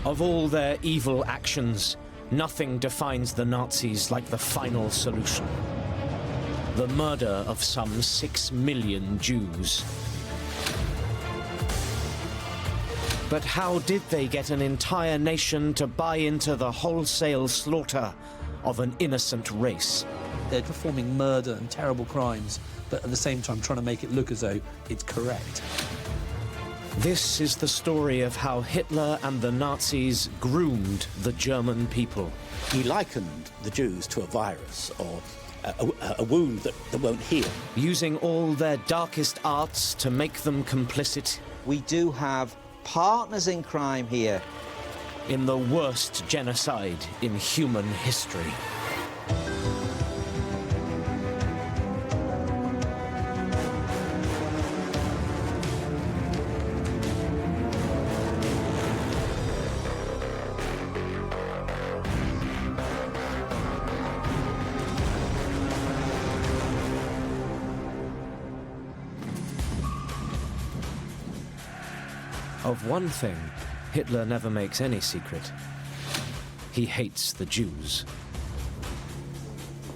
Of all their evil actions, nothing defines the Nazis like the final solution: the murder of some 6 million Jews. But how did they get an entire nation to buy into the wholesale slaughter of an innocent race? They're performing murder and terrible crimes, but at the same time trying to make it look as though it's correct. This is the story of how Hitler and the Nazis groomed the German people. He likened the Jews to a virus or a wound that won't heal. Using all their darkest arts to make them complicit. We do have partners in crime here. In the worst genocide in human history. Of one thing, Hitler never makes any secret. He hates the Jews.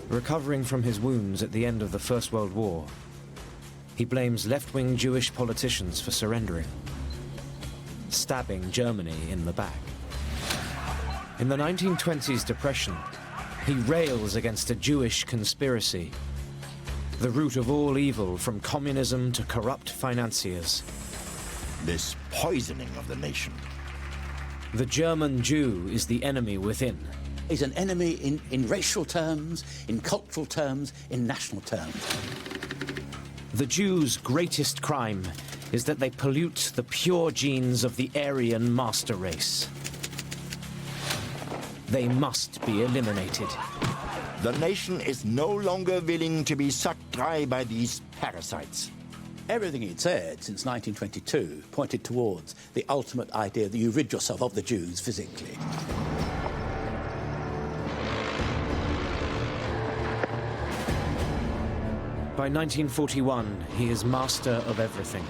Recovering from his wounds at the end of the First World War, he blames left-wing Jewish politicians for surrendering, stabbing Germany in the back. In the 1920s depression, he rails against a Jewish conspiracy, the root of all evil from communism to corrupt financiers. This poisoning of the nation. The German Jew is the enemy within. He's an enemy in racial terms, in cultural terms, in national terms. The Jews' greatest crime is that they pollute the pure genes of the Aryan master race. They must be eliminated. The nation is no longer willing to be sucked dry by these parasites. Everything he'd said since 1922 pointed towards the ultimate idea that you rid yourself of the Jews physically. By 1941, he is master of everything.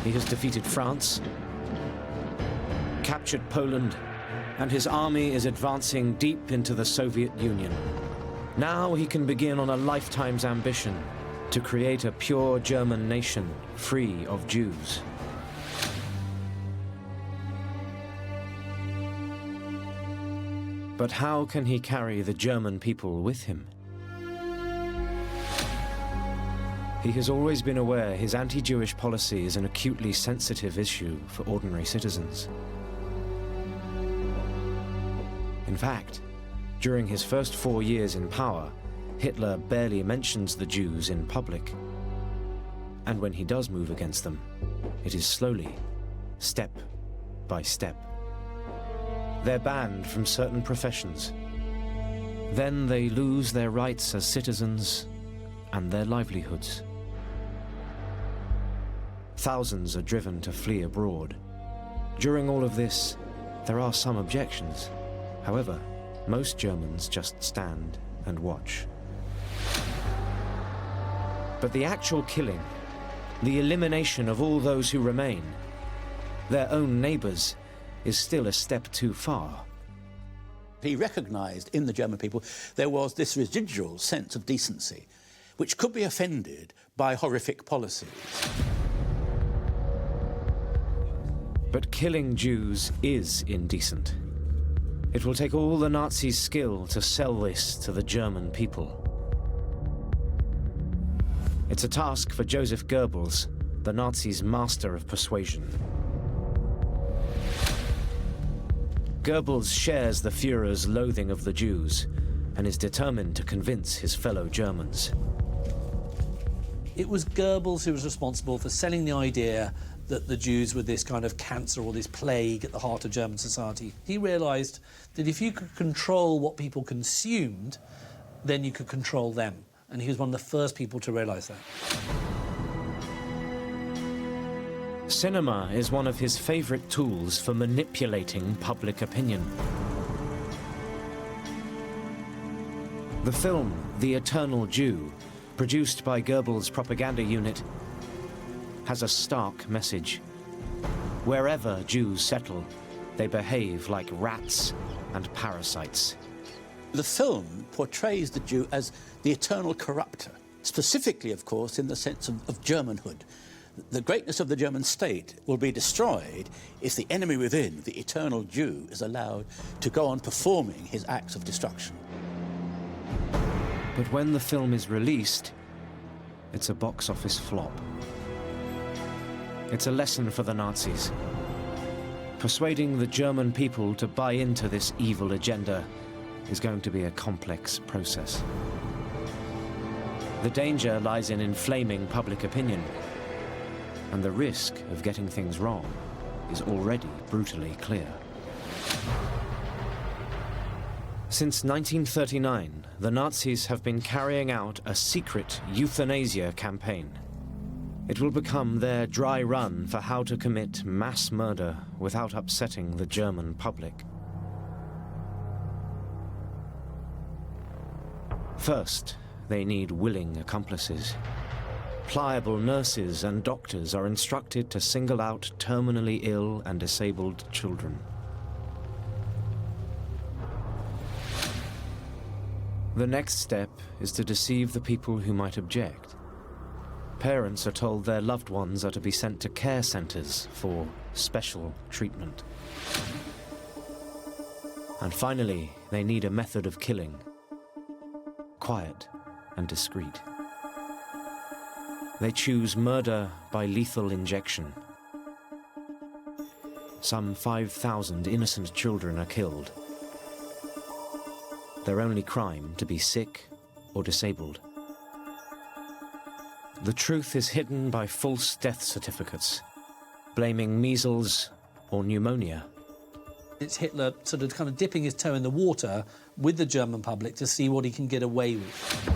He has defeated France, captured Poland, and his army is advancing deep into the Soviet Union. Now he can begin on a lifetime's ambition to create a pure German nation free of Jews. But how can he carry the German people with him? He has always been aware his anti-Jewish policy is an acutely sensitive issue for ordinary citizens. In fact, during his first 4 years in power, Hitler barely mentions the Jews in public. And when he does move against them, it is slowly, step by step. They're banned from certain professions. Then they lose their rights as citizens and their livelihoods. Thousands are driven to flee abroad. During all of this, there are some objections. However, most Germans just stand and watch. But the actual killing, the elimination of all those who remain, their own neighbors, is still a step too far. He recognized in the German people there was this residual sense of decency, which could be offended by horrific policies. But killing Jews is indecent. It will take all the Nazis' skill to sell this to the German people. It's a task for Joseph Goebbels, the Nazis' master of persuasion. Goebbels shares the Führer's loathing of the Jews and is determined to convince his fellow Germans. It was Goebbels who was responsible for selling the idea that the Jews were this kind of cancer or this plague at the heart of German society. He realized that if you could control what people consumed, then you could control them. And he was one of the first people to realize that. Cinema is one of his favorite tools for manipulating public opinion. The film, The Eternal Jew, produced by Goebbels' propaganda unit, has a stark message. Wherever Jews settle, they behave like rats and parasites. The film portrays the Jew as the eternal corrupter, specifically, of course, in the sense of Germanhood. The greatness of the German state will be destroyed if the enemy within, the eternal Jew, is allowed to go on performing his acts of destruction. But when the film is released, it's a box office flop. It's a lesson for the Nazis. Persuading the German people to buy into this evil agenda is going to be a complex process. The danger lies in inflaming public opinion, and the risk of getting things wrong is already brutally clear. Since 1939, the Nazis have been carrying out a secret euthanasia campaign. It will become their dry run for how to commit mass murder without upsetting the German public. First, they need willing accomplices. Pliable nurses and doctors are instructed to single out terminally ill and disabled children. The next step is to deceive the people who might object. Parents are told their loved ones are to be sent to care centers for special treatment. And finally, they need a method of killing. Quiet and discreet. They choose murder by lethal injection. Some 5,000 innocent children are killed. Their only crime to be sick or disabled. The truth is hidden by false death certificates, blaming measles or pneumonia. It's Hitler sort of kind of dipping his toe in the water with the German public to see what he can get away with.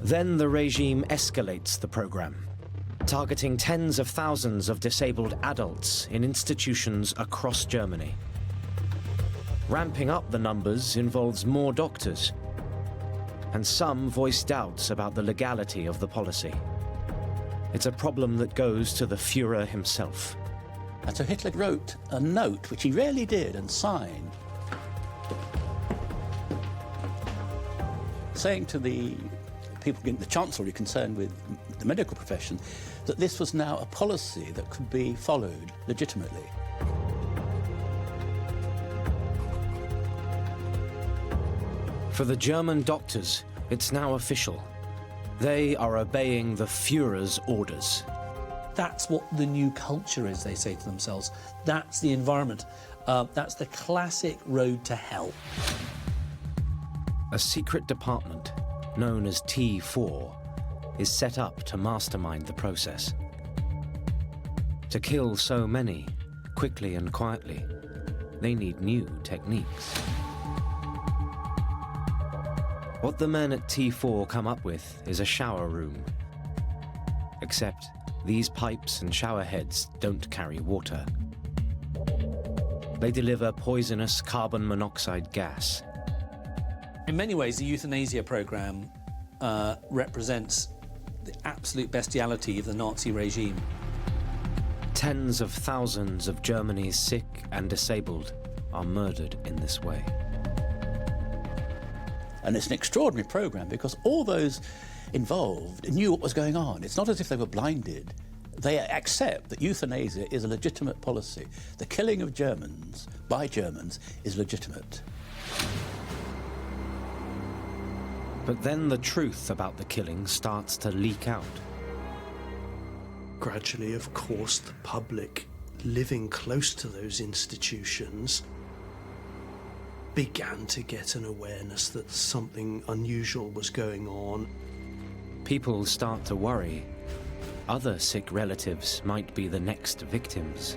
Then the regime escalates the program, targeting tens of thousands of disabled adults in institutions across Germany. Ramping up the numbers involves more doctors, and some voice doubts about the legality of the policy. It's a problem that goes to the Führer himself. And so Hitler wrote a note, which he rarely did, and signed, saying to the people in the chancellery concerned with the medical profession that this was now a policy that could be followed legitimately. For the German doctors, it's now official. They are obeying the Führer's orders. That's what the new culture is, they say to themselves. That's the environment. That's the classic road to hell. A secret department, known as T4, is set up to mastermind the process. To kill so many, quickly and quietly, they need new techniques. What the men at T4 come up with is a shower room. Except these pipes and shower heads don't carry water. They deliver poisonous carbon monoxide gas. In many ways, the euthanasia program represents the absolute bestiality of the Nazi regime. Tens of thousands of Germany's sick and disabled are murdered in this way. And it's an extraordinary program because all those involved knew what was going on. It's not as if they were blinded. They accept that euthanasia is a legitimate policy. The killing of Germans by Germans is legitimate. But then the truth about the killing starts to leak out. Gradually, of course, the public living close to those institutions began to get an awareness that something unusual was going on. People start to worry. Other sick relatives might be the next victims.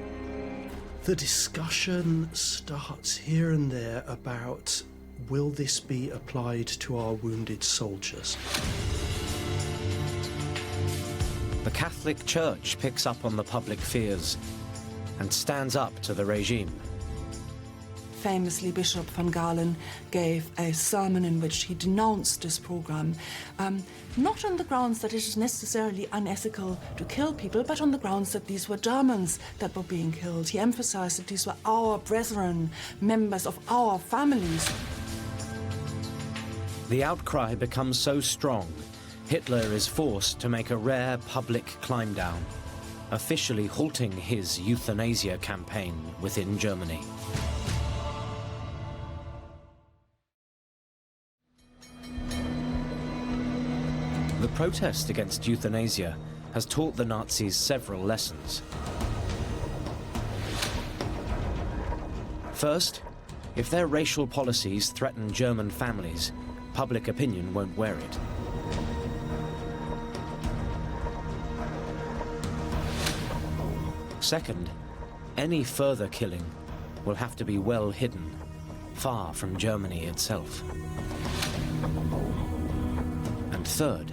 The discussion starts here and there about, will this be applied to our wounded soldiers? The Catholic Church picks up on the public fears and stands up to the regime. famously, Bishop von Galen gave a sermon in which he denounced this program, not on the grounds that it is necessarily unethical to kill people, but on the grounds that these were Germans that were being killed. He emphasized that these were our brethren, members of our families. The outcry becomes so strong, Hitler is forced to make a rare public climb down, officially halting his euthanasia campaign within Germany. The protest against euthanasia has taught the Nazis several lessons. First, if their racial policies threaten German families, public opinion won't wear it. Second, any further killing will have to be well hidden, far from Germany itself. And third,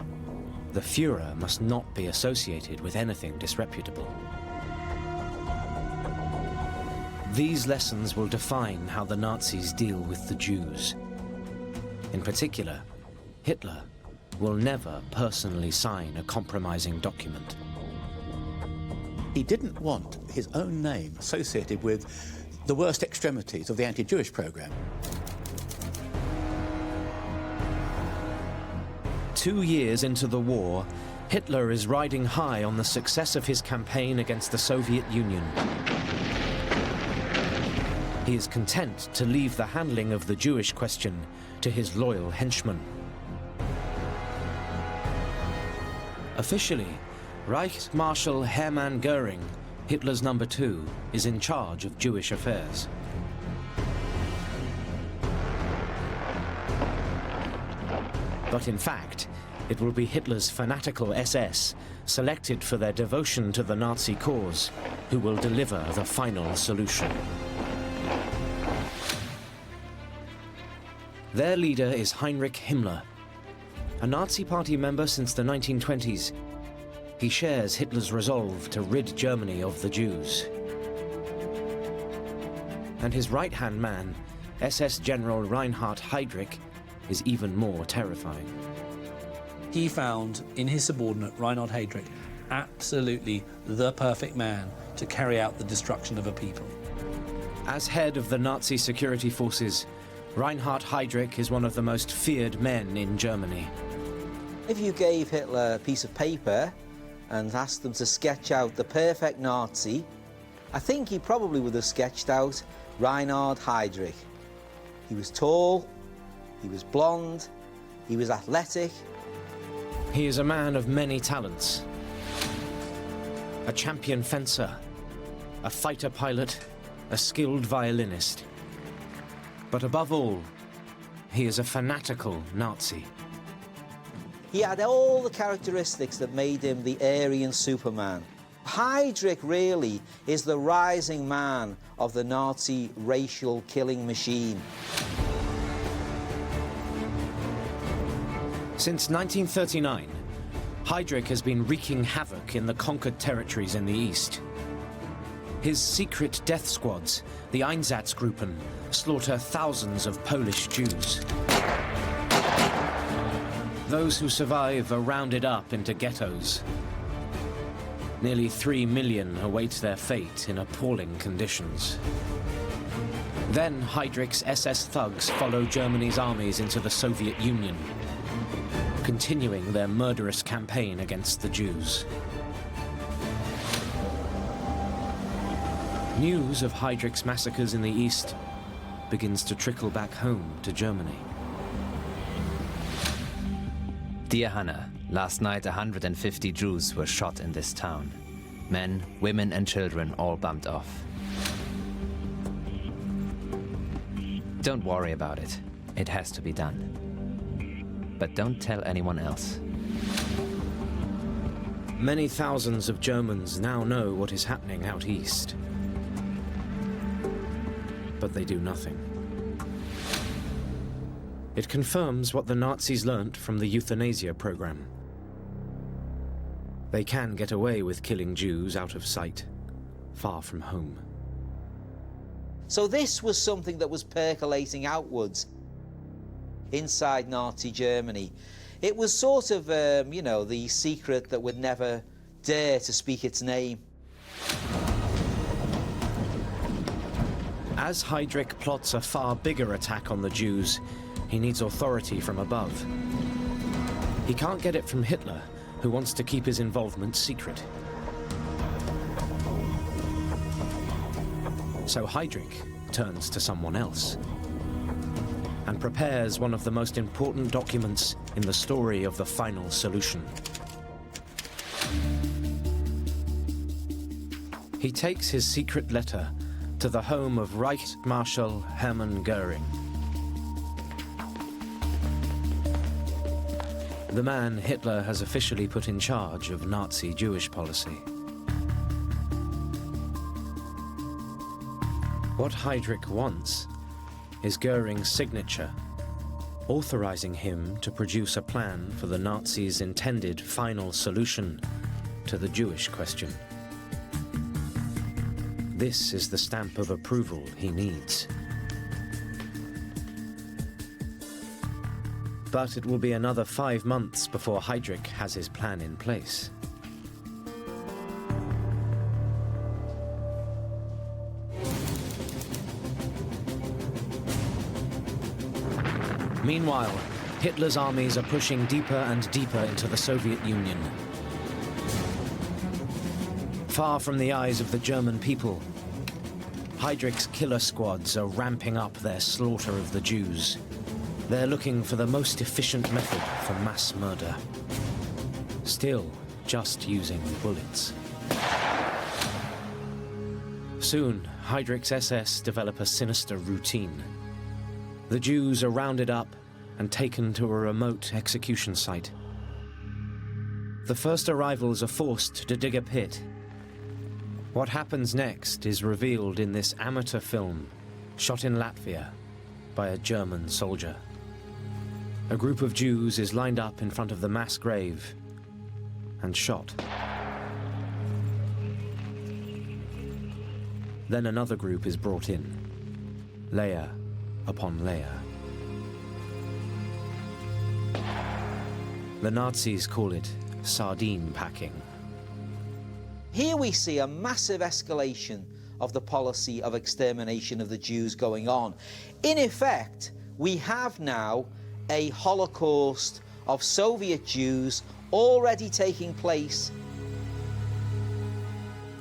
the Führer must not be associated with anything disreputable. These lessons will define how the Nazis deal with the Jews. In particular, Hitler will never personally sign a compromising document. He didn't want his own name associated with the worst extremities of the anti-Jewish program. 2 years into the war, Hitler is riding high on the success of his campaign against the Soviet Union. He is content to leave the handling of the Jewish question to his loyal henchmen. Officially, Reichsmarschall Hermann Göring, Hitler's number 2, is in charge of Jewish affairs. But in fact, it will be Hitler's fanatical SS, selected for their devotion to the Nazi cause, who will deliver the final solution. Their leader is Heinrich Himmler, a Nazi Party member since the 1920s. He shares Hitler's resolve to rid Germany of the Jews. And his right-hand man, SS General Reinhard Heydrich, is even more terrifying. He found in his subordinate, Reinhard Heydrich, absolutely the perfect man to carry out the destruction of a people. As head of the Nazi security forces, Reinhard Heydrich is one of the most feared men in Germany. If you gave Hitler a piece of paper and asked them to sketch out the perfect Nazi, I think he probably would have sketched out Reinhard Heydrich. He was tall, he was blonde, he was athletic. He is a man of many talents. A champion fencer, a fighter pilot, a skilled violinist. But above all, he is a fanatical Nazi. He had all the characteristics that made him the Aryan Superman. Heydrich really is the rising man of the Nazi racial killing machine. Since 1939, Heydrich has been wreaking havoc in the conquered territories in the east. His secret death squads, the Einsatzgruppen, slaughter thousands of Polish Jews. Those who survive are rounded up into ghettos. Nearly 3 million await their fate in appalling conditions. Then Heydrich's SS thugs follow Germany's armies into the Soviet Union, continuing their murderous campaign against the Jews. News of Heydrich's massacres in the East begins to trickle back home to Germany. Dear Hannah, last night 150 Jews were shot in this town. Men, women and children all bumped off. Don't worry about it. It has to be done. But don't tell anyone else. Many thousands of Germans now know what is happening out east. But they do nothing. It confirms what the Nazis learnt from the euthanasia program. They can get away with killing Jews out of sight, far from home. So this was something that was percolating outwards inside Nazi Germany. It was sort of, you know, the secret that would never dare to speak its name. As Heydrich plots a far bigger attack on the Jews, he needs authority from above. He can't get it from Hitler, who wants to keep his involvement secret. So Heydrich turns to someone else and prepares one of the most important documents in the story of the final solution. He takes his secret letter to the home of Reichsmarschall Hermann Göring. The man Hitler has officially put in charge of Nazi Jewish policy. What Heydrich wants is Göring's signature, authorizing him to produce a plan for the Nazis' intended final solution to the Jewish question. This is the stamp of approval he needs. But it will be another 5 months before Heydrich has his plan in place. Meanwhile, Hitler's armies are pushing deeper and deeper into the Soviet Union. Far from the eyes of the German people, Heydrich's killer squads are ramping up their slaughter of the Jews. They're looking for the most efficient method for mass murder. Still, just using bullets. Soon, Heydrich's SS develop a sinister routine. The Jews are rounded up and taken to a remote execution site. The first arrivals are forced to dig a pit. What happens next is revealed in this amateur film, shot in Latvia by a German soldier. A group of Jews is lined up in front of the mass grave and shot. Then another group is brought in, layer upon layer. The Nazis call it sardine packing. Here we see a massive escalation of the policy of extermination of the Jews going on. In effect, we have now a Holocaust of Soviet Jews already taking place.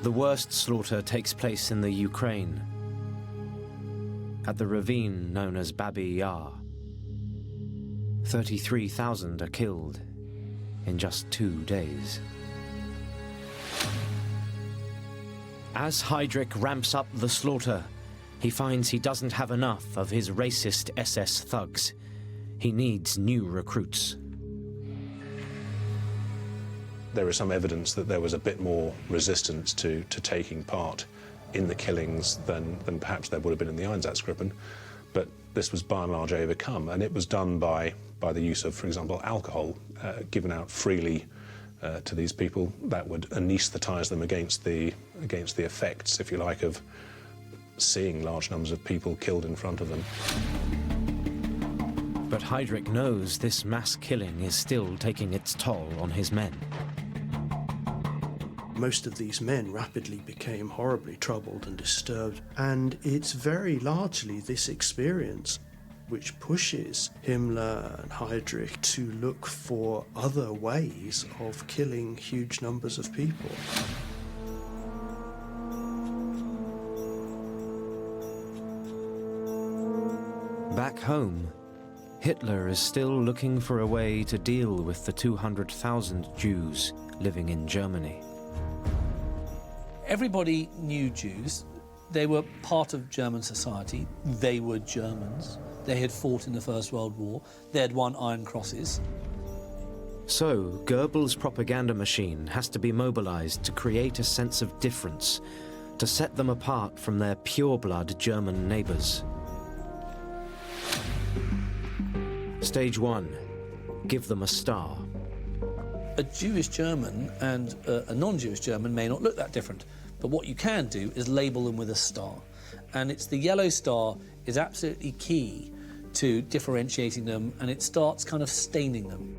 The worst slaughter takes place in the Ukraine, at the ravine known as Babi Yar. 33,000 are killed in just 2 days. As Heydrich ramps up the slaughter, he finds he doesn't have enough of his racist SS thugs. He needs new recruits. There is some evidence that there was a bit more resistance to taking part in the killings than perhaps there would have been in the Einsatzgruppen, but this was by and large overcome, and it was done by the use of, for example, alcohol given out freely to these people that would anaesthetise them against the effects, if you like, of seeing large numbers of people killed in front of them. But Heydrich knows this mass killing is still taking its toll on his men. Most of these men rapidly became horribly troubled and disturbed, and it's very largely this experience which pushes Himmler and Heydrich to look for other ways of killing huge numbers of people. Back home, Hitler is still looking for a way to deal with the 200,000 Jews living in Germany. Everybody knew Jews. They were part of German society. They were Germans. They had fought in the First World War. They had won Iron Crosses. So, Goebbels' propaganda machine has to be mobilized to create a sense of difference, to set them apart from their pure-blood German neighbors. Stage 1. Give them a star. A Jewish German and a non-Jewish German may not look that different, but what you can do is label them with a star. And it's the yellow star is absolutely key to differentiating them, and it starts kind of staining them.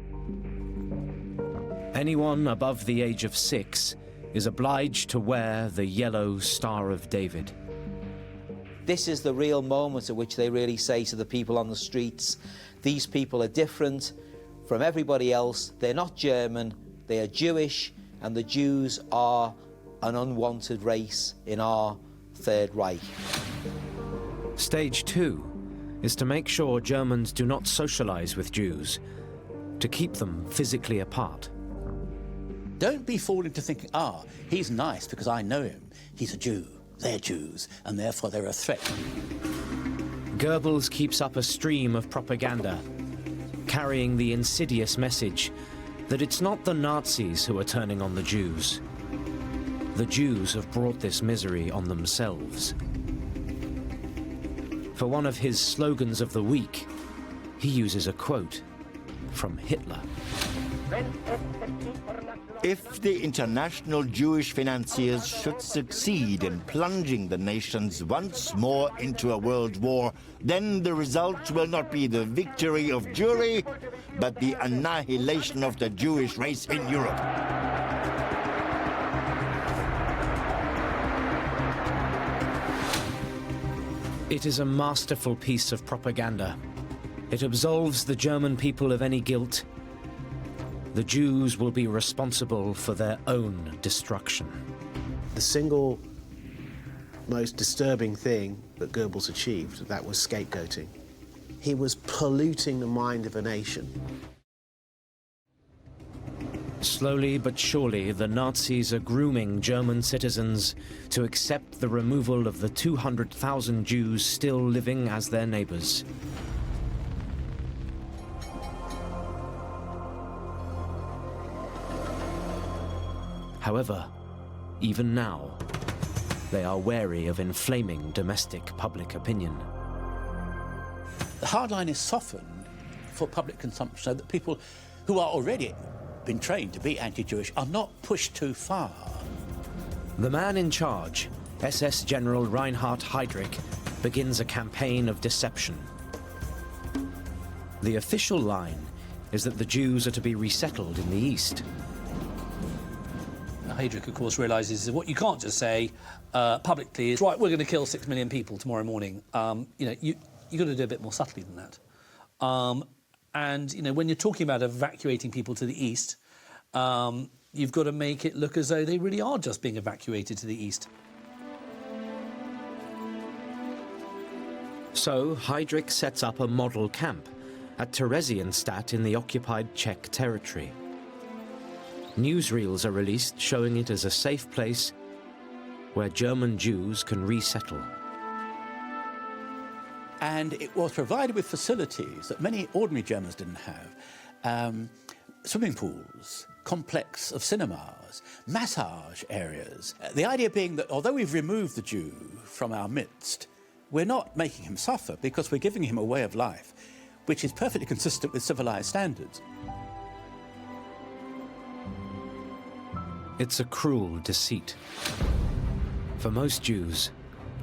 Anyone above the age of 6 is obliged to wear the yellow Star of David. This is the real moment at which they really say to the people on the streets, these people are different from everybody else. They're not German, they are Jewish, and the Jews are an unwanted race in our Third Reich. Stage 2 is to make sure Germans do not socialize with Jews, to keep them physically apart. Don't be fooled into thinking, he's nice because I know him. He's a Jew, they're Jews, and therefore they're a threat. Goebbels keeps up a stream of propaganda, carrying the insidious message that it's not the Nazis who are turning on the Jews. The Jews have brought this misery on themselves. For one of his slogans of the week, he uses a quote from Hitler. If the international Jewish financiers should succeed in plunging the nations once more into a world war, then the result will not be the victory of Jewry, but the annihilation of the Jewish race in Europe. It is a masterful piece of propaganda. It absolves the German people of any guilt. The Jews will be responsible for their own destruction. The single most disturbing thing that Goebbels achieved, that was scapegoating. He was polluting the mind of a nation. Slowly but surely, the Nazis are grooming German citizens to accept the removal of the 200,000 Jews still living as their neighbors. However, even now, they are wary of inflaming domestic public opinion. The hard line is softened for public consumption so that people who are already been trained to be anti-Jewish are not pushed too far. The man in charge, SS General Reinhard Heydrich, begins a campaign of deception. The official line is that the Jews are to be resettled in the East. Heydrich, of course, realises that what you can't just say publicly is, right, we're going to kill 6 million people tomorrow morning. You've got to do a bit more subtly than that. And, when you're talking about evacuating people to the east, you've got to make it look as though they really are just being evacuated to the east. So, Heydrich sets up a model camp at Theresienstadt in the occupied Czech territory. Newsreels are released showing it as a safe place where German Jews can resettle. And it was provided with facilities that many ordinary Germans didn't have. Swimming pools, complex of cinemas, massage areas. The idea being that although we've removed the Jew from our midst, we're not making him suffer because we're giving him a way of life which is perfectly consistent with civilized standards. It's a cruel deceit. For most Jews,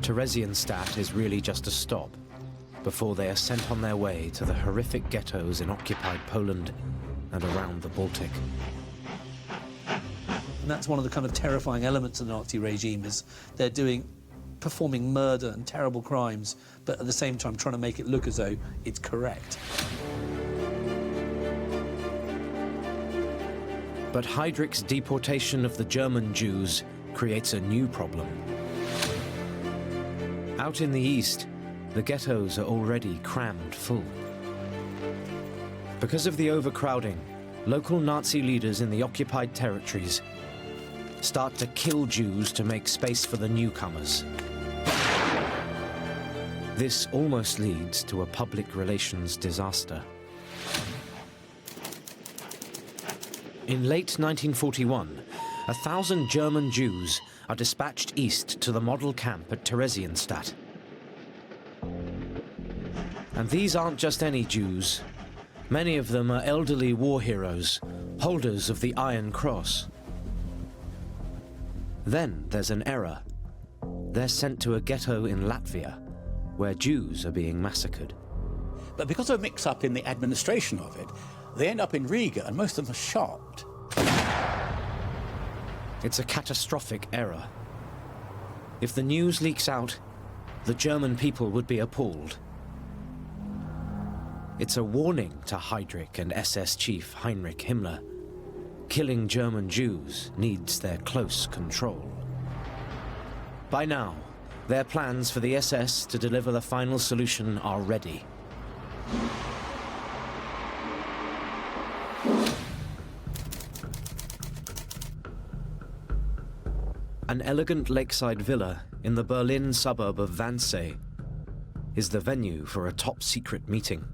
Theresienstadt is really just a stop before they are sent on their way to the horrific ghettos in occupied Poland and around the Baltic. And that's one of the kind of terrifying elements of the Nazi regime, is they're performing murder and terrible crimes, but at the same time trying to make it look as though it's correct. But Heydrich's deportation of the German Jews creates a new problem. Out in the east, the ghettos are already crammed full. Because of the overcrowding, local Nazi leaders in the occupied territories start to kill Jews to make space for the newcomers. This almost leads to a public relations disaster. In late 1941, 1,000 German Jews are dispatched east to the model camp at Theresienstadt. And these aren't just any Jews. Many of them are elderly war heroes, holders of the Iron Cross. Then there's an error. they're sent to a ghetto in Latvia, where Jews are being massacred. But because of a mix-up in the administration of it, they end up in Riga, and most of them are shot. It's a catastrophic error. If the news leaks out, the German people would be appalled. It's a warning to Heydrich and SS chief Heinrich Himmler. Killing German Jews needs their close control. By now, their plans for the SS to deliver the final solution are ready. An elegant lakeside villa in the Berlin suburb of Wannsee is the venue for a top-secret meeting.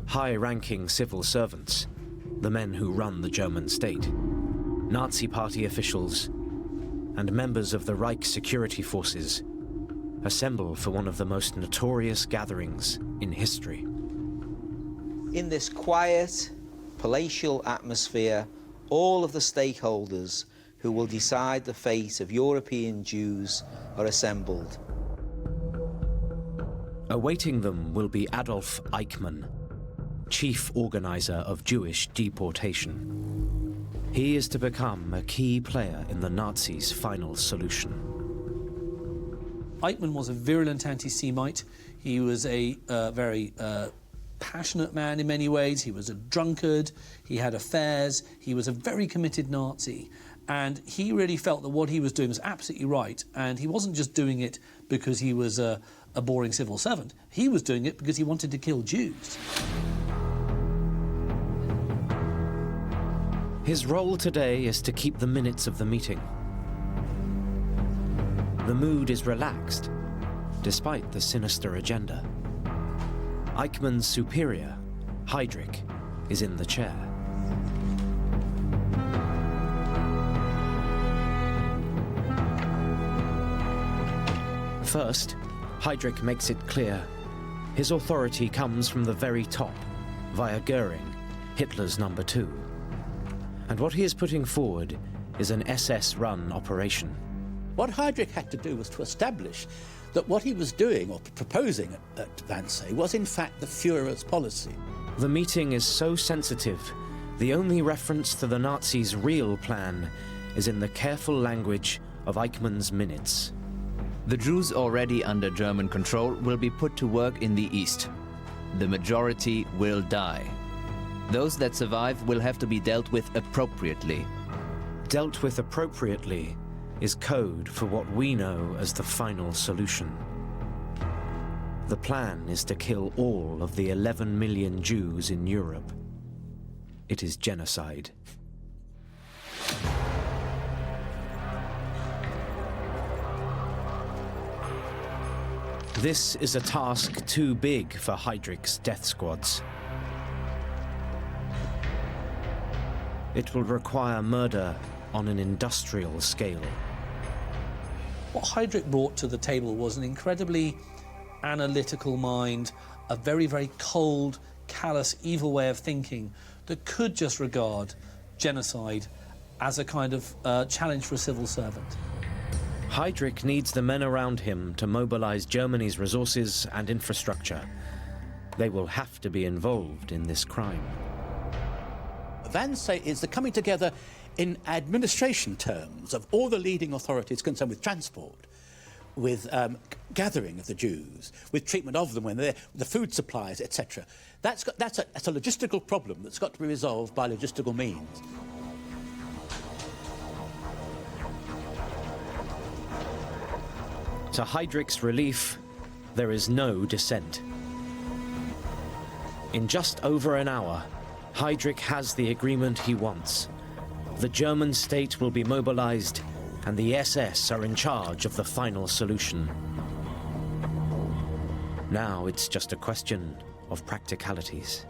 High-ranking civil servants, the men who run the German state, Nazi party officials, and members of the Reich security forces assemble for one of the most notorious gatherings in history. In this quiet, palatial atmosphere, all of the stakeholders who will decide the fate of European Jews are assembled. Awaiting them will be Adolf Eichmann, chief organizer of Jewish deportation. He is to become a key player in the Nazis' final solution. Eichmann was a virulent anti-Semite. He was a very passionate man in many ways. He was a drunkard. He had affairs. He was a very committed Nazi. And he really felt that what he was doing was absolutely right. And he wasn't just doing it because he was a boring civil servant. He was doing it because he wanted to kill Jews. His role today is to keep the minutes of the meeting. The mood is relaxed, despite the sinister agenda. Eichmann's superior, Heydrich, is in the chair. First, Heydrich makes it clear his authority comes from the very top, via Goering, Hitler's number 2. And what he is putting forward is an SS-run operation. What Heydrich had to do was to establish that what he was doing or proposing at Wannsee was in fact the Führer's policy. The meeting is so sensitive, the only reference to the Nazis' real plan is in the careful language of Eichmann's minutes. The Jews already under German control will be put to work in the east. The majority will die. Those that survive will have to be dealt with appropriately. Dealt with appropriately is code for what we know as the final solution. The plan is to kill all of the 11 million Jews in Europe. It is genocide. This is a task too big for Heydrich's death squads. It will require murder on an industrial scale. What Heydrich brought to the table was an incredibly analytical mind, a very, very cold, callous, evil way of thinking that could just regard genocide as a kind of challenge for a civil servant. Heydrich needs the men around him to mobilize Germany's resources and infrastructure. They will have to be involved in this crime. Wannsee is the coming together in administration terms of all the leading authorities concerned with transport, with gathering of the Jews, with treatment of them when they're there, the food supplies, etc. That's a logistical problem that's got to be resolved by logistical means. To Heydrich's relief, there is no dissent. In just over an hour, Heydrich has the agreement he wants. The German state will be mobilized, and the SS are in charge of the final solution. Now it's just a question of practicalities.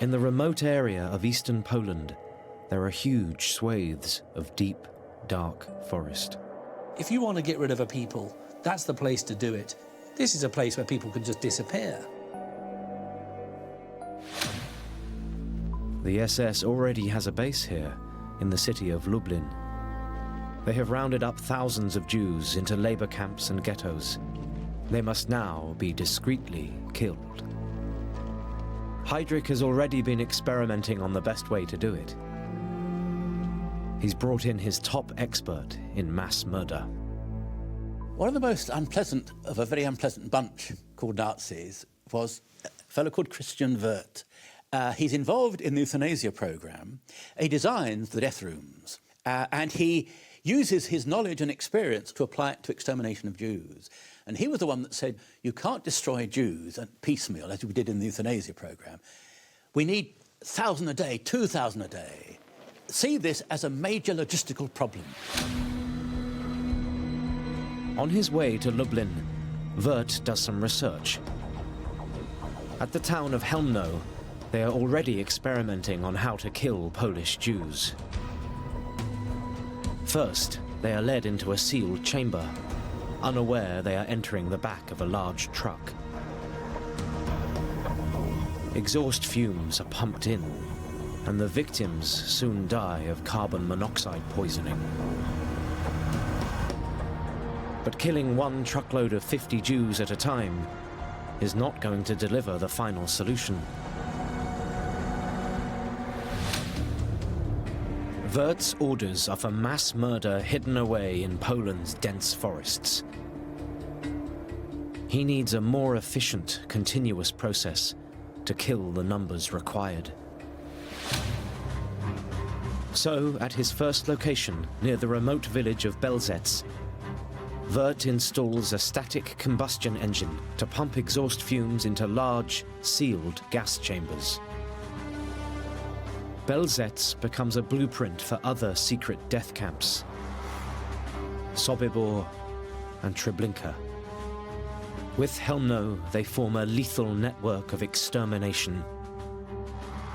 In the remote area of eastern Poland, there are huge swathes of deep, dark forest. If you want to get rid of a people, that's the place to do it. This is a place where people can just disappear. The SS already has a base here, in the city of Lublin. They have rounded up thousands of Jews into labor camps and ghettos. They must now be discreetly killed. Heydrich has already been experimenting on the best way to do it. He's brought in his top expert in mass murder. One of the most unpleasant of a very unpleasant bunch called Nazis was a fellow called Christian Wirth. He's involved in the euthanasia program. He designs the death rooms, and he uses his knowledge and experience to apply it to extermination of Jews. And he was the one that said, you can't destroy Jews at piecemeal, as we did in the euthanasia program. We need 1,000 a day, 2,000 a day. See this as a major logistical problem. On his way to Lublin, Wirth does some research. At the town of Helmno, they are already experimenting on how to kill Polish Jews. First, they are led into a sealed chamber, unaware they are entering the back of a large truck. Exhaust fumes are pumped in, and the victims soon die of carbon monoxide poisoning. But killing one truckload of 50 Jews at a time is not going to deliver the final solution. Wirth's orders are for mass murder hidden away in Poland's dense forests. He needs a more efficient, continuous process to kill the numbers required. So, at his first location, near the remote village of Belzec, Wirth installs a static combustion engine to pump exhaust fumes into large, sealed gas chambers. Belzec becomes a blueprint for other secret death camps, Sobibor and Treblinka. With Helmno, they form a lethal network of extermination,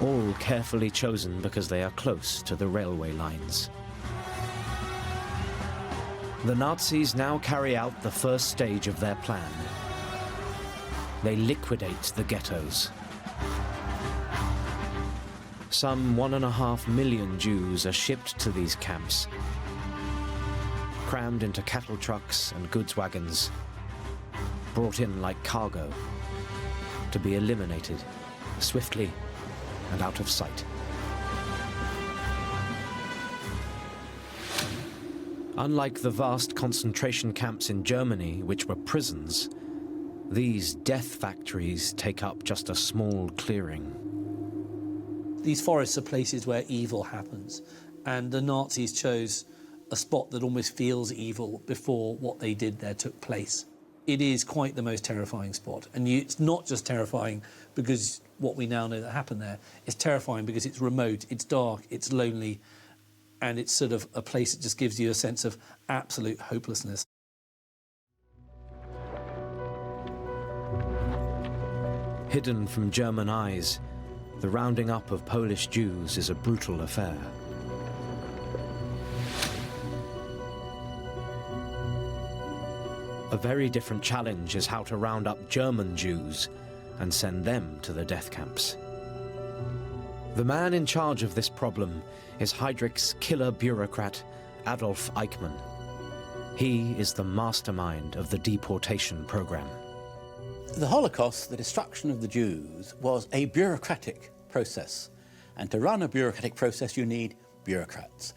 all carefully chosen because they are close to the railway lines. The Nazis now carry out the first stage of their plan. They liquidate the ghettos. Some 1.5 million Jews are shipped to these camps, crammed into cattle trucks and goods wagons, brought in like cargo, to be eliminated swiftly and out of sight. Unlike the vast concentration camps in Germany, which were prisons, these death factories take up just a small clearing. These forests are places where evil happens, and the Nazis chose a spot that almost feels evil before what they did there took place. It is quite the most terrifying spot, and it's not just terrifying because what we now know that happened there. It's terrifying because it's remote, it's dark, it's lonely, and it's sort of a place that just gives you a sense of absolute hopelessness. Hidden from German eyes, the rounding up of Polish Jews is a brutal affair. A very different challenge is how to round up German Jews and send them to the death camps. The man in charge of this problem is Heydrich's killer bureaucrat, Adolf Eichmann. He is the mastermind of the deportation program. The Holocaust, the destruction of the Jews, was a bureaucratic process. And to run a bureaucratic process, you need bureaucrats.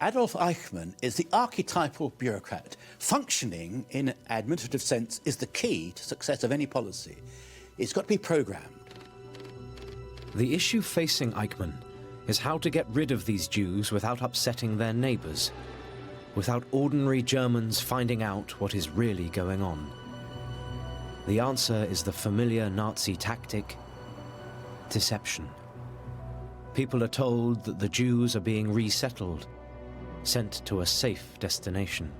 Adolf Eichmann is the archetypal bureaucrat. Functioning in an administrative sense is the key to success of any policy. It's got to be programmed. The issue facing Eichmann is how to get rid of these Jews without upsetting their neighbors, without ordinary Germans finding out what is really going on. The answer is the familiar Nazi tactic: deception. People are told that the Jews are being resettled, sent to a safe destination.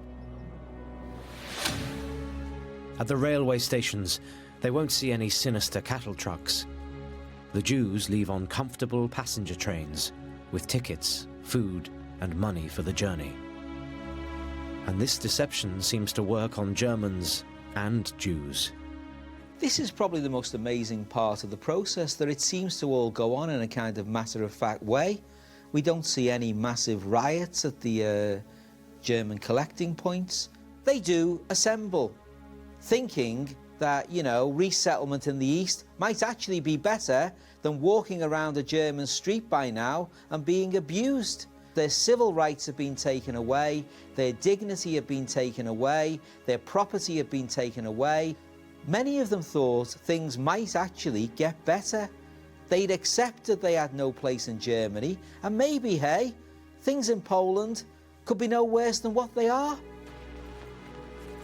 At the railway stations, they won't see any sinister cattle trucks. The Jews leave on comfortable passenger trains with tickets, food, and money for the journey. And this deception seems to work on Germans and Jews. This is probably the most amazing part of the process, that it seems to all go on in a kind of matter-of-fact way. We don't see any massive riots at the German collecting points. They do assemble, thinking that, you know, resettlement in the East might actually be better than walking around a German street by now and being abused. Their civil rights have been taken away, their dignity have been taken away, their property have been taken away. Many of them thought things might actually get better. They'd accepted they had no place in Germany, and maybe, hey, things in Poland could be no worse than what they are.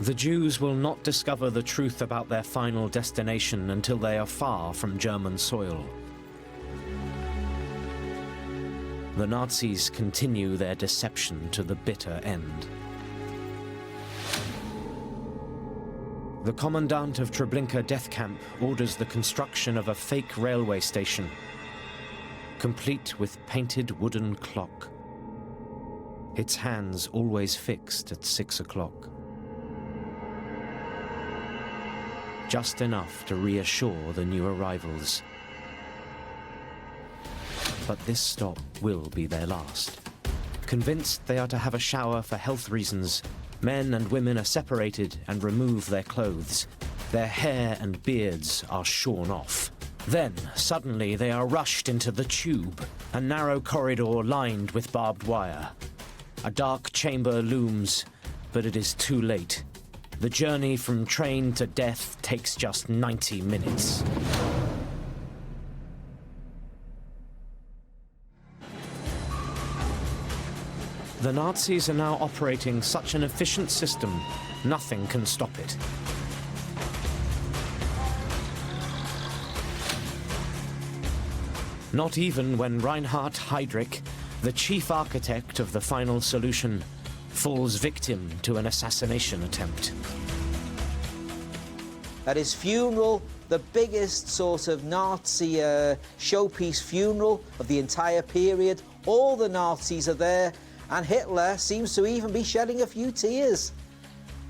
The Jews will not discover the truth about their final destination until they are far from German soil. The Nazis continue their deception to the bitter end. The commandant of Treblinka death camp orders the construction of a fake railway station, complete with painted wooden clock. Its hands always fixed at 6 o'clock. Just enough to reassure the new arrivals. But this stop will be their last. Convinced they are to have a shower for health reasons, men and women are separated and remove their clothes. Their hair and beards are shorn off. Then, suddenly, they are rushed into the tube, a narrow corridor lined with barbed wire. A dark chamber looms, but it is too late. The journey from train to death takes just 90 minutes. The Nazis are now operating such an efficient system, nothing can stop it. Not even when Reinhard Heydrich, the chief architect of the final solution, falls victim to an assassination attempt. At his funeral, the biggest sort of Nazi showpiece funeral of the entire period, all the Nazis are there, and Hitler seems to even be shedding a few tears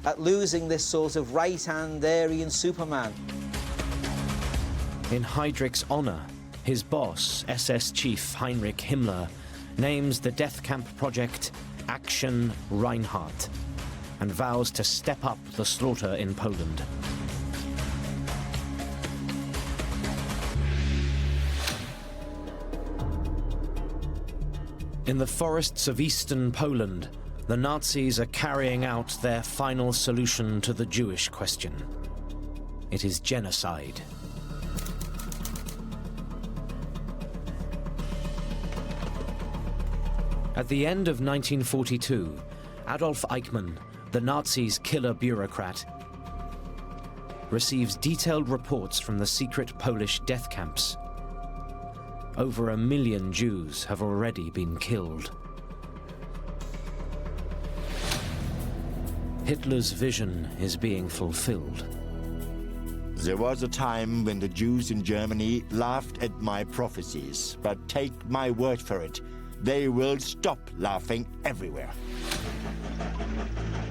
at losing this sort of right-hand Aryan Superman. In Heydrich's honor, his boss, SS Chief Heinrich Himmler, names the death camp project Action Reinhardt and vows to step up the slaughter in Poland. In the forests of eastern Poland, the Nazis are carrying out their final solution to the Jewish question. It is genocide. At the end of 1942, Adolf Eichmann, the Nazis' killer bureaucrat, receives detailed reports from the secret Polish death camps. Over 1 million Jews have already been killed. Hitler's vision is being fulfilled. There was a time when the Jews in Germany laughed at my prophecies, but take my word for it, they will stop laughing everywhere.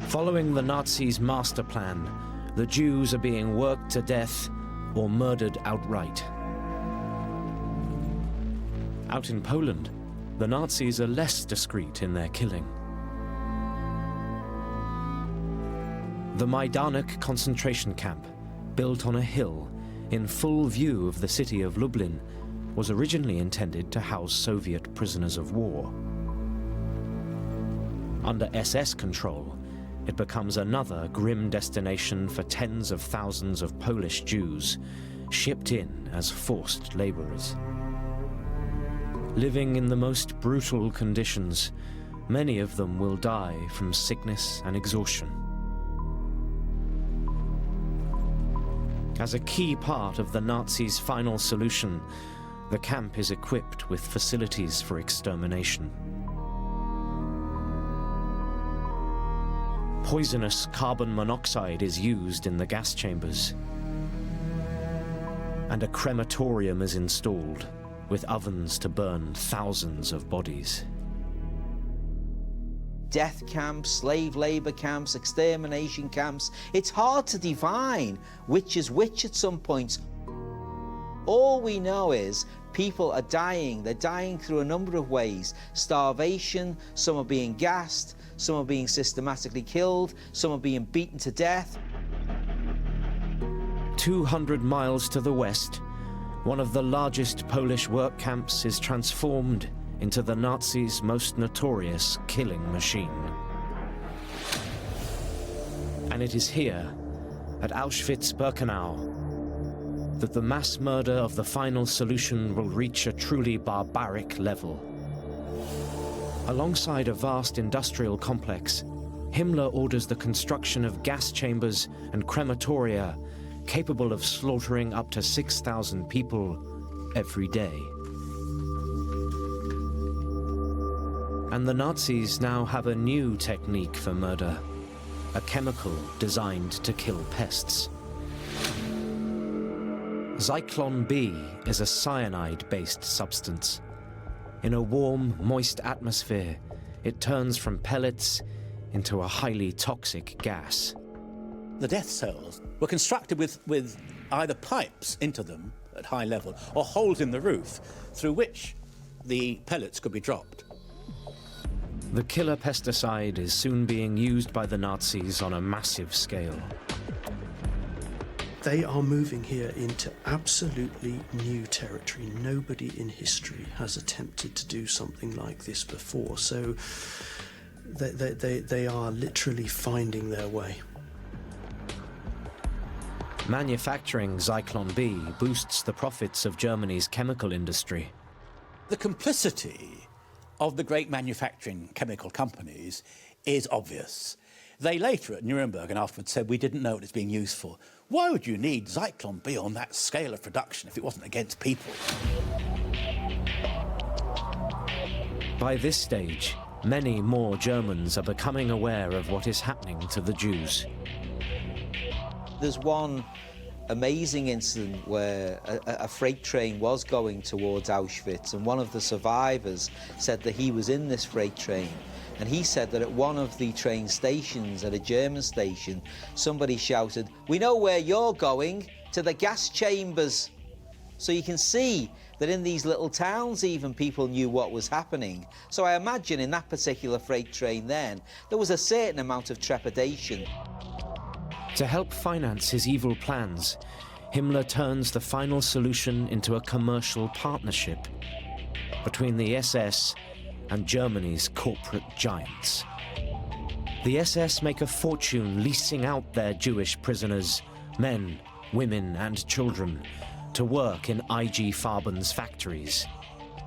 Following the Nazis' master plan, the Jews are being worked to death or murdered outright. Out in Poland, the Nazis are less discreet in their killing. The Majdanek concentration camp, built on a hill in full view of the city of Lublin, was originally intended to house Soviet prisoners of war. Under SS control, it becomes another grim destination for tens of thousands of Polish Jews, shipped in as forced laborers. Living in the most brutal conditions, many of them will die from sickness and exhaustion. As a key part of the Nazis' final solution, the camp is equipped with facilities for extermination. Poisonous carbon monoxide is used in the gas chambers, and a crematorium is installed, with ovens to burn thousands of bodies. Death camps, slave labour camps, extermination camps. It's hard to divine which is which at some points. All we know is people are dying. They're dying through a number of ways. Starvation, some are being gassed, some are being systematically killed, some are being beaten to death. 200 miles to the west, one of the largest Polish work camps is transformed into the Nazis' most notorious killing machine. And it is here, at Auschwitz-Birkenau, that the mass murder of the final solution will reach a truly barbaric level. Alongside a vast industrial complex, Himmler orders the construction of gas chambers and crematoria capable of slaughtering up to 6,000 people every day. And the Nazis now have a new technique for murder, a chemical designed to kill pests. Zyklon B is a cyanide-based substance. In a warm, moist atmosphere, it turns from pellets into a highly toxic gas. The death cells were constructed with either pipes into them at high level or holes in the roof through which the pellets could be dropped. The killer pesticide is soon being used by the Nazis on a massive scale. They are moving here into absolutely new territory. Nobody in history has attempted to do something like this before, so they are literally finding their way. Manufacturing Zyklon B boosts the profits of Germany's chemical industry. The complicity of the great manufacturing chemical companies is obvious. They later at Nuremberg and afterwards said, we didn't know what it's being used for. Why would you need Zyklon B on that scale of production if it wasn't against people? By this stage, many more Germans are becoming aware of what is happening to the Jews. There's one amazing incident where a freight train was going towards Auschwitz, and one of the survivors said that he was in this freight train, and he said that at one of the train stations, at a German station, somebody shouted, "We know where you're going, to the gas chambers." So you can see that in these little towns even people knew what was happening. So I imagine in that particular freight train then, there was a certain amount of trepidation. To help finance his evil plans, Himmler turns the final solution into a commercial partnership between the SS and Germany's corporate giants. The SS make a fortune leasing out their Jewish prisoners, men, women and children, to work in IG Farben's factories.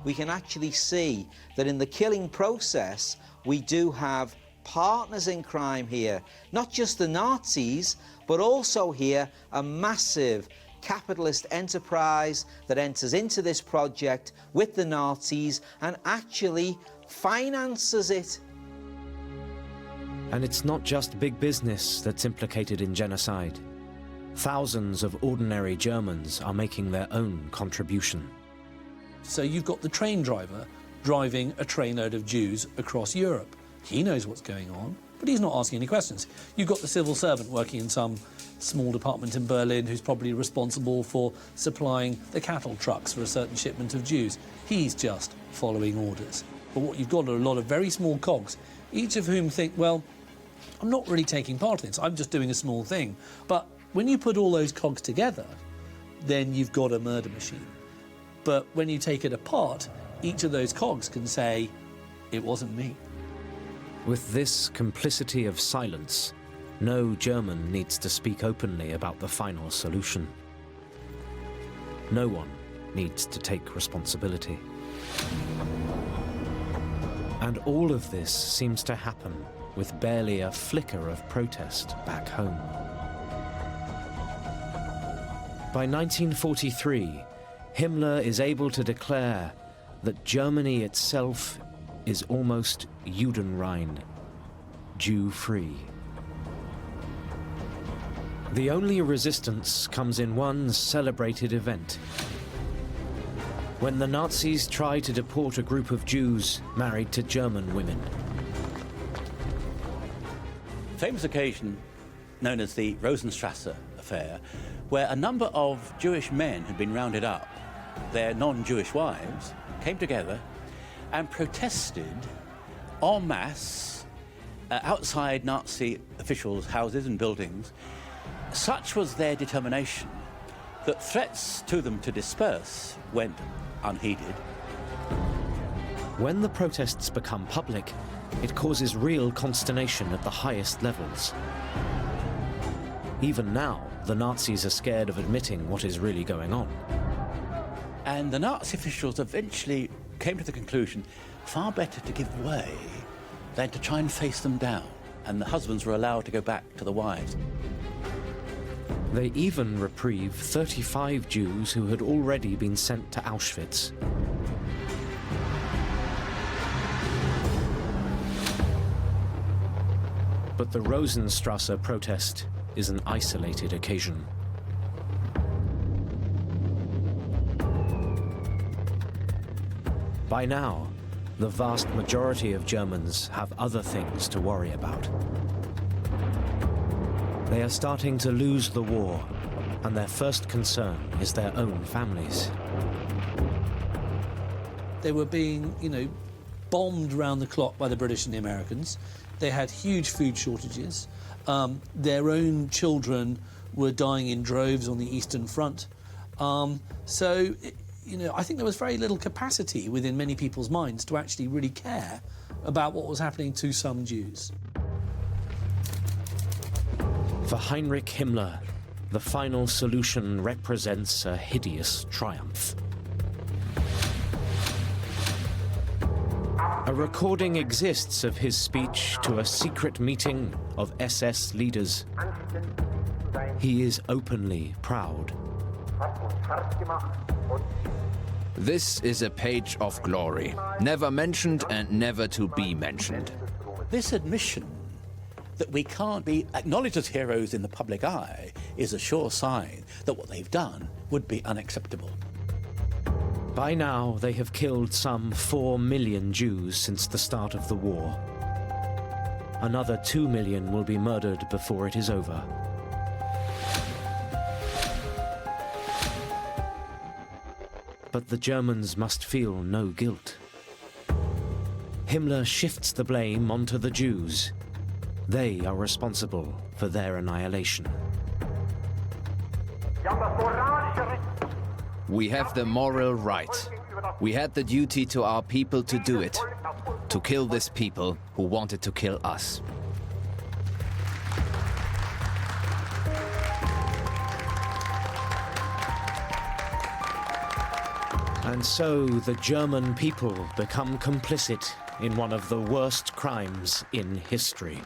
We can actually see that in the killing process, we do have partners in crime here, not just the Nazis, but also here a massive capitalist enterprise that enters into this project with the Nazis and actually finances it. And it's not just big business that's implicated in genocide. Thousands of ordinary Germans are making their own contribution. So you've got the train driver driving a trainload of Jews across Europe. He knows what's going on, but he's not asking any questions. You've got the civil servant working in some small department in Berlin who's probably responsible for supplying the cattle trucks for a certain shipment of Jews. He's just following orders. But what you've got are a lot of very small cogs, each of whom think, well, I'm not really taking part in this, I'm just doing a small thing. But when you put all those cogs together, then you've got a murder machine. But when you take it apart, each of those cogs can say, it wasn't me. With this complicity of silence, no German needs to speak openly about the final solution. No one needs to take responsibility. And all of this seems to happen with barely a flicker of protest back home. By 1943, Himmler is able to declare that Germany itself is almost Judenrein, Jew-free. The only resistance comes in one celebrated event. when the Nazis try to deport a group of Jews married to German women. Famous occasion known as the Rosenstrasse affair, where a number of Jewish men had been rounded up. Their non-Jewish wives came together and protested en masse outside Nazi officials' houses and buildings. Such was their determination that threats to them to disperse went unheeded. When the protests become public, it causes real consternation at the highest levels. Even now, the Nazis are scared of admitting what is really going on. And the Nazi officials eventually came to the conclusion, far better to give way than to try and face them down. And the husbands were allowed to go back to the wives. They even reprieve 35 Jews who had already been sent to Auschwitz. But the Rosenstrasse protest is an isolated occasion. By now, the vast majority of Germans have other things to worry about. They are starting to lose the war, and their first concern is their own families. They were being, bombed round the clock by the British and the Americans. They had huge food shortages. Their own children were dying in droves on the Eastern Front. I think there was very little capacity within many people's minds to actually really care about what was happening to some Jews. For Heinrich Himmler, the final solution represents a hideous triumph. A recording exists of his speech to a secret meeting of SS leaders. He is openly proud. This is a page of glory, never mentioned and never to be mentioned. This admission that we can't be acknowledged as heroes in the public eye is a sure sign that what they've done would be unacceptable. By now, they have killed some 4 million Jews since the start of the war. Another 2 million will be murdered before it is over. But the Germans must feel no guilt. Himmler shifts the blame onto the Jews. They are responsible for their annihilation. We have the moral right. We had the duty to our people to do it, to kill this people who wanted to kill us. And so the German people become complicit in one of the worst crimes in history.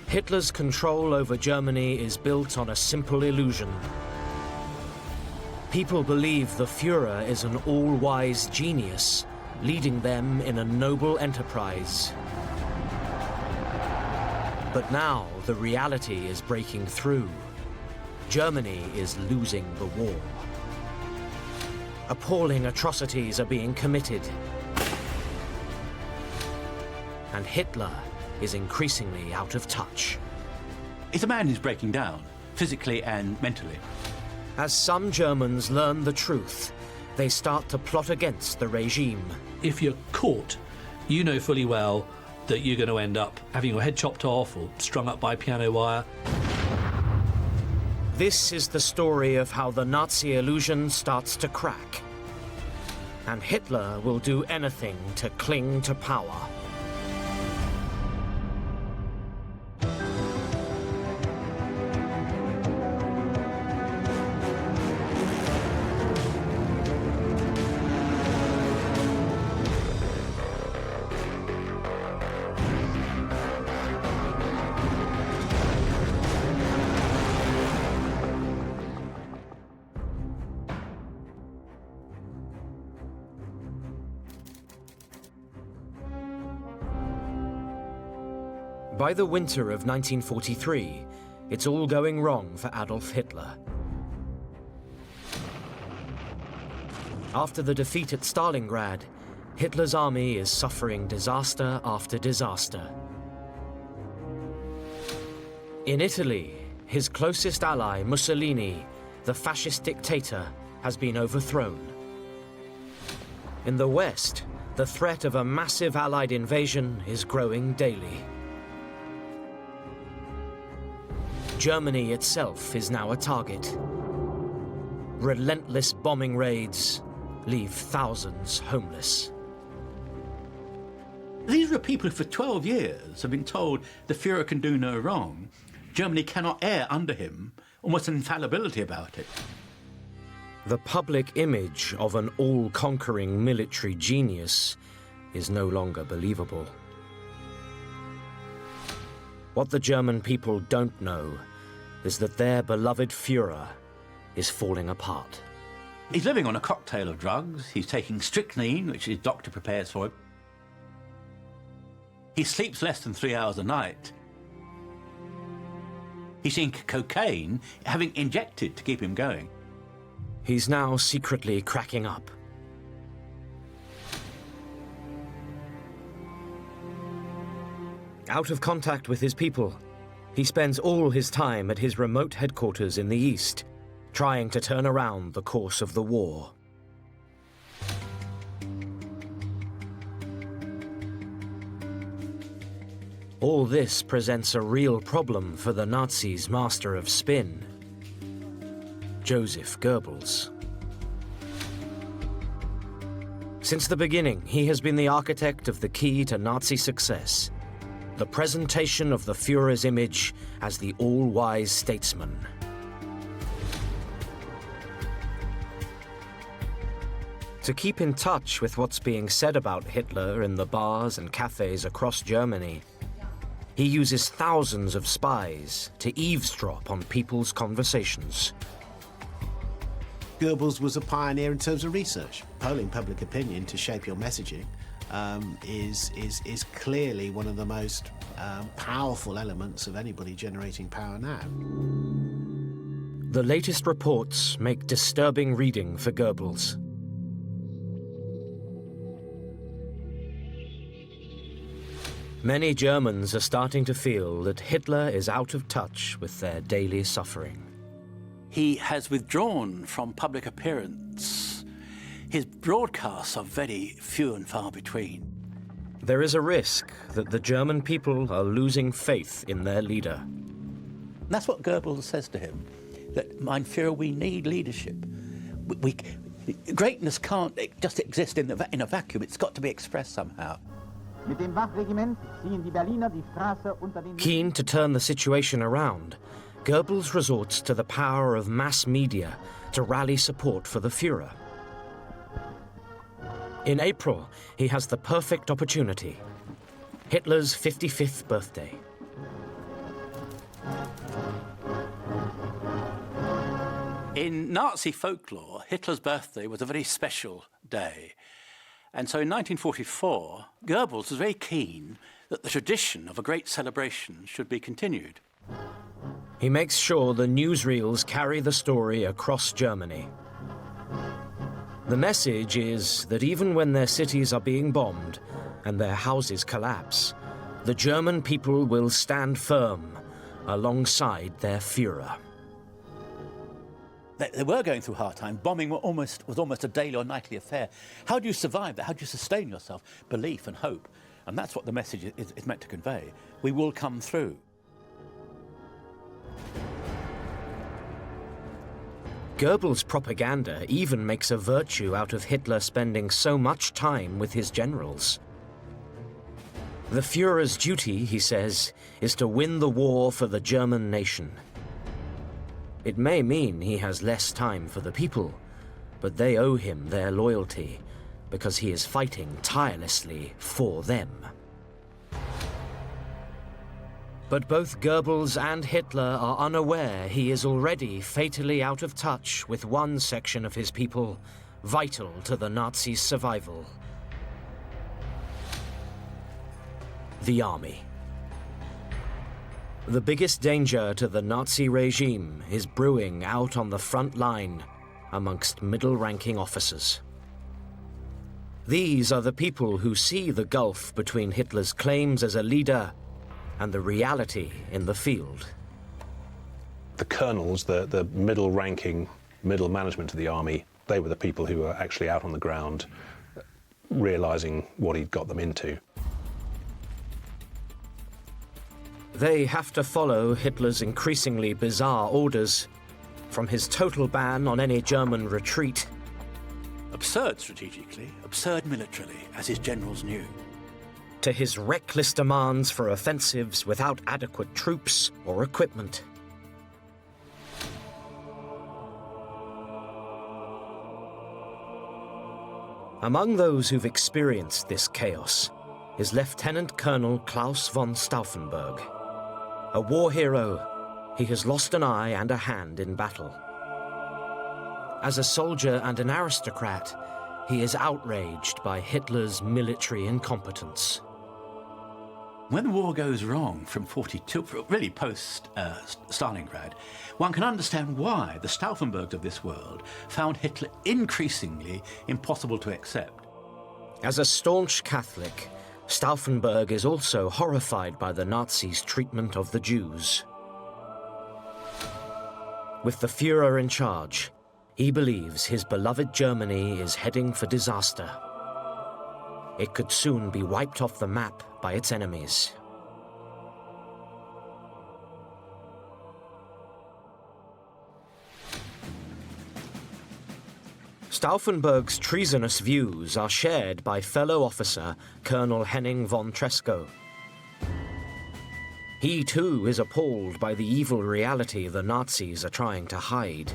Hitler's control over Germany is built on a simple illusion. People believe the Führer is an all-wise genius, leading them in a noble enterprise. But now the reality is breaking through. Germany is losing the war. Appalling atrocities are being committed. And Hitler is increasingly out of touch. It's a man who's breaking down, physically and mentally. As some Germans learn the truth, they start to plot against the regime. If you're caught, you know fully well that you're going to end up having your head chopped off or strung up by piano wire. This is the story of how the Nazi illusion starts to crack. And Hitler will do anything to cling to power. By the winter of 1943, it's all going wrong for Adolf Hitler. After the defeat at Stalingrad, Hitler's army is suffering disaster after disaster. In Italy, his closest ally, Mussolini, the fascist dictator, has been overthrown. In the West, the threat of a massive Allied invasion is growing daily. Germany itself is now a target. Relentless bombing raids leave thousands homeless. These are people who for 12 years have been told the Führer can do no wrong. Germany cannot err under him, almost an infallibility about it. The public image of an all-conquering military genius is no longer believable. What the German people don't know is that their beloved Führer is falling apart. He's living on a cocktail of drugs. He's taking strychnine, which his doctor prepares for him. He sleeps less than 3 hours a night. He's seeing cocaine having injected to keep him going. He's now secretly cracking up. Out of contact with his people, he spends all his time at his remote headquarters in the East, trying to turn around the course of the war. All this presents a real problem for the Nazis' master of spin, Joseph Goebbels. Since the beginning, he has been the architect of the key to Nazi success, the presentation of the Führer's image as the all-wise statesman. To keep in touch with what's being said about Hitler in the bars and cafes across Germany, he uses thousands of spies to eavesdrop on people's conversations. Goebbels was a pioneer in terms of research. Polling public opinion to shape your messaging is clearly one of the most powerful elements of anybody generating power now. The latest reports make disturbing reading for Goebbels. Many Germans are starting to feel that Hitler is out of touch with their daily suffering. He has withdrawn from public appearance. His broadcasts are very few and far between. There is a risk that the German people are losing faith in their leader. That's what Goebbels says to him, that, mein Führer, we need leadership. Greatness can't just exist in a vacuum. It's got to be expressed somehow. Keen to turn the situation around, Goebbels resorts to the power of mass media to rally support for the Führer. In April, he has the perfect opportunity: Hitler's 55th birthday. In Nazi folklore, Hitler's birthday was a very special day. And so in 1944, Goebbels was very keen that the tradition of a great celebration should be continued. He makes sure the newsreels carry the story across Germany. The message is that even when their cities are being bombed and their houses collapse, the German people will stand firm alongside their Führer. They were going through a hard time. Bombing was almost a daily or nightly affair. How do you survive that? How do you sustain yourself? Belief and hope. And that's what the message is meant to convey. We will come through. Goebbels' propaganda even makes a virtue out of Hitler spending so much time with his generals. The Führer's duty, he says, is to win the war for the German nation. It may mean he has less time for the people, but they owe him their loyalty because he is fighting tirelessly for them. But both Goebbels and Hitler are unaware he is already fatally out of touch with one section of his people, vital to the Nazis' survival: the army. The biggest danger to the Nazi regime is brewing out on the front line amongst middle-ranking officers. These are the people who see the gulf between Hitler's claims as a leader and the reality in the field. The colonels, the middle-ranking, middle management of the army, they were the people who were actually out on the ground realising what he'd got them into. They have to follow Hitler's increasingly bizarre orders, from his total ban on any German retreat. Absurd strategically, absurd militarily, as his generals knew. To his reckless demands for offensives without adequate troops or equipment. Among those who've experienced this chaos is Lieutenant Colonel Klaus von Stauffenberg. A war hero, he has lost an eye and a hand in battle. As a soldier and an aristocrat, he is outraged by Hitler's military incompetence. When the war goes wrong from 42, really post Stalingrad, one can understand why the Stauffenbergs of this world found Hitler increasingly impossible to accept. As a staunch Catholic, Stauffenberg is also horrified by the Nazis' treatment of the Jews. With the Führer in charge, he believes his beloved Germany is heading for disaster. It could soon be wiped off the map by its enemies. Stauffenberg's treasonous views are shared by fellow officer Colonel Henning von Tresckow. He too is appalled by the evil reality the Nazis are trying to hide.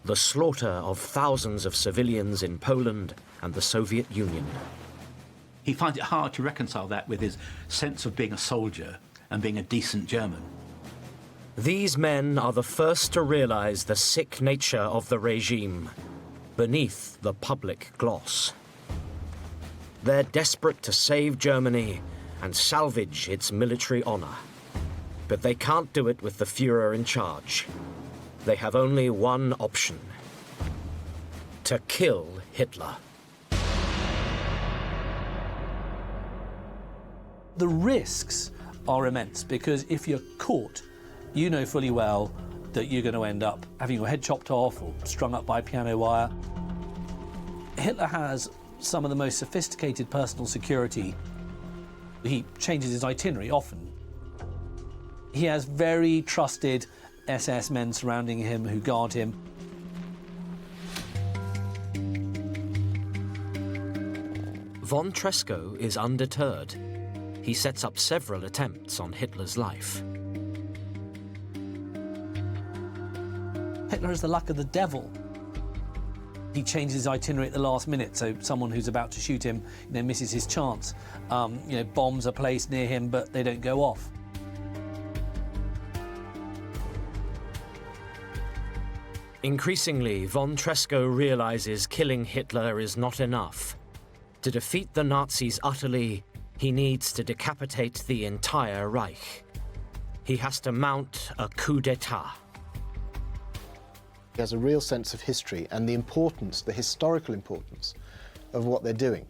The slaughter of thousands of civilians in Poland and the Soviet Union. He finds it hard to reconcile that with his sense of being a soldier and being a decent German. These men are the first to realize the sick nature of the regime beneath the public gloss. They're desperate to save Germany and salvage its military honor. But they can't do it with the Führer in charge. They have only one option: to kill Hitler. The risks are immense, because if you're caught, you know fully well that you're going to end up having your head chopped off or strung up by piano wire. Hitler has some of the most sophisticated personal security. He changes his itinerary often. He has very trusted SS men surrounding him who guard him. Von Tresckow is undeterred. He sets up several attempts on Hitler's life. Hitler has the luck of the devil. He changes his itinerary at the last minute, so someone who's about to shoot him, misses his chance. Bombs are placed near him, but they don't go off. Increasingly, von Tresckow realizes killing Hitler is not enough. To defeat the Nazis utterly, he needs to decapitate the entire Reich. He has to mount a coup d'etat. He has a real sense of history and the importance, the historical importance of what they're doing.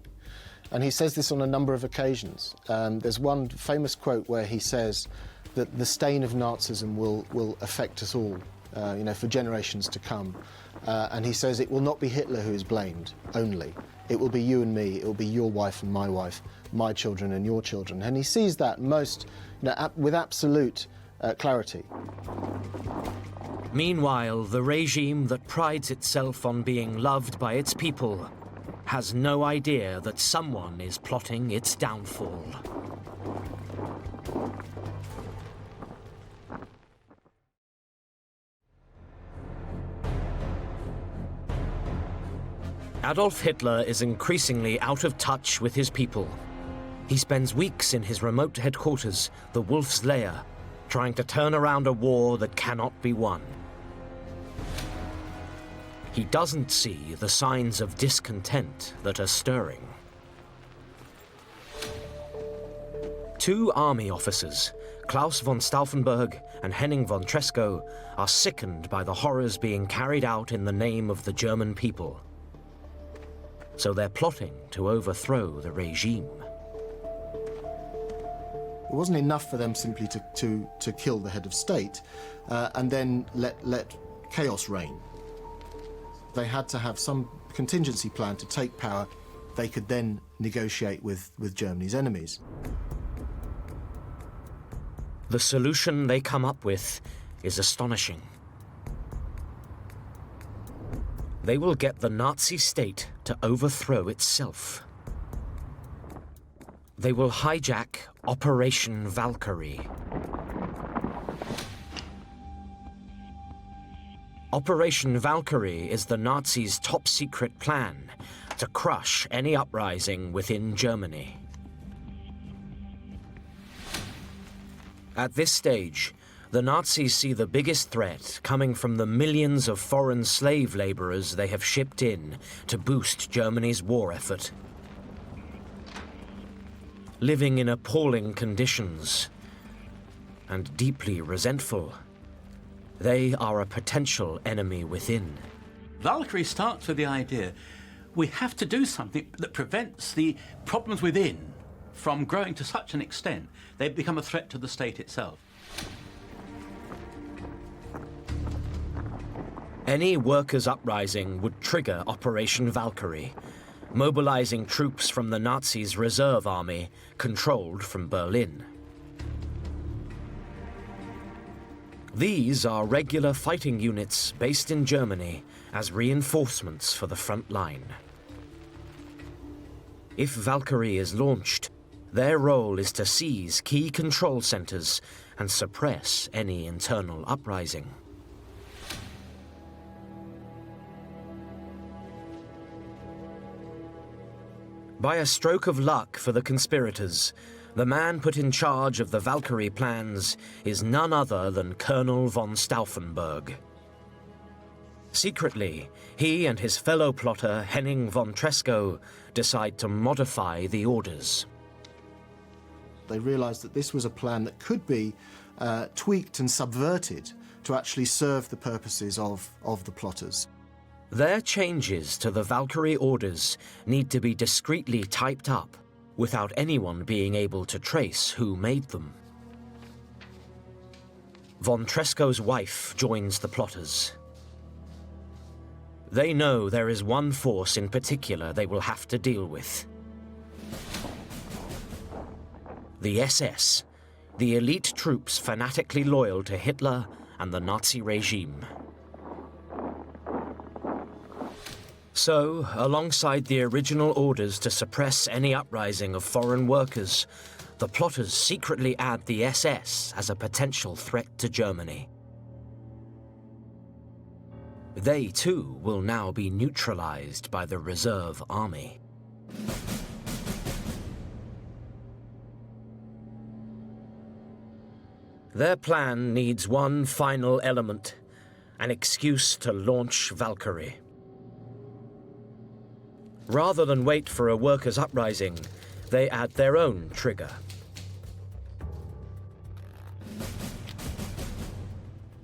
And he says this on a number of occasions. There's one famous quote where he says that the stain of Nazism will affect us all, for generations to come. And he says it will not be Hitler who is blamed only. It will be you and me, it will be your wife and my children and your children. And he sees that with absolute clarity. Meanwhile, the regime that prides itself on being loved by its people has no idea that someone is plotting its downfall. Adolf Hitler is increasingly out of touch with his people. He spends weeks in his remote headquarters, the Wolf's Lair, trying to turn around a war that cannot be won. He doesn't see the signs of discontent that are stirring. Two army officers, Klaus von Stauffenberg and Henning von Tresckow are sickened by the horrors being carried out in the name of the German people. So they're plotting to overthrow the regime. It wasn't enough for them simply to kill the head of state and then let chaos reign. They had to have some contingency plan to take power. They could then negotiate with Germany's enemies. The solution they come up with is astonishing. They will get the Nazi state to overthrow itself. They will hijack Operation Valkyrie. Operation Valkyrie is the Nazis' top-secret plan to crush any uprising within Germany. At this stage, the Nazis see the biggest threat coming from the millions of foreign slave laborers they have shipped in to boost Germany's war effort. Living in appalling conditions and deeply resentful, they are a potential enemy within. Valkyrie starts with the idea we have to do something that prevents the problems within from growing to such an extent they become a threat to the state itself. Any workers' uprising would trigger Operation Valkyrie, mobilizing troops from the Nazis' reserve army, controlled from Berlin. These are regular fighting units based in Germany as reinforcements for the front line. If Valkyrie is launched, their role is to seize key control centers and suppress any internal uprising. By a stroke of luck for the conspirators, the man put in charge of the Valkyrie plans is none other than Colonel von Stauffenberg. Secretly, he and his fellow plotter Henning von Tresckow decide to modify the orders. They realized that this was a plan that could be tweaked and subverted to actually serve the purposes of the plotters. Their changes to the Valkyrie orders need to be discreetly typed up without anyone being able to trace who made them. Von Tresckow's wife joins the plotters. They know there is one force in particular they will have to deal with. The SS, the elite troops fanatically loyal to Hitler and the Nazi regime. So, alongside the original orders to suppress any uprising of foreign workers, the plotters secretly add the SS as a potential threat to Germany. They too will now be neutralized by the reserve army. Their plan needs one final element, an excuse to launch Valkyrie. Rather than wait for a workers' uprising, they add their own trigger.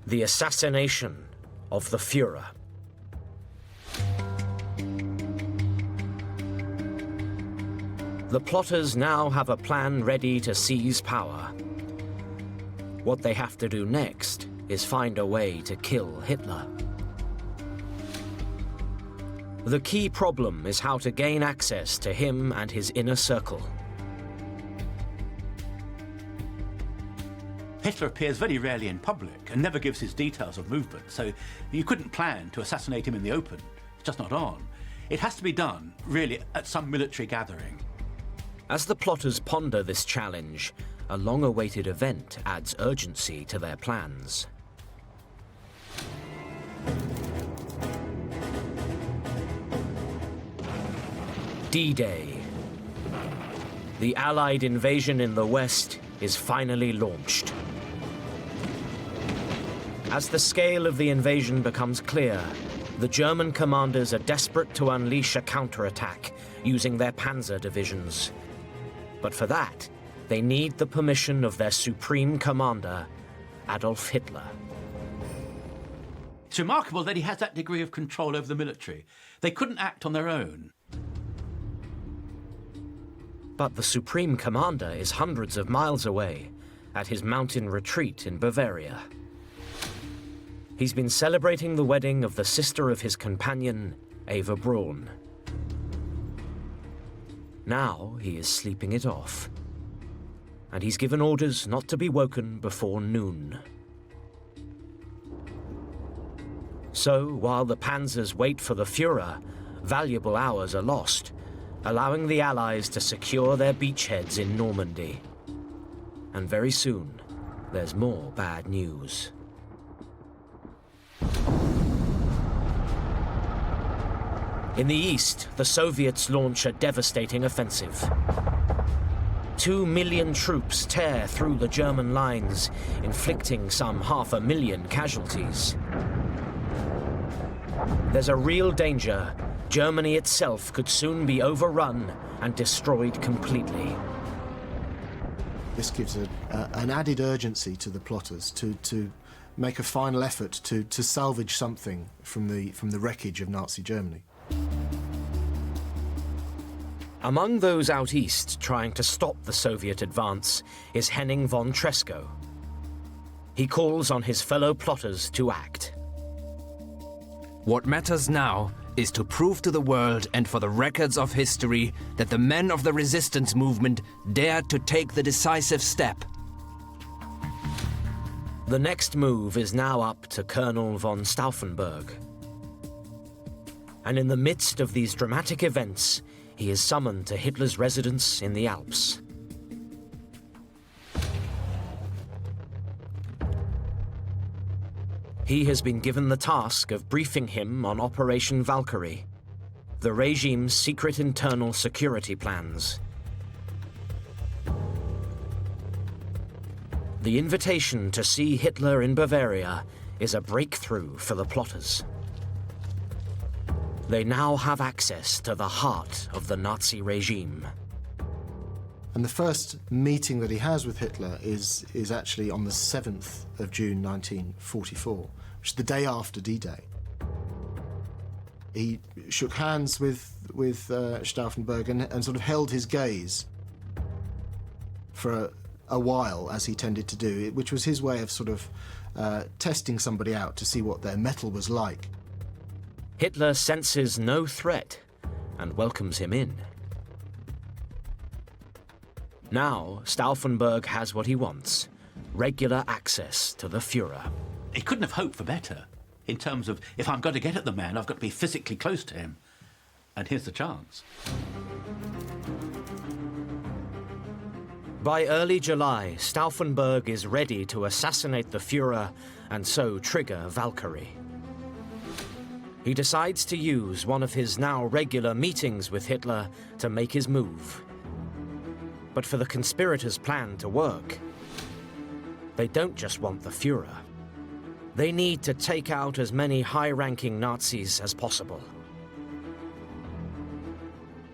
The assassination of the Führer. The plotters now have a plan ready to seize power. What they have to do next is find a way to kill Hitler. The key problem is how to gain access to him and his inner circle. Hitler appears very rarely in public and never gives his details of movement, so you couldn't plan to assassinate him in the open. It's just not on. It has to be done, really, at some military gathering. As the plotters ponder this challenge, a long-awaited event adds urgency to their plans. D-Day. The Allied invasion in the West is finally launched. As the scale of the invasion becomes clear, the German commanders are desperate to unleash a counterattack using their panzer divisions. But for that, they need the permission of their supreme commander, Adolf Hitler. It's remarkable that he has that degree of control over the military. They couldn't act on their own. But the supreme commander is hundreds of miles away at his mountain retreat in Bavaria. He's been celebrating the wedding of the sister of his companion, Eva Braun. Now he is sleeping it off, and he's given orders not to be woken before noon. So, while the panzers wait for the Führer, valuable hours are lost, allowing the Allies to secure their beachheads in Normandy. And very soon, there's more bad news. In the east, the Soviets launch a devastating offensive. 2 million troops tear through the German lines, inflicting some 500,000 casualties. There's a real danger Germany itself could soon be overrun and destroyed completely. This gives an added urgency to the plotters to make a final effort to salvage something from the wreckage of Nazi Germany. Among those out east trying to stop the Soviet advance is Henning von Tresckow. He calls on his fellow plotters to act. What matters now is to prove to the world and for the records of history that the men of the resistance movement dared to take the decisive step. The next move is now up to Colonel von Stauffenberg. And in the midst of these dramatic events, he is summoned to Hitler's residence in the Alps. He has been given the task of briefing him on Operation Valkyrie, the regime's secret internal security plans. The invitation to see Hitler in Bavaria is a breakthrough for the plotters. They now have access to the heart of the Nazi regime. And the first meeting that he has with Hitler is actually on the 7th of June 1944, which is the day after D-Day. He shook hands with Stauffenberg and sort of held his gaze for a while, as he tended to do, which was his way of sort of testing somebody out to see what their mettle was like. Hitler senses no threat and welcomes him in. Now, Stauffenberg has what he wants: regular access to the Führer. He couldn't have hoped for better, in terms of, if I'm going to get at the man, I've got to be physically close to him. And here's the chance. By early July, Stauffenberg is ready to assassinate the Führer and so trigger Valkyrie. He decides to use one of his now regular meetings with Hitler to make his move. But for the conspirators' plan to work, they don't just want the Führer. They need to take out as many high-ranking Nazis as possible.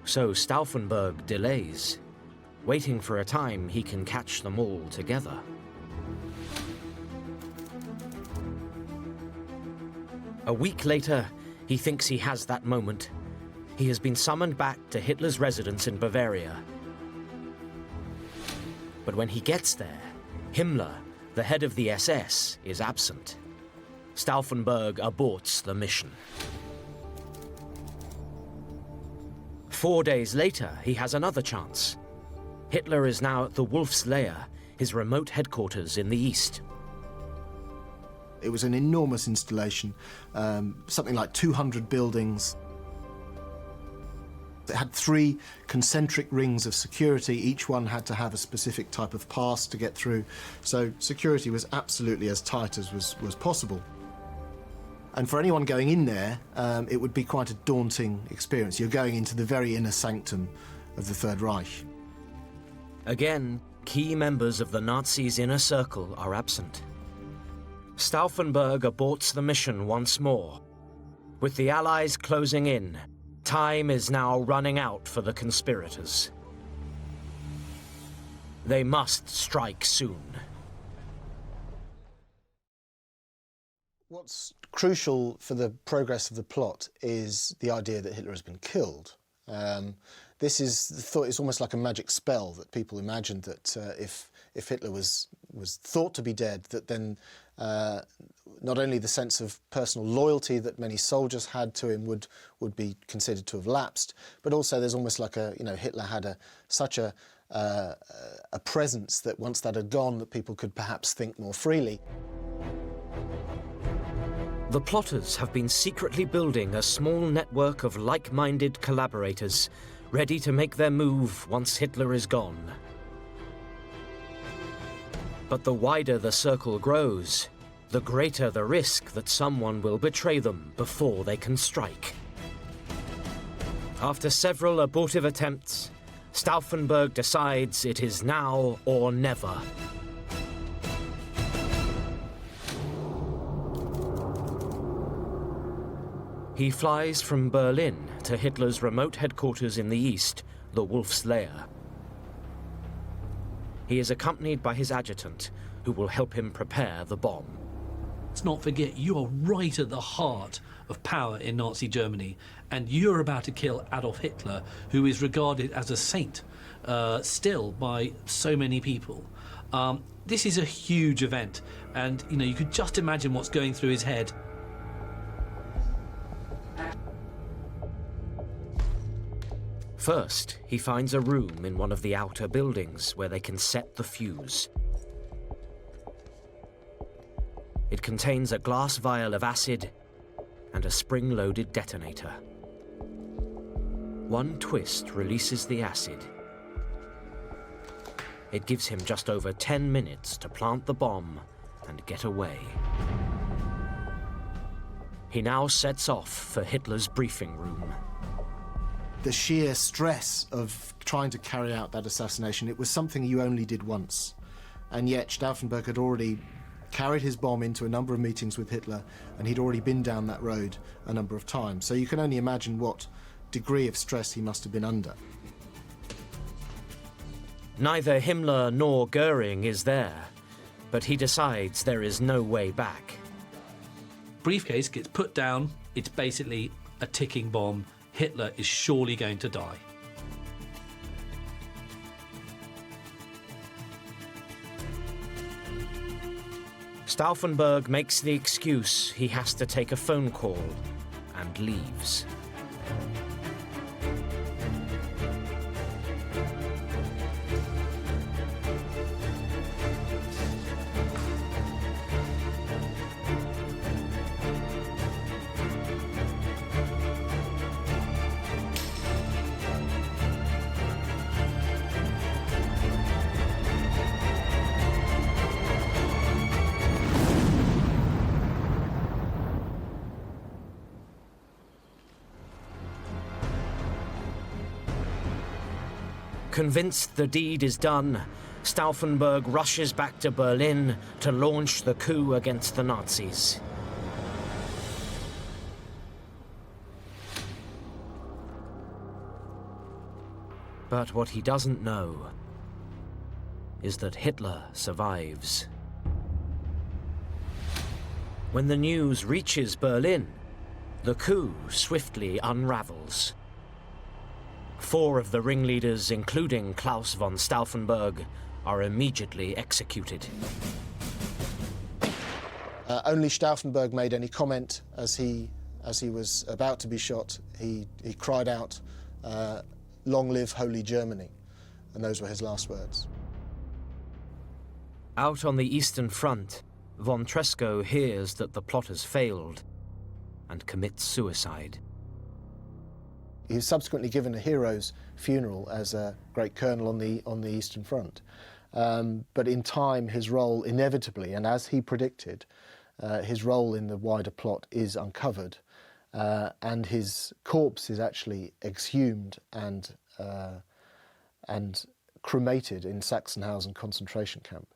So Stauffenberg delays, waiting for a time he can catch them all together. A week later, he thinks he has that moment. He has been summoned back to Hitler's residence in Bavaria. But when he gets there, Himmler, the head of the SS, is absent. Stauffenberg aborts the mission. 4 days later, he has another chance. Hitler is now at the Wolf's Lair, his remote headquarters in the east. It was an enormous installation, something like 200 buildings. It had 3 concentric rings of security. Each one had to have a specific type of pass to get through. So security was absolutely as tight as was possible. And for anyone going in there, it would be quite a daunting experience. You're going into the very inner sanctum of the Third Reich. Again, key members of the Nazis' inner circle are absent. Stauffenberg aborts the mission once more. With the Allies closing in, time is now running out for the conspirators. They must strike soon. What's crucial for the progress of the plot is the idea that Hitler has been killed. This is thought it's almost like a magic spell that people imagined that if Hitler was thought to be dead, that then not only the sense of personal loyalty that many soldiers had to him would be considered to have lapsed, but also there's almost like Hitler had such a presence that once that had gone, that people could perhaps think more freely. The plotters have been secretly building a small network of like-minded collaborators, ready to make their move once Hitler is gone. But the wider the circle grows, the greater the risk that someone will betray them before they can strike. After several abortive attempts, Stauffenberg decides it is now or never. He flies from Berlin to Hitler's remote headquarters in the east, the Wolf's Lair. He is accompanied by his adjutant, who will help him prepare the bomb. Let's not forget, you are right at the heart of power in Nazi Germany, and you're about to kill Adolf Hitler, who is regarded as a saint still by so many people. This is a huge event, and you could just imagine what's going through his head. First, he finds a room in one of the outer buildings where they can set the fuse. It contains a glass vial of acid and a spring-loaded detonator. One twist releases the acid. It gives him just over 10 minutes to plant the bomb and get away. He now sets off for Hitler's briefing room. The sheer stress of trying to carry out that assassination, it was something you only did once. And yet Stauffenberg had already carried his bomb into a number of meetings with Hitler, and he'd already been down that road a number of times. So you can only imagine what degree of stress he must have been under. Neither Himmler nor Goering is there, but he decides there is no way back. Briefcase gets put down, it's basically a ticking bomb. Hitler is surely going to die. Stauffenberg makes the excuse he has to take a phone call and leaves. Convinced the deed is done, Stauffenberg rushes back to Berlin to launch the coup against the Nazis. But what he doesn't know is that Hitler survives. When the news reaches Berlin, the coup swiftly unravels. 4 of the ringleaders, including Klaus von Stauffenberg, are immediately executed. Only Stauffenberg made any comment as he was about to be shot. He cried out, "Long live Holy Germany," and those were his last words. Out on the Eastern Front, von Tresckow hears that the plotters failed and commits suicide. He was subsequently given a hero's funeral as a great colonel on the Eastern Front. But in time, his role inevitably, and as he predicted, his role in the wider plot is uncovered, and his corpse is actually exhumed and cremated in Sachsenhausen concentration camp.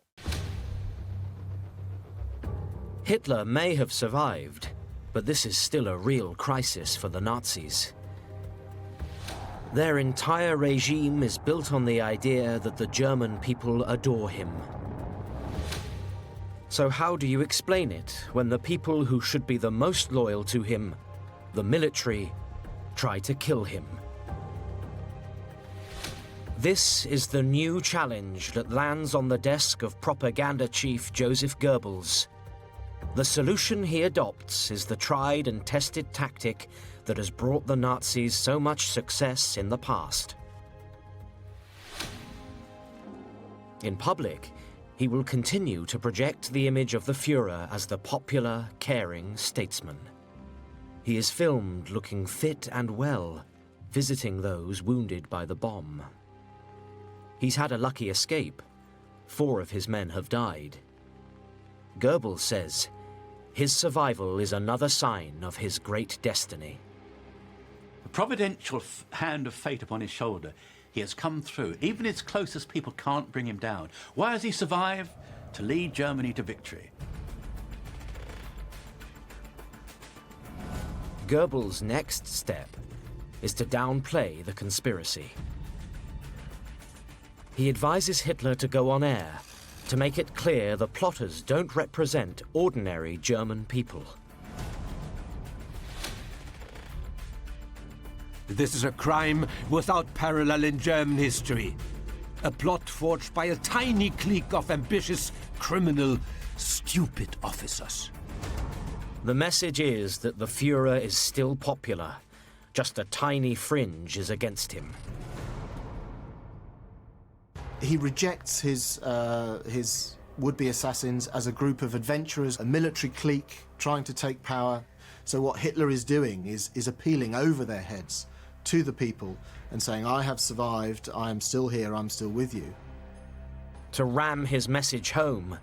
Hitler may have survived, but this is still a real crisis for the Nazis. Their entire regime is built on the idea that the German people adore him. So how do you explain it when the people who should be the most loyal to him, the military, try to kill him? This is the new challenge that lands on the desk of propaganda chief Joseph Goebbels. The solution he adopts is the tried and tested tactic that has brought the Nazis so much success in the past. In public, he will continue to project the image of the Führer as the popular, caring statesman. He is filmed looking fit and well, visiting those wounded by the bomb. He's had a lucky escape. 4 of his men have died. Goebbels says his survival is another sign of his great destiny. The providential hand of fate upon his shoulder, he has come through. Even his closest people can't bring him down. Why has he survived? To lead Germany to victory. Goebbels' next step is to downplay the conspiracy. He advises Hitler to go on air, to make it clear the plotters don't represent ordinary German people. This is a crime without parallel in German history. A plot forged by a tiny clique of ambitious, criminal, stupid officers. The message is that the Führer is still popular. Just a tiny fringe is against him. He rejects his would-be assassins as a group of adventurers, a military clique trying to take power. So what Hitler is doing is appealing over their heads to the people and saying, I have survived, I am still here, I'm still with you. To ram his message home,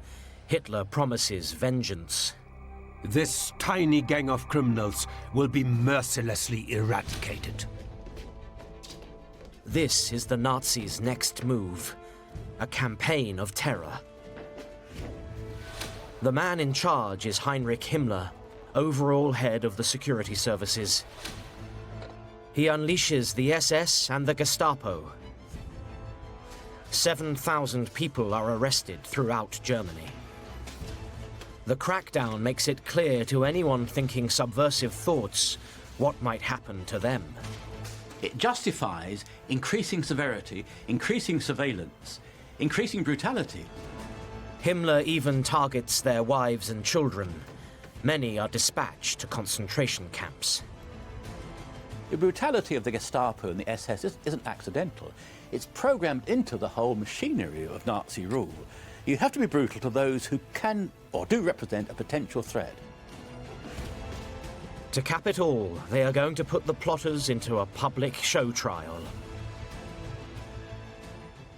Hitler promises vengeance. This tiny gang of criminals will be mercilessly eradicated. This is the Nazis' next move, a campaign of terror. The man in charge is Heinrich Himmler, overall head of the security services. He unleashes the SS and the Gestapo. 7,000 people are arrested throughout Germany. The crackdown makes it clear to anyone thinking subversive thoughts what might happen to them. It justifies increasing severity, increasing surveillance, increasing brutality. Himmler even targets their wives and children. Many are dispatched to concentration camps. The brutality of the Gestapo and the SS isn't accidental. It's programmed into the whole machinery of Nazi rule. You have to be brutal to those who can or do represent a potential threat. To cap it all, they are going to put the plotters into a public show trial.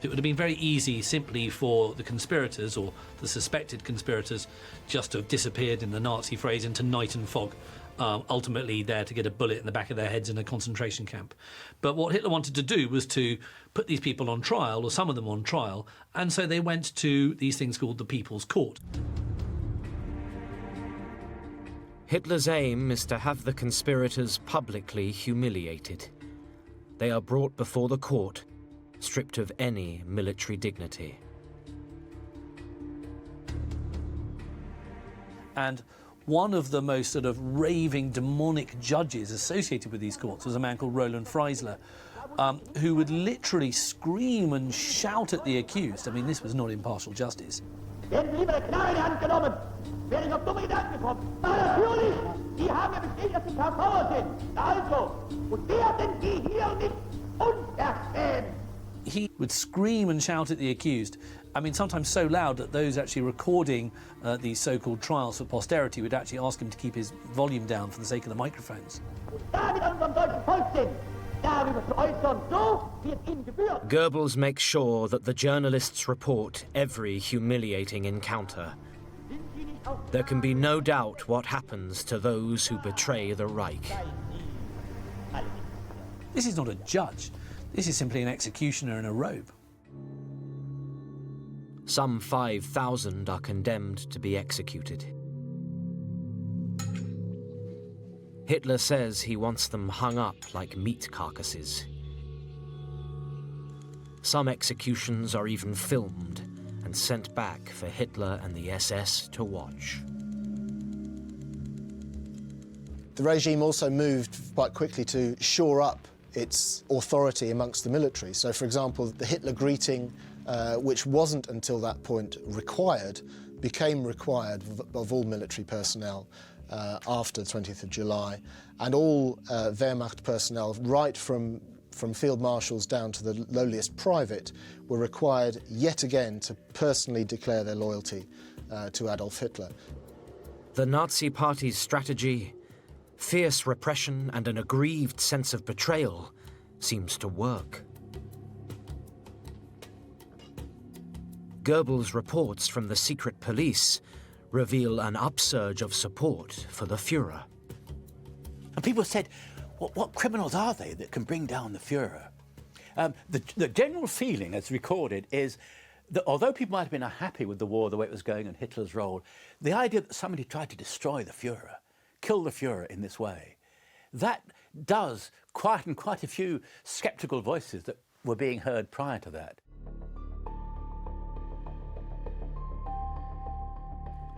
It would have been very easy simply for the conspirators, or the suspected conspirators, just to have disappeared, in the Nazi phrase, into night and fog, ultimately there to get a bullet in the back of their heads in a concentration camp. But what Hitler wanted to do was to put these people on trial, or some of them on trial, and so they went to these things called the People's Court. Hitler's aim is to have the conspirators publicly humiliated. They are brought before the court, stripped of any military dignity. And one of the most sort of raving, demonic judges associated with these courts was a man called Roland Freisler, who would literally scream and shout at the accused. I mean, this was not impartial justice. He would scream and shout at the accused. I mean, sometimes so loud that those actually recording these so-called trials for posterity would actually ask him to keep his volume down for the sake of the microphones. Goebbels makes sure that the journalists report every humiliating encounter. There can be no doubt what happens to those who betray the Reich. This is not a judge. This is simply an executioner in a robe. Some 5,000 are condemned to be executed. Hitler says he wants them hung up like meat carcasses. Some executions are even filmed and sent back for Hitler and the SS to watch. The regime also moved quite quickly to shore up its authority amongst the military. So, for example, the Hitler greeting, which wasn't until that point required, became required of all military personnel after the 20th of July. And all Wehrmacht personnel, right from field marshals down to the lowliest private, were required yet again to personally declare their loyalty to Adolf Hitler. The Nazi Party's strategy, fierce repression and an aggrieved sense of betrayal, seems to work. Goebbels' reports from the secret police reveal an upsurge of support for the Führer. And people said, what criminals are they that can bring down the Führer? The general feeling, as recorded, is that although people might have been unhappy with the war, the way it was going, and Hitler's role, the idea that somebody tried to destroy the Führer, kill the Führer in this way, that does quieten quite a few sceptical voices that were being heard prior to that.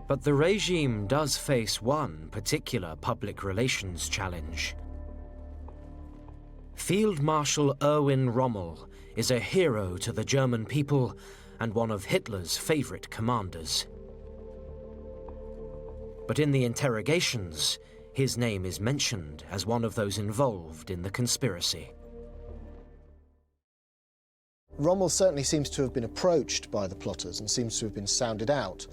But the regime does face one particular public relations challenge. Field Marshal Erwin Rommel is a hero to the German people and one of Hitler's favorite commanders. But in the interrogations, his name is mentioned as one of those involved in the conspiracy. Rommel certainly seems to have been approached by the plotters and seems to have been sounded out.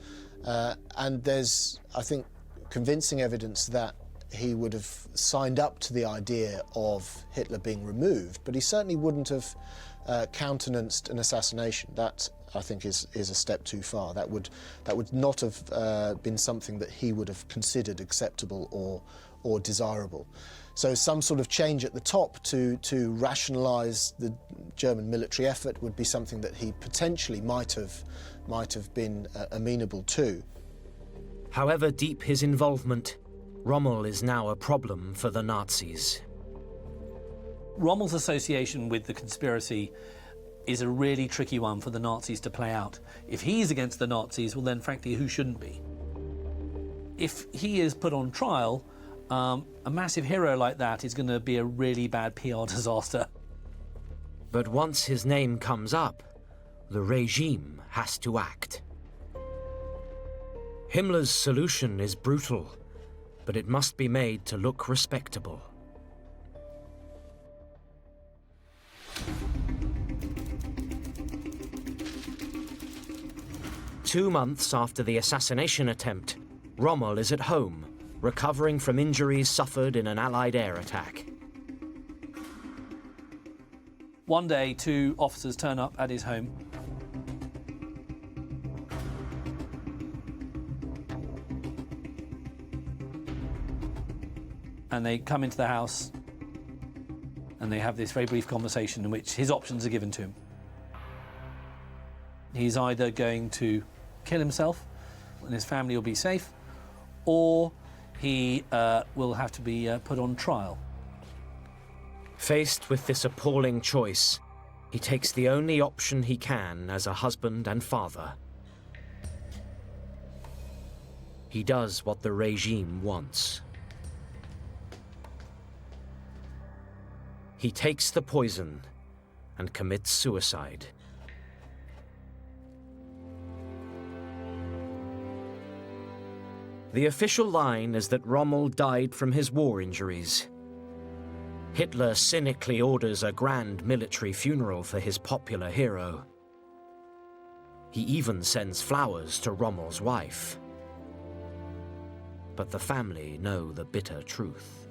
And there's, I think, convincing evidence that he would have signed up to the idea of Hitler being removed, but he certainly wouldn't have countenanced an assassination. That, I think, is a step too far. That would not have been something that he would have considered acceptable or desirable. So some sort of change at the top to rationalise the German military effort would be something that he potentially might have been amenable to. However deep his involvement, Rommel is now a problem for the Nazis. Rommel's association with the conspiracy is a really tricky one for the Nazis to play out. If he's against the Nazis, well then frankly, who shouldn't be? If he is put on trial, a massive hero like that is going to be a really bad PR disaster. But once his name comes up, the regime has to act. Himmler's solution is brutal, but it must be made to look respectable. Two months after the assassination attempt, Rommel is at home, recovering from injuries suffered in an Allied air attack. One day, two officers turn up at his home. And they come into the house and they have this very brief conversation in which his options are given to him. He's either going to kill himself and his family will be safe, or he will have to be put on trial. Faced with this appalling choice, he takes the only option he can as a husband and father. He does what the regime wants. He takes the poison and commits suicide. The official line is that Rommel died from his war injuries. Hitler cynically orders a grand military funeral for his popular hero. He even sends flowers to Rommel's wife. But the family know the bitter truth.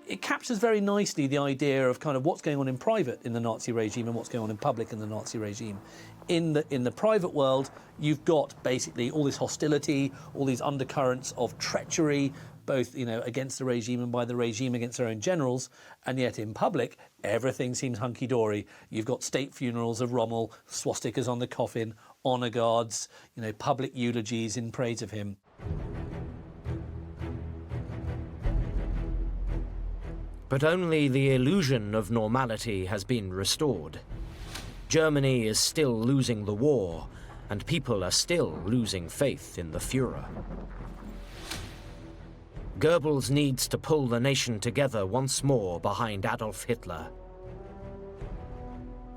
It captures very nicely the idea of kind of what's going on in private in the Nazi regime and what's going on in public in the Nazi regime. In the private world, you've got basically all this hostility, all these undercurrents of treachery, both against the regime and by the regime against their own generals, and yet in public, everything seems hunky-dory. You've got state funerals of Rommel, swastikas on the coffin, honour guards, public eulogies in praise of him. But only the illusion of normality has been restored. Germany is still losing the war, and people are still losing faith in the Führer. Goebbels needs to pull the nation together once more behind Adolf Hitler.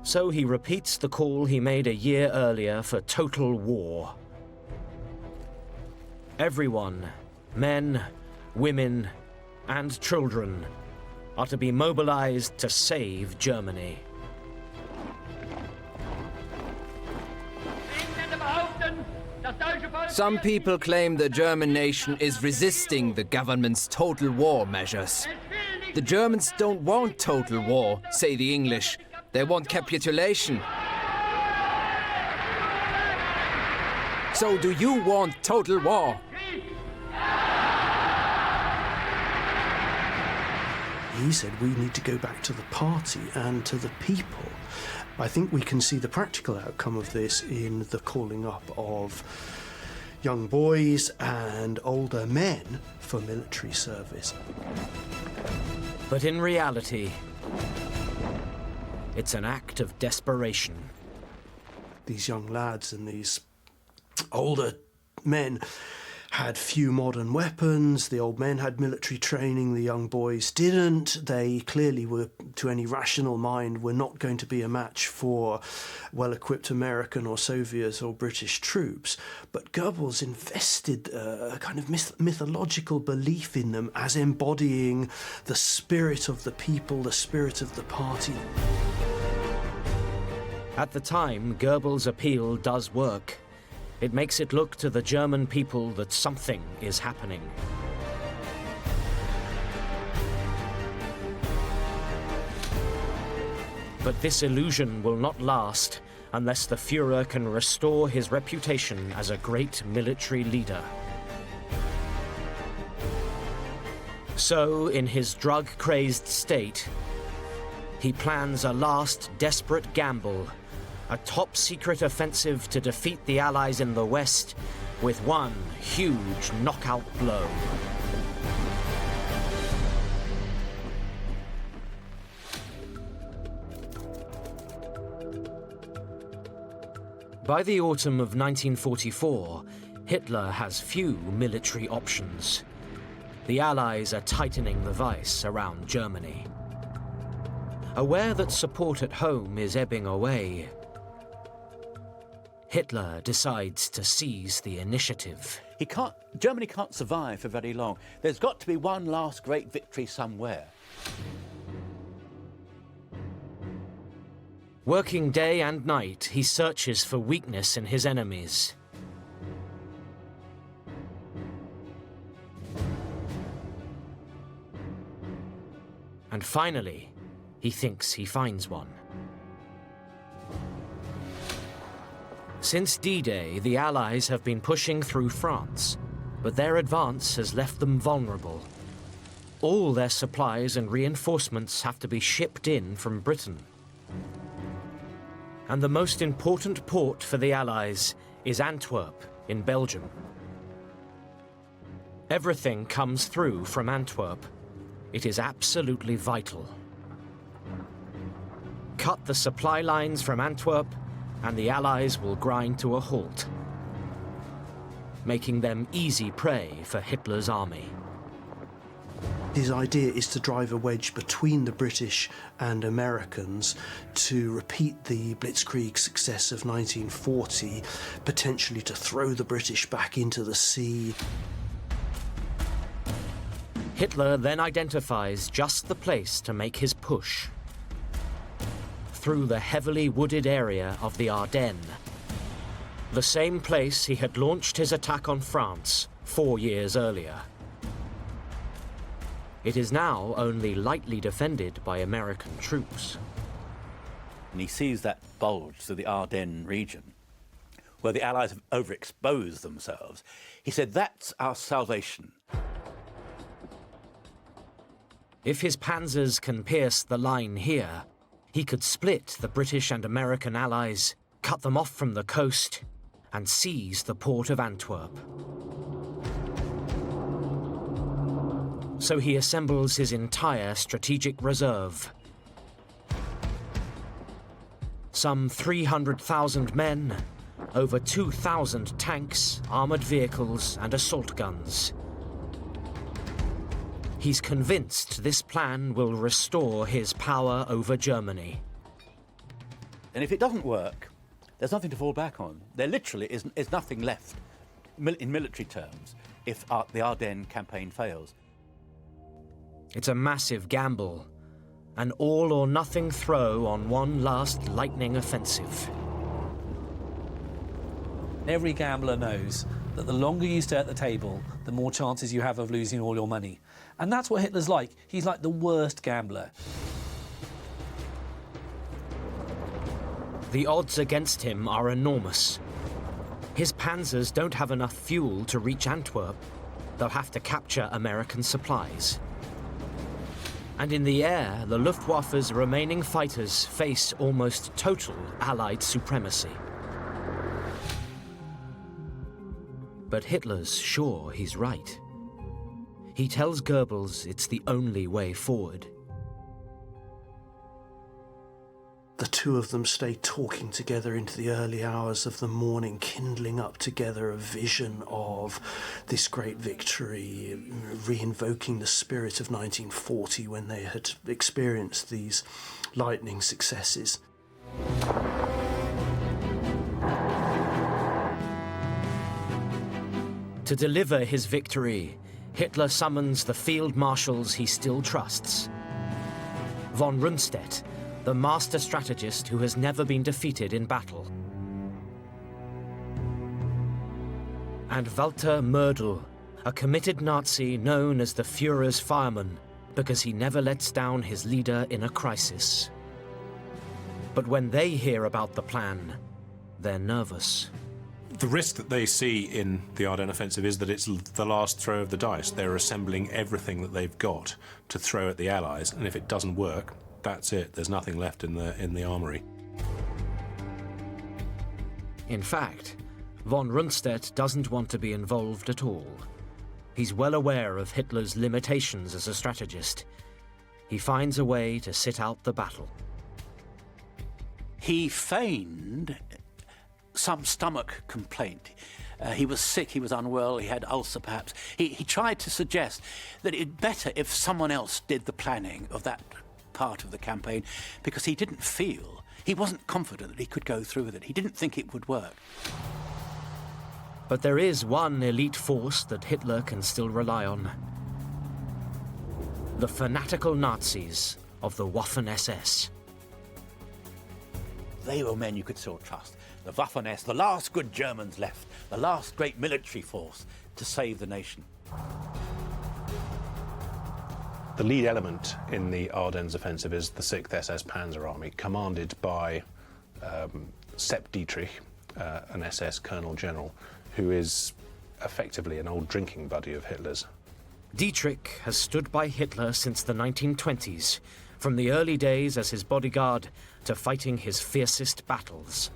So he repeats the call he made a year earlier for total war. Everyone, men, women, and children, are to be mobilized to save Germany. Some people claim the German nation is resisting the government's total war measures. The Germans don't want total war, say the English. They want capitulation. So do you want total war? He said we need to go back to the party and to the people. I think we can see the practical outcome of this in the calling up of young boys and older men for military service. But in reality, it's an act of desperation. These young lads and these older men had few modern weapons. The old men had military training, the young boys didn't. They clearly were, to any rational mind, were not going to be a match for well-equipped American or Soviet or British troops. But Goebbels invested a kind of mythological belief in them as embodying the spirit of the people, the spirit of the party. At the time, Goebbels' appeal does work. It makes it look to the German people that something is happening. But this illusion will not last unless the Führer can restore his reputation as a great military leader. So, in his drug-crazed state, he plans a last desperate gamble, a top-secret offensive to defeat the Allies in the West with one huge knockout blow. By the autumn of 1944, Hitler has few military options. The Allies are tightening the vice around Germany. Aware that support at home is ebbing away, Hitler decides to seize the initiative. Germany can't survive for very long. There's got to be one last great victory somewhere. Working day and night, he searches for weakness in his enemies. And finally, he thinks he finds one. Since D-Day, the Allies have been pushing through France, but their advance has left them vulnerable. All their supplies and reinforcements have to be shipped in from Britain. And the most important port for the Allies is Antwerp in Belgium. Everything comes through from Antwerp. It is absolutely vital. Cut the supply lines from Antwerp, and the Allies will grind to a halt, making them easy prey for Hitler's army. His idea is to drive a wedge between the British and Americans to repeat the Blitzkrieg success of 1940, potentially to throw the British back into the sea. Hitler then identifies just the place to make his push. Through the heavily wooded area of the Ardennes, the same place he had launched his attack on France 4 years earlier. It is now only lightly defended by American troops. And he sees that bulge through the Ardennes region, where the Allies have overexposed themselves. He said, that's our salvation. If his panzers can pierce the line here, he could split the British and American allies, cut them off from the coast, and seize the port of Antwerp. So he assembles his entire strategic reserve. Some 300,000 men, over 2,000 tanks, armored vehicles, and assault guns. He's convinced this plan will restore his power over Germany. And if it doesn't work, there's nothing to fall back on. There literally is nothing left, in military terms, if the Ardennes campaign fails. It's a massive gamble, an all-or-nothing throw on one last lightning offensive. Every gambler knows that the longer you stay at the table, the more chances you have of losing all your money. And that's what Hitler's like. He's like the worst gambler. The odds against him are enormous. His panzers don't have enough fuel to reach Antwerp. They'll have to capture American supplies. And in the air, the Luftwaffe's remaining fighters face almost total Allied supremacy. But Hitler's sure he's right. He tells Goebbels it's the only way forward. The two of them stay talking together into the early hours of the morning, kindling up together a vision of this great victory, re-invoking the spirit of 1940 when they had experienced these lightning successes. To deliver his victory, Hitler summons the field marshals he still trusts. Von Rundstedt, the master strategist who has never been defeated in battle. And Walter Mödel, a committed Nazi known as the Führer's fireman because he never lets down his leader in a crisis. But when they hear about the plan, they're nervous. The risk that they see in the Ardennes offensive is that it's the last throw of the dice. They're assembling everything that they've got to throw at the Allies, and if it doesn't work, that's it. There's nothing left in the armory. In fact, von Rundstedt doesn't want to be involved at all. He's well aware of Hitler's limitations as a strategist. He finds a way to sit out the battle. He feigned some stomach complaint. He was sick, he was unwell, he had ulcer perhaps. He tried to suggest that it'd better if someone else did the planning of that part of the campaign, because he didn't feel, he wasn't confident that he could go through with it. He didn't think it would work. But there is one elite force that Hitler can still rely on. The fanatical Nazis of the Waffen-SS. They were men you could still trust. The Waffen-SS, the last good Germans left, the last great military force to save the nation. The lead element in the Ardennes offensive is the 6th SS Panzer Army, commanded by Sepp Dietrich, an SS Colonel General, who is effectively an old drinking buddy of Hitler's. Dietrich has stood by Hitler since the 1920s, from the early days as his bodyguard to fighting his fiercest battles.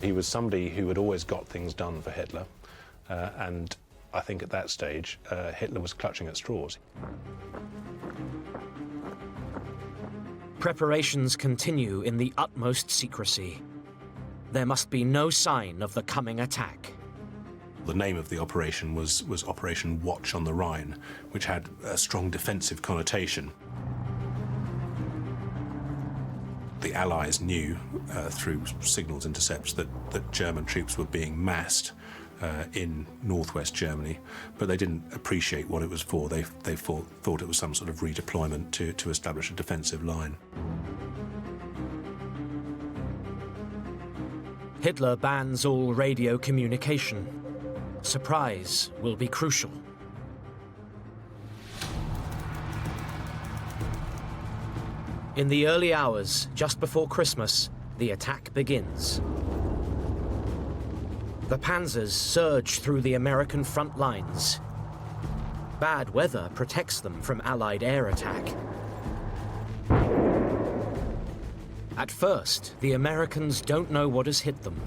He was somebody who had always got things done for Hitler, and I think at that stage, Hitler was clutching at straws. Preparations continue in the utmost secrecy. There must be no sign of the coming attack. The name of the operation was Operation Watch on the Rhine, which had a strong defensive connotation. The Allies knew through signals intercepts that German troops were being massed in northwest Germany, but they didn't appreciate what it was for. They thought it was some sort of redeployment to establish a defensive line. Hitler bans all radio communication. Surprise will be crucial. In the early hours, just before Christmas, the attack begins. The panzers surge through the American front lines. Bad weather protects them from Allied air attack. At first, the Americans don't know what has hit them.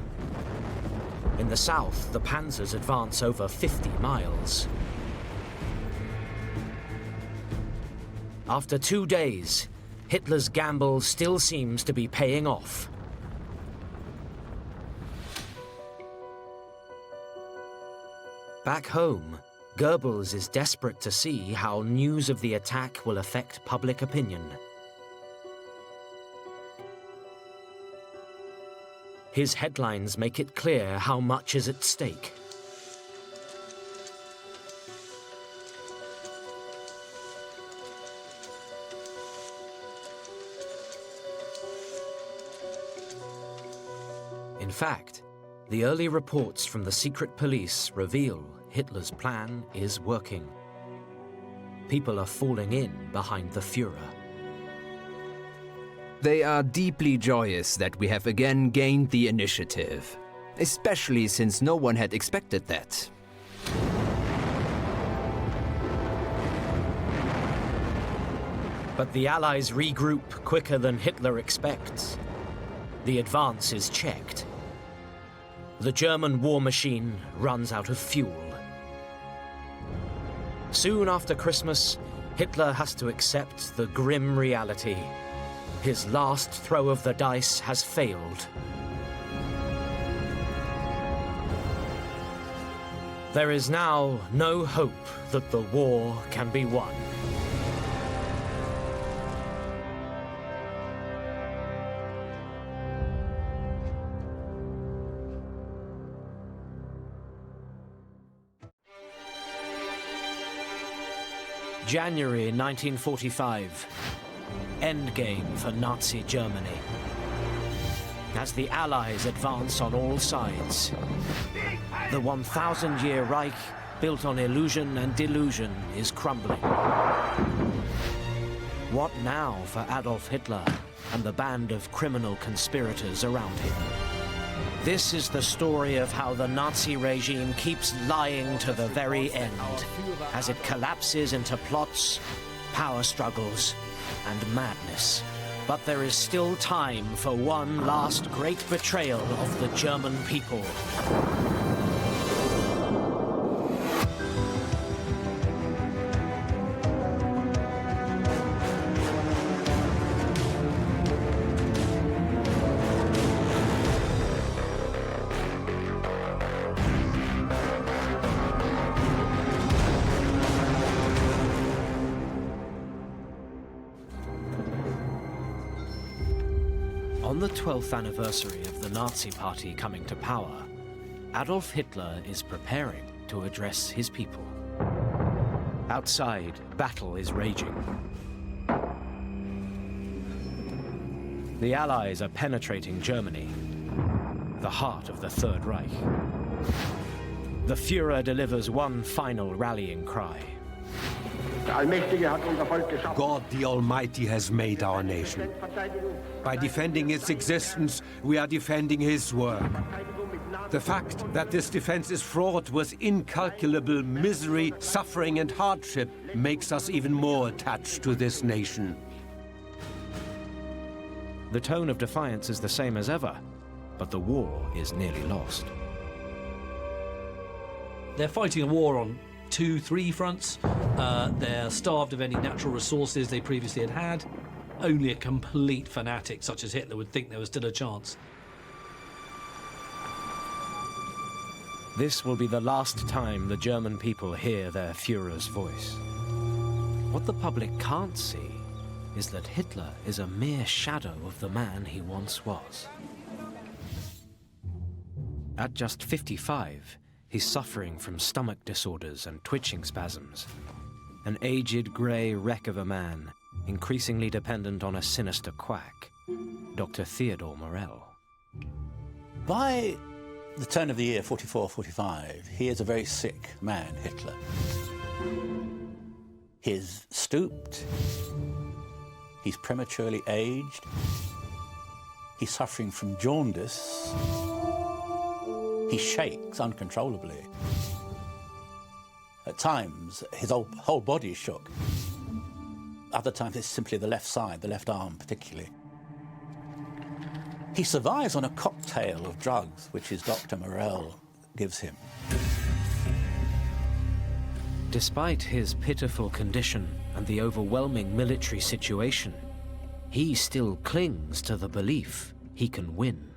In the south, the panzers advance over 50 miles. After 2 days, Hitler's gamble still seems to be paying off. Back home, Goebbels is desperate to see how news of the attack will affect public opinion. His headlines make it clear how much is at stake. In fact, the early reports from the secret police reveal Hitler's plan is working. People are falling in behind the Führer. They are deeply joyous that we have again gained the initiative, especially since no one had expected that. But the Allies regroup quicker than Hitler expects. The advance is checked. The German war machine runs out of fuel. Soon after Christmas, Hitler has to accept the grim reality. His last throw of the dice has failed. There is now no hope that the war can be won. January 1945. Endgame for Nazi Germany. As the Allies advance on all sides, the 1,000-year Reich, built on illusion and delusion, is crumbling. What now for Adolf Hitler and the band of criminal conspirators around him? This is the story of how the Nazi regime keeps lying to the very end, as it collapses into plots, power struggles, and madness. But there is still time for one last great betrayal of the German people. On the 12th anniversary of the Nazi Party coming to power, Adolf Hitler is preparing to address his people. Outside, battle is raging. The Allies are penetrating Germany, the heart of the Third Reich. The Führer delivers one final rallying cry. God the Almighty has made our nation. By defending its existence, we are defending His work. The fact that this defense is fraught with incalculable misery, suffering, and hardship makes us even more attached to this nation. The tone of defiance is the same as ever, but the war is nearly lost. They're fighting a war on 2-3 fronts. They're starved of any natural resources they previously had. Only a complete fanatic such as Hitler would think there was still a chance. This will be the last time the German people hear their Führer's voice. What the public can't see is that Hitler is a mere shadow of the man he once was. At just 55, he's suffering from stomach disorders and twitching spasms. An aged grey wreck of a man, increasingly dependent on a sinister quack, Dr. Theodor Morell. By the turn of the year 44-45, he is a very sick man, Hitler. He's stooped, he's prematurely aged, he's suffering from jaundice, he shakes uncontrollably. At times, his whole body shook. Other times, it's simply the left side, the left arm particularly. He survives on a cocktail of drugs, which his Dr. Morell gives him. Despite his pitiful condition, and the overwhelming military situation, he still clings to the belief he can win.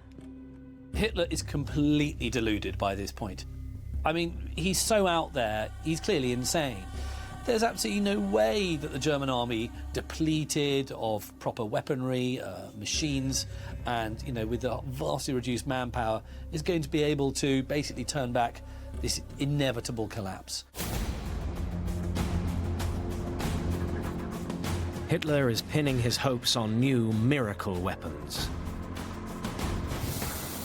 Hitler is completely deluded by this point. I mean, he's so out there, he's clearly insane. There's absolutely no way that the German army, depleted of proper weaponry, machines, and, with a vastly reduced manpower, is going to be able to basically turn back this inevitable collapse. Hitler is pinning his hopes on new miracle weapons.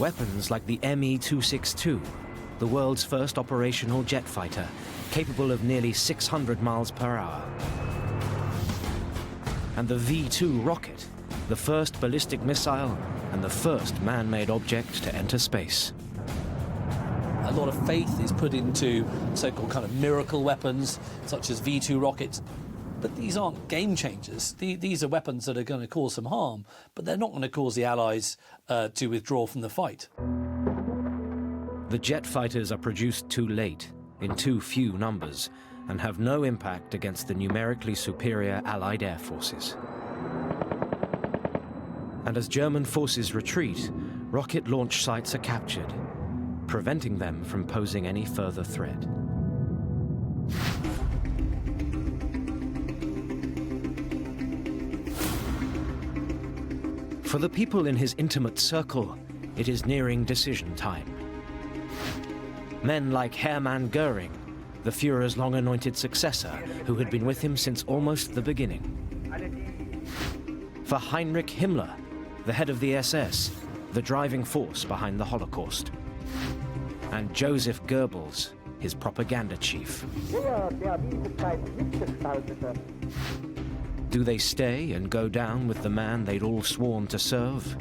Weapons like the Me-262, the world's first operational jet fighter, capable of nearly 600 miles per hour. And the V-2 rocket, the first ballistic missile and the first man-made object to enter space. A lot of faith is put into so-called kind of miracle weapons, such as V-2 rockets. But these aren't game changers. These are weapons that are going to cause some harm, but they're not going to cause the Allies to withdraw from the fight. The jet fighters are produced too late, in too few numbers, and have no impact against the numerically superior Allied air forces. And as German forces retreat, rocket launch sites are captured, preventing them from posing any further threat. For the people in his intimate circle, it is nearing decision time. Men like Hermann Göring, the Führer's long-anointed successor, who had been with him since almost the beginning. For Heinrich Himmler, the head of the SS, the driving force behind the Holocaust. And Joseph Goebbels, his propaganda chief. Do they stay and go down with the man they'd all sworn to serve?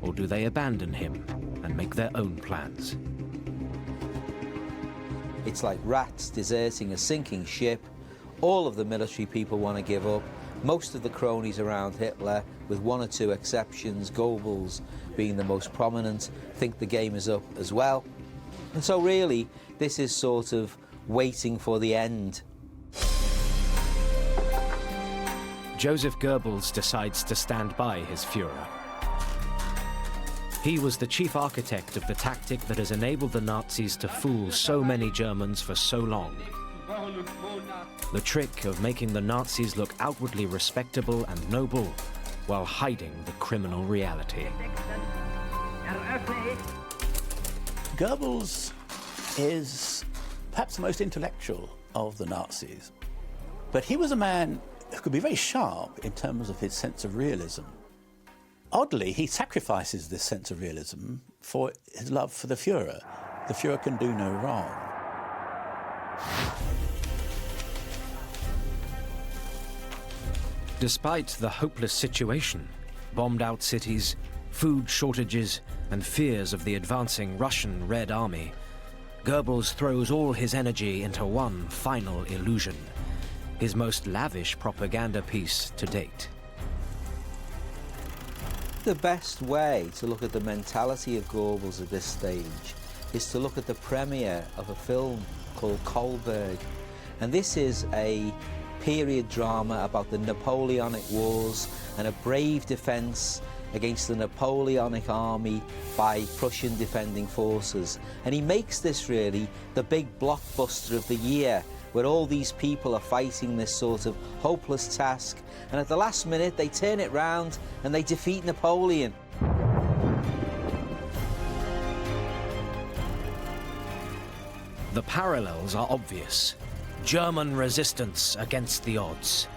Or do they abandon him and make their own plans? It's like rats deserting a sinking ship. All of the military people want to give up. Most of the cronies around Hitler, with one or two exceptions, Goebbels being the most prominent, think the game is up as well. And so really, this is sort of waiting for the end. Joseph Goebbels decides to stand by his Führer. He was the chief architect of the tactic that has enabled the Nazis to fool so many Germans for so long. The trick of making the Nazis look outwardly respectable and noble while hiding the criminal reality. Goebbels is perhaps the most intellectual of the Nazis, but he was a man who could be very sharp in terms of his sense of realism. Oddly, he sacrifices this sense of realism for his love for the Führer. The Führer can do no wrong. Despite the hopeless situation, bombed-out cities, food shortages, and fears of the advancing Russian Red Army, Goebbels throws all his energy into one final illusion, his most lavish propaganda piece to date. The best way to look at the mentality of Goebbels at this stage is to look at the premiere of a film called Kolberg. And this is a period drama about the Napoleonic Wars and a brave defense against the Napoleonic army by Prussian defending forces. And he makes this really the big blockbuster of the year, where all these people are fighting this sort of hopeless task, and at the last minute they turn it round and they defeat Napoleon. The parallels are obvious. German resistance against the odds.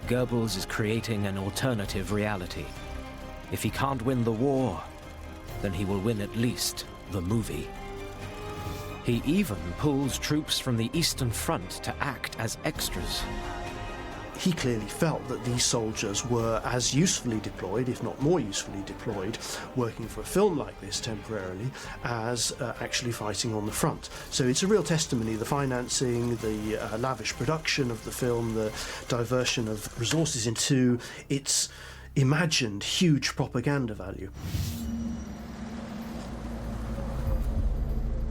Goebbels is creating an alternative reality. If he can't win the war, then he will win at least the movie. He even pulls troops from the Eastern Front to act as extras. He clearly felt that these soldiers were as usefully deployed, if not more usefully deployed, working for a film like this temporarily, as actually fighting on the front. So it's a real testimony, the financing, the lavish production of the film, the diversion of resources into its imagined huge propaganda value.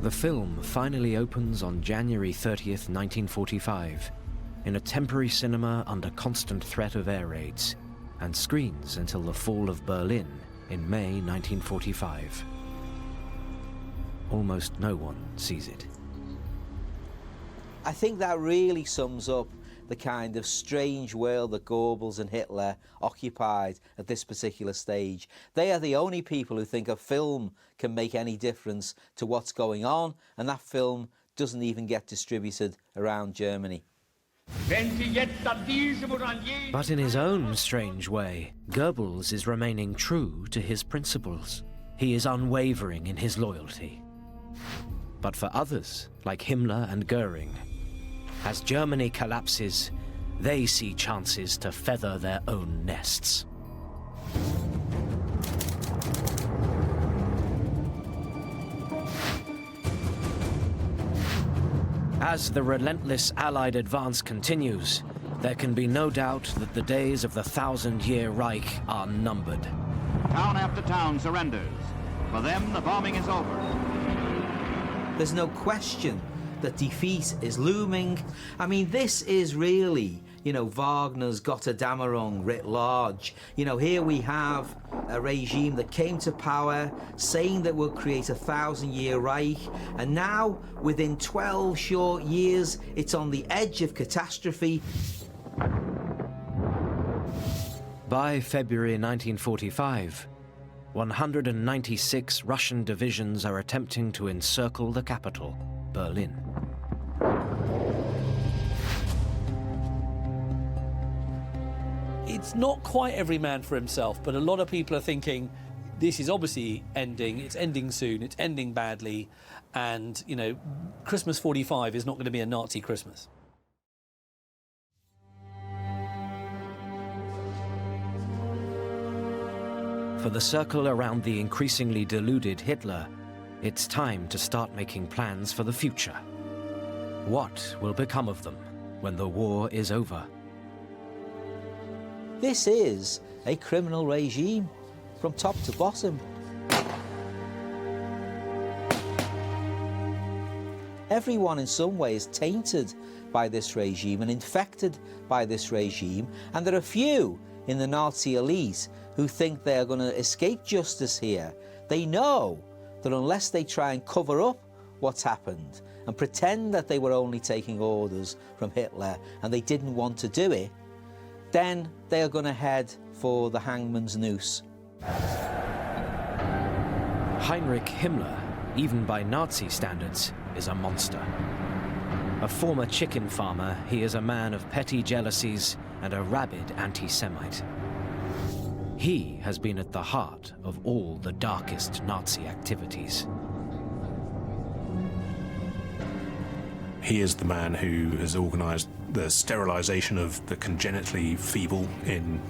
The film finally opens on January 30th, 1945, in a temporary cinema under constant threat of air raids, and screens until the fall of Berlin in May 1945. Almost no one sees it. I think that really sums up the kind of strange world that Goebbels and Hitler occupied at this particular stage. They are the only people who think a film can make any difference to what's going on, and that film doesn't even get distributed around Germany. But in his own strange way, Goebbels is remaining true to his principles. He is unwavering in his loyalty. But for others, like Himmler and Goering, as Germany collapses, they see chances to feather their own nests. As the relentless Allied advance continues, there can be no doubt that the days of the 1,000-year Reich are numbered. Town after town surrenders. For them, the bombing is over. There's no question that defeat is looming. I mean, this is really, Wagner's Gotterdammerung writ large. Here we have a regime that came to power saying that we'll create a 1,000-year Reich, and now, within 12 short years, it's on the edge of catastrophe. By February 1945, 196 Russian divisions are attempting to encircle the capital, Berlin. It's not quite every man for himself, but a lot of people are thinking this is obviously ending, it's ending soon, it's ending badly, and, Christmas 45 is not going to be a Nazi Christmas. For the circle around the increasingly deluded Hitler, it's time to start making plans for the future. What will become of them when the war is over? This is a criminal regime from top to bottom. Everyone in some way is tainted by this regime and infected by this regime, and there are few in the Nazi elite who think they are going to escape justice here. They know that unless they try and cover up what's happened and pretend that they were only taking orders from Hitler and they didn't want to do it, then they are going to head for the hangman's noose. Heinrich Himmler, even by Nazi standards, is a monster. A former chicken farmer, he is a man of petty jealousies and a rabid anti-Semite. He has been at the heart of all the darkest Nazi activities. He is the man who has organised the sterilisation of the congenitally feeble in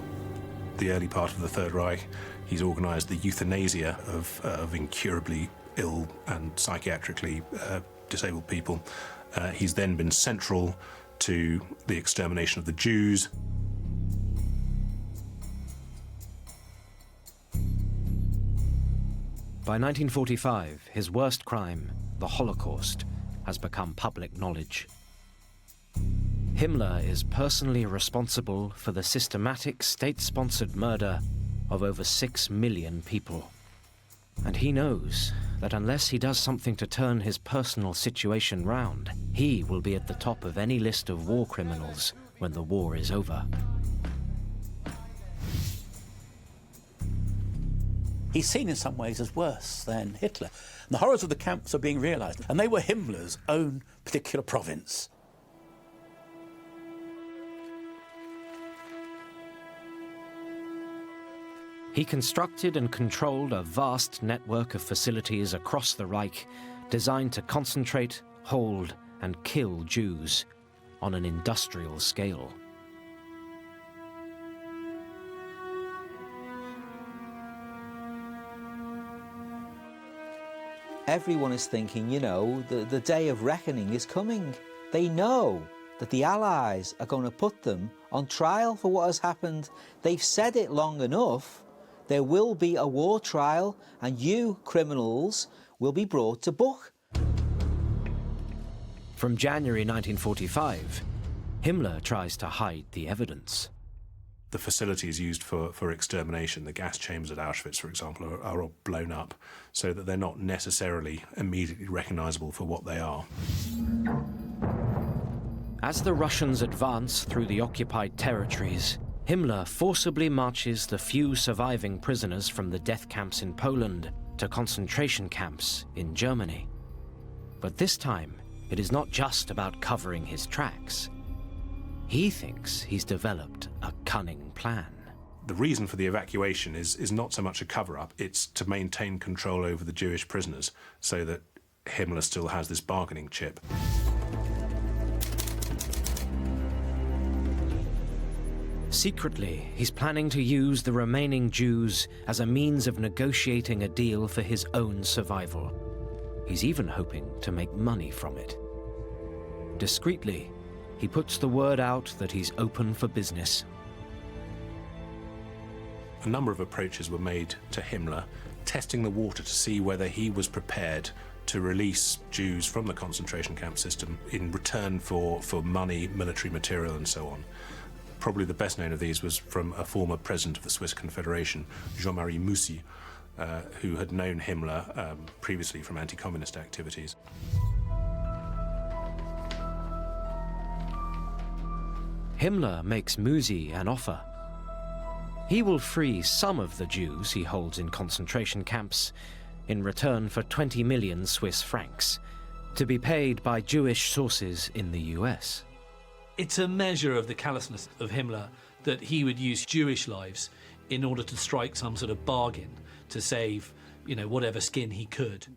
the early part of the Third Reich. He's organised the euthanasia of incurably ill and psychiatrically disabled people. He's then been central to the extermination of the Jews. By 1945, his worst crime, the Holocaust, has become public knowledge. Himmler is personally responsible for the systematic state-sponsored murder of over 6 million people. And he knows that unless he does something to turn his personal situation round, he will be at the top of any list of war criminals when the war is over. He's seen in some ways as worse than Hitler. And the horrors of the camps are being realised, and they were Himmler's own particular province. He constructed and controlled a vast network of facilities across the Reich designed to concentrate, hold, and kill Jews on an industrial scale. Everyone is thinking, the day of reckoning is coming. They know that the Allies are going to put them on trial for what has happened. They've said it long enough. There will be a war trial, and you, criminals, will be brought to book. From January 1945, Himmler tries to hide the evidence. The facilities used for extermination, the gas chambers at Auschwitz, for example, are all blown up so that they're not necessarily immediately recognizable for what they are. As the Russians advance through the occupied territories, Himmler forcibly marches the few surviving prisoners from the death camps in Poland to concentration camps in Germany. But this time, it is not just about covering his tracks. He thinks he's developed a cunning plan. The reason for the evacuation is not so much a cover-up, it's to maintain control over the Jewish prisoners so that Himmler still has this bargaining chip. Secretly, he's planning to use the remaining Jews as a means of negotiating a deal for his own survival. He's even hoping to make money from it. Discreetly, he puts the word out that he's open for business. A number of approaches were made to Himmler, testing the water to see whether he was prepared to release Jews from the concentration camp system in return for money, military material, and so on. Probably the best known of these was from a former president of the Swiss Confederation, Jean-Marie Moussi, who had known Himmler previously from anti-communist activities. Himmler makes Moussi an offer. He will free some of the Jews he holds in concentration camps in return for 20 million Swiss francs, to be paid by Jewish sources in the US. It's a measure of the callousness of Himmler that he would use Jewish lives in order to strike some sort of bargain to save, whatever skin he could.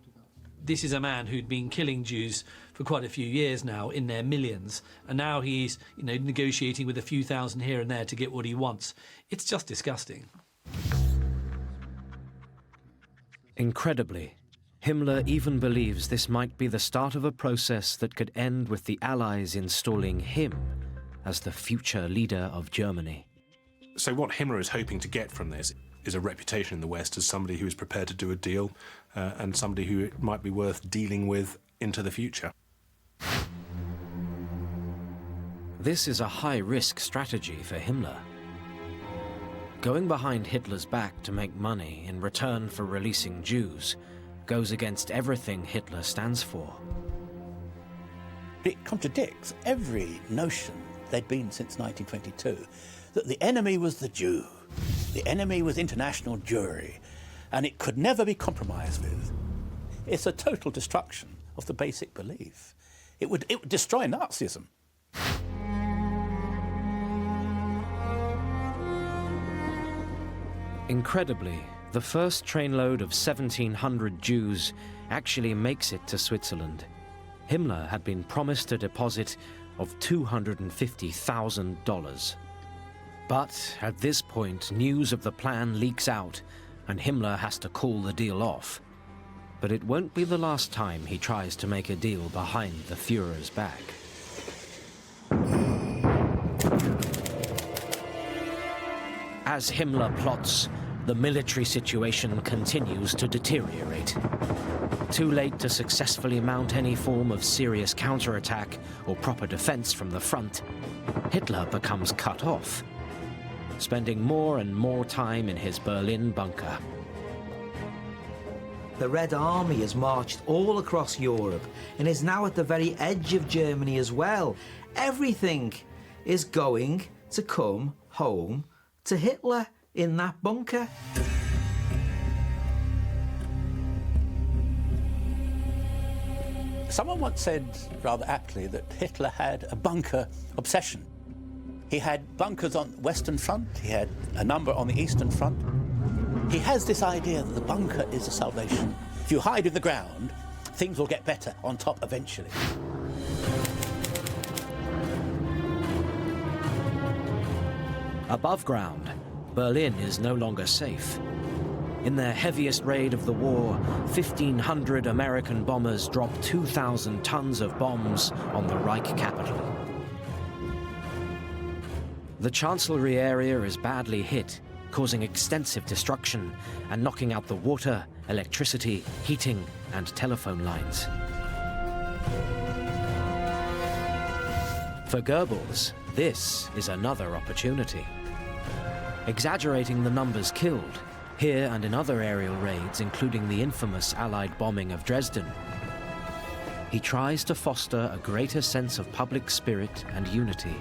This is a man who'd been killing Jews for quite a few years now, in their millions, and now he's, negotiating with a few thousand here and there to get what he wants. It's just disgusting. Incredibly, Himmler even believes this might be the start of a process that could end with the Allies installing him as the future leader of Germany. So what Himmler is hoping to get from this is a reputation in the West as somebody who is prepared to do a deal and somebody who it might be worth dealing with into the future. This is a high-risk strategy for Himmler. Going behind Hitler's back to make money in return for releasing Jews goes against everything Hitler stands for. It contradicts every notion there'd been since 1922, that the enemy was the Jew, the enemy was international Jewry, and it could never be compromised with. It's a total destruction of the basic belief. It would destroy Nazism. Incredibly, the first trainload of 1,700 Jews actually makes it to Switzerland. Himmler had been promised a deposit of $250,000. But at this point, news of the plan leaks out, and Himmler has to call the deal off. But it won't be the last time he tries to make a deal behind the Führer's back. As Himmler plots, the military situation continues to deteriorate. Too late to successfully mount any form of serious counterattack or proper defense from the front, Hitler becomes cut off, spending more and more time in his Berlin bunker. The Red Army has marched all across Europe and is now at the very edge of Germany as well. Everything is going to come home to Hitler in that bunker. Someone once said, rather aptly, that Hitler had a bunker obsession. He had bunkers on the Western Front, he had a number on the Eastern Front. He has this idea that the bunker is the salvation. If you hide in the ground, things will get better on top eventually. Above ground, Berlin is no longer safe. In their heaviest raid of the war, 1,500 American bombers dropped 2,000 tons of bombs on the Reich capital. The Chancellery area is badly hit, causing extensive destruction and knocking out the water, electricity, heating, and telephone lines. For Goebbels, This is another opportunity. Exaggerating the numbers killed, here and in other aerial raids, including the infamous Allied bombing of Dresden, he tries to foster a greater sense of public spirit and unity.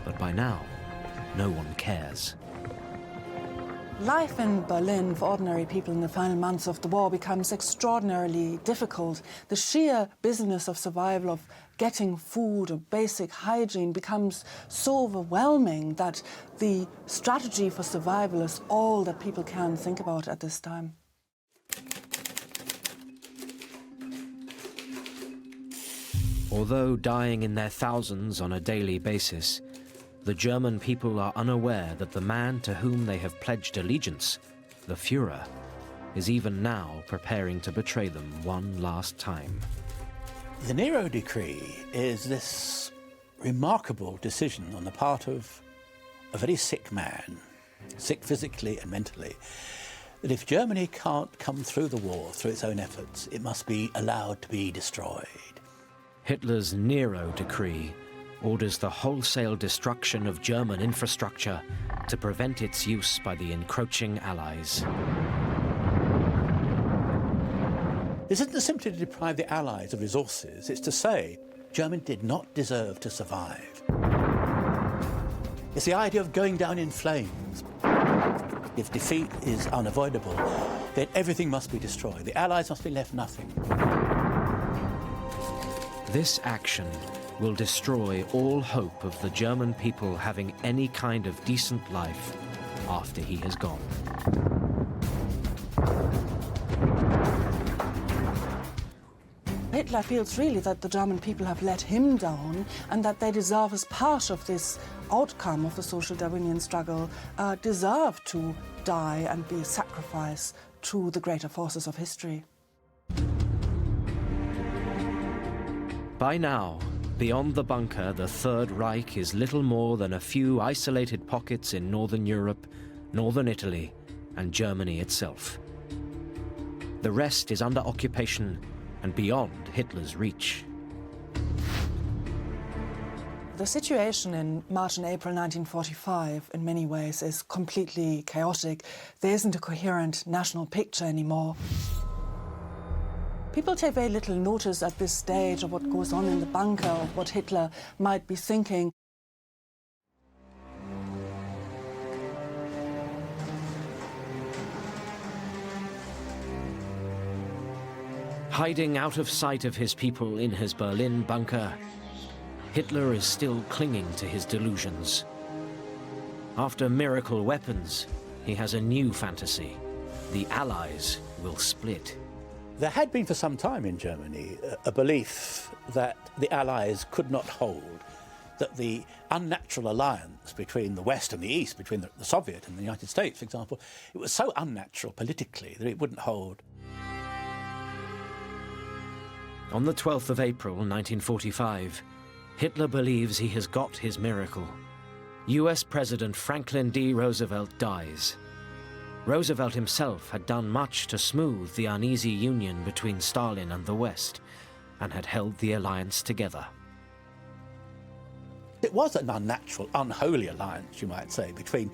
But by now, no one cares. Life in Berlin for ordinary people in the final months of the war becomes extraordinarily difficult. The sheer business of survival, of getting food or basic hygiene, becomes so overwhelming that the strategy for survival is all that people can think about at this time. Although dying in their thousands on a daily basis, the German people are unaware that the man to whom they have pledged allegiance, the Führer, is even now preparing to betray them one last time. The Nero Decree is this remarkable decision on the part of a very sick man, sick physically and mentally, that if Germany can't come through the war through its own efforts, it must be allowed to be destroyed. Hitler's Nero Decree orders the wholesale destruction of German infrastructure to prevent its use by the encroaching Allies. This isn't simply to deprive the Allies of resources, it's to say Germany did not deserve to survive. It's the idea of going down in flames. If defeat is unavoidable, then everything must be destroyed. The Allies must be left nothing. This action will destroy all hope of the German people having any kind of decent life after he has gone. Hitler feels really that the German people have let him down and that they deserve, as part of this outcome of the social Darwinian struggle, deserve to die and be sacrificed to the greater forces of history. By now, beyond the bunker, the Third Reich is little more than a few isolated pockets in northern Europe, northern Italy, and Germany itself. The rest is under occupation and beyond Hitler's reach. The situation in March and April 1945, in many ways, is completely chaotic. There isn't a coherent national picture anymore. People take very little notice at this stage of what goes on in the bunker, of what Hitler might be thinking. Hiding out of sight of his people in his Berlin bunker, Hitler is still clinging to his delusions. After miracle weapons, he has a new fantasy. The Allies will split. There had been for some time in Germany a belief that the Allies could not hold, that the unnatural alliance between the West and the East, between the Soviet and the United States, for example, it was so unnatural politically that it wouldn't hold. On the 12th of April 1945, Hitler believes he has got his miracle. US President Franklin D. Roosevelt dies. Roosevelt himself had done much to smooth the uneasy union between Stalin and the West, and had held the alliance together. It was an unnatural, unholy alliance, you might say, between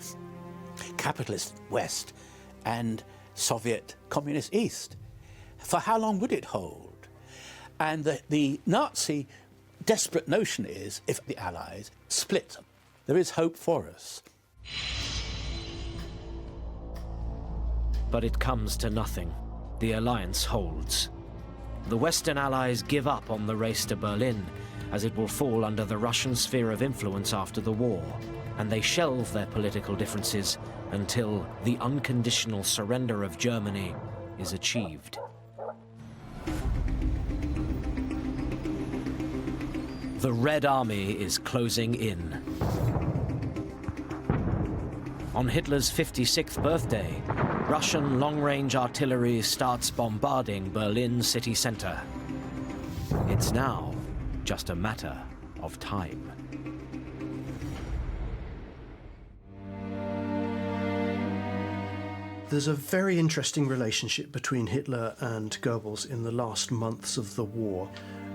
capitalist West and Soviet communist East. For how long would it hold? And the Nazi desperate notion is, if the Allies split, there is hope for us. But it comes to nothing. The alliance holds. The Western Allies give up on the race to Berlin, as it will fall under the Russian sphere of influence after the war, and they shelve their political differences until the unconditional surrender of Germany is achieved. The Red Army is closing in. On Hitler's 56th birthday, Russian long-range artillery starts bombarding Berlin city center. It's now just a matter of time. There's a very interesting relationship between Hitler and Goebbels in the last months of the war.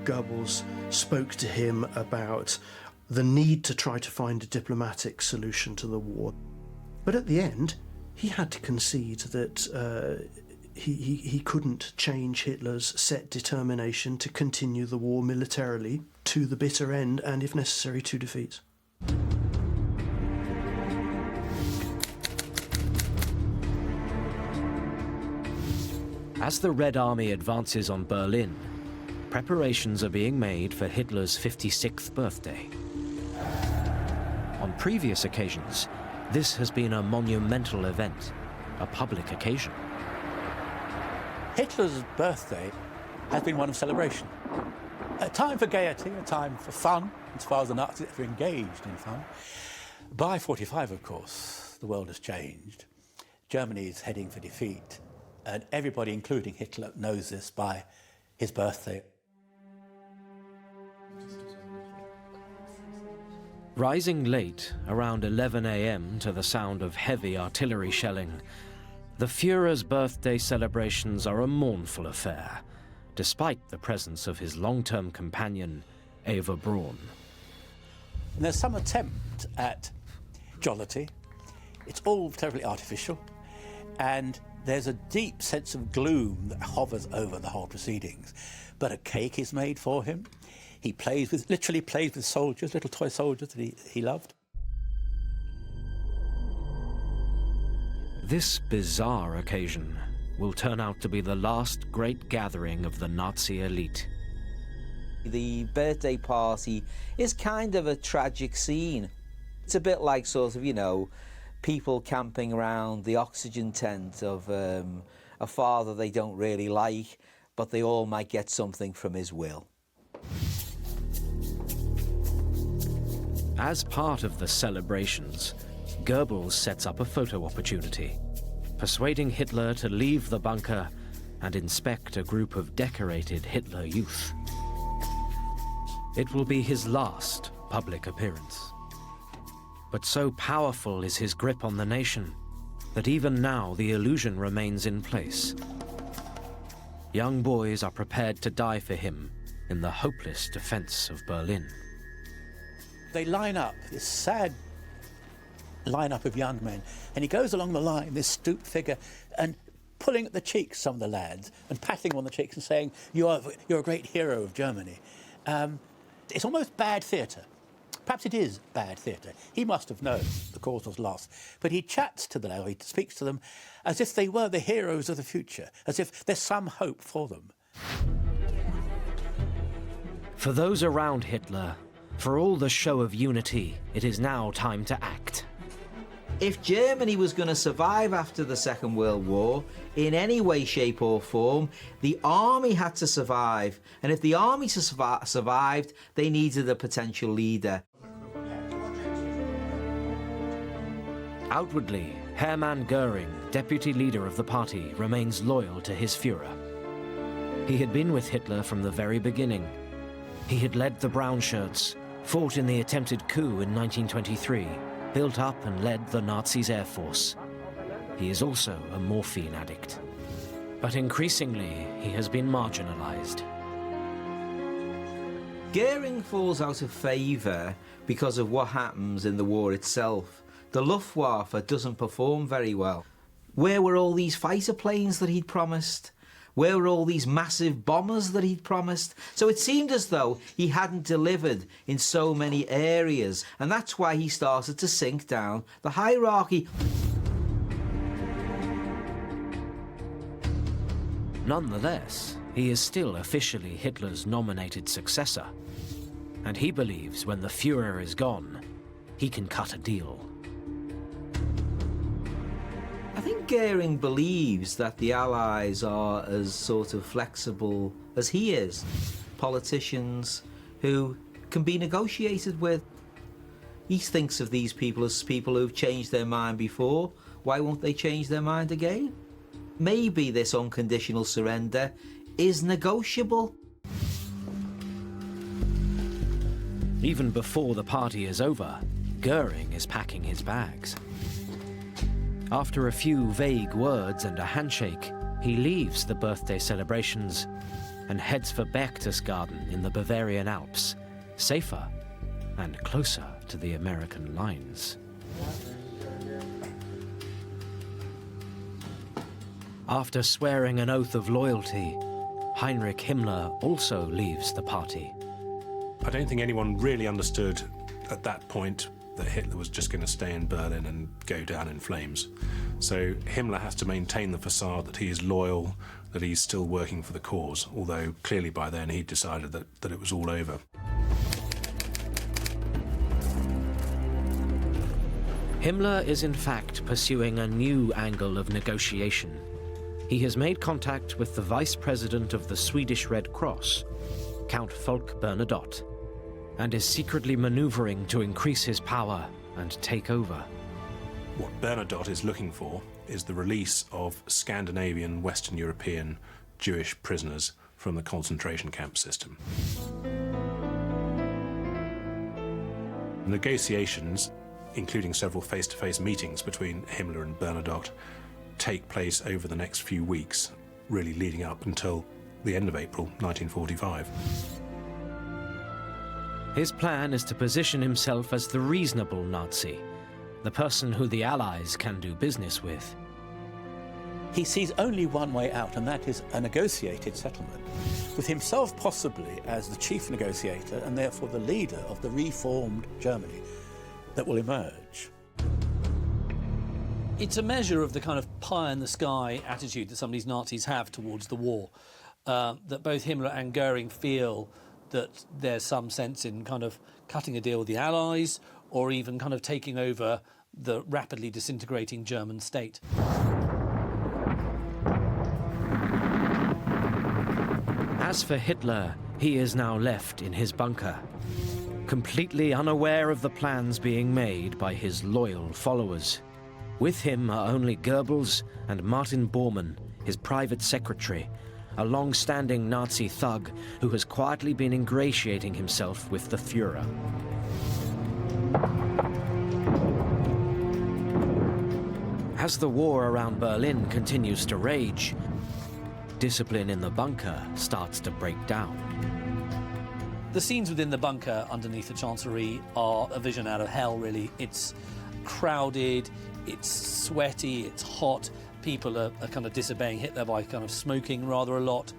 Goebbels spoke to him about the need to try to find a diplomatic solution to the war. But at the end, he had to concede that he couldn't change Hitler's set determination to continue the war militarily to the bitter end and, if necessary, to defeat. As the Red Army advances on Berlin, preparations are being made for Hitler's 56th birthday. On previous occasions, this has been a monumental event, a public occasion. Hitler's birthday has been one of celebration. A time for gaiety, a time for fun, as far as the Nazis ever engaged in fun. By 45, of course, the world has changed. Germany is heading for defeat, and everybody, including Hitler, knows this by his birthday. Rising late, around 11 a.m. to the sound of heavy artillery shelling, the Führer's birthday celebrations are a mournful affair, despite the presence of his long-term companion, Eva Braun. And there's some attempt at jollity. It's all terribly artificial, and there's a deep sense of gloom that hovers over the whole proceedings. But a cake is made for him. He literally plays with soldiers, little toy soldiers that he loved. This bizarre occasion will turn out to be the last great gathering of the Nazi elite. The birthday party is kind of a tragic scene. It's a bit like sort of, you know, people camping around the oxygen tent of a father they don't really like, but they all might get something from his will. As part of the celebrations, Goebbels sets up a photo opportunity, persuading Hitler to leave the bunker and inspect a group of decorated Hitler youth. It will be his last public appearance. But so powerful is his grip on the nation that even now the illusion remains in place. Young boys are prepared to die for him in the hopeless defense of Berlin. They line up, this sad line-up of young men, and he goes along the line, this stooped figure, and pulling at the cheeks some of the lads and patting them on the cheeks and saying, you're a great hero of Germany. It's almost bad theatre. Perhaps it is bad theatre. He must have known the cause was lost. But he chats to them, he speaks to them as if they were the heroes of the future, as if there's some hope for them. For those around Hitler, for all the show of unity, it is now time to act. If Germany was going to survive after the Second World War, in any way, shape or form, the army had to survive. And if the army survived, they needed a potential leader. Outwardly, Hermann Göring, deputy leader of the party, remains loyal to his Führer. He had been with Hitler from the very beginning. He had led the brown shirts, fought in the attempted coup in 1923, built up and led the Nazis' air force. He is also a morphine addict. But increasingly, he has been marginalized. Göring falls out of favour because of what happens in the war itself. The Luftwaffe doesn't perform very well. Where were all these fighter planes that he'd promised? Where were all these massive bombers that he'd promised? So it seemed as though he hadn't delivered in so many areas, and that's why he started to sink down the hierarchy. Nonetheless, he is still officially Hitler's nominated successor, and he believes when the Führer is gone, he can cut a deal. I think Göring believes that the Allies are as sort of flexible as he is. Politicians who can be negotiated with. He thinks of these people as people who've changed their mind before. Why won't they change their mind again? Maybe this unconditional surrender is negotiable. Even before the party is over, Göring is packing his bags. After a few vague words and a handshake, he leaves the birthday celebrations and heads for Berchtesgaden in the Bavarian Alps, safer and closer to the American lines. After swearing an oath of loyalty, Heinrich Himmler also leaves the party. I don't think anyone really understood at that point that Hitler was just going to stay in Berlin and go down in flames. So Himmler has to maintain the facade that he is loyal, that he's still working for the cause, although clearly by then he'd decided that it was all over. Himmler is in fact pursuing a new angle of negotiation. He has made contact with the vice president of the Swedish Red Cross, Count Folke Bernadotte, and is secretly maneuvering to increase his power and take over. What Bernadotte is looking for is the release of Scandinavian, Western European Jewish prisoners from the concentration camp system. Negotiations, including several face-to-face meetings between Himmler and Bernadotte, take place over the next few weeks, really leading up until the end of April 1945. His plan is to position himself as the reasonable Nazi, the person who the Allies can do business with. He sees only one way out, and that is a negotiated settlement, with himself possibly as the chief negotiator and therefore the leader of the reformed Germany that will emerge. It's a measure of the kind of pie-in-the-sky attitude that some of these Nazis have towards the war, that both Himmler and Goering feel that there's some sense in kind of cutting a deal with the Allies or even kind of taking over the rapidly disintegrating German state. As for Hitler, he is now left in his bunker, completely unaware of the plans being made by his loyal followers. With him are only Goebbels and Martin Bormann, his private secretary, a long-standing Nazi thug who has quietly been ingratiating himself with the Führer. As the war around Berlin continues to rage, discipline in the bunker starts to break down. The scenes within the bunker underneath the Chancellery are a vision out of hell, really. It's crowded, it's sweaty, it's hot. People are kind of disobeying Hitler by kind of smoking rather a lot.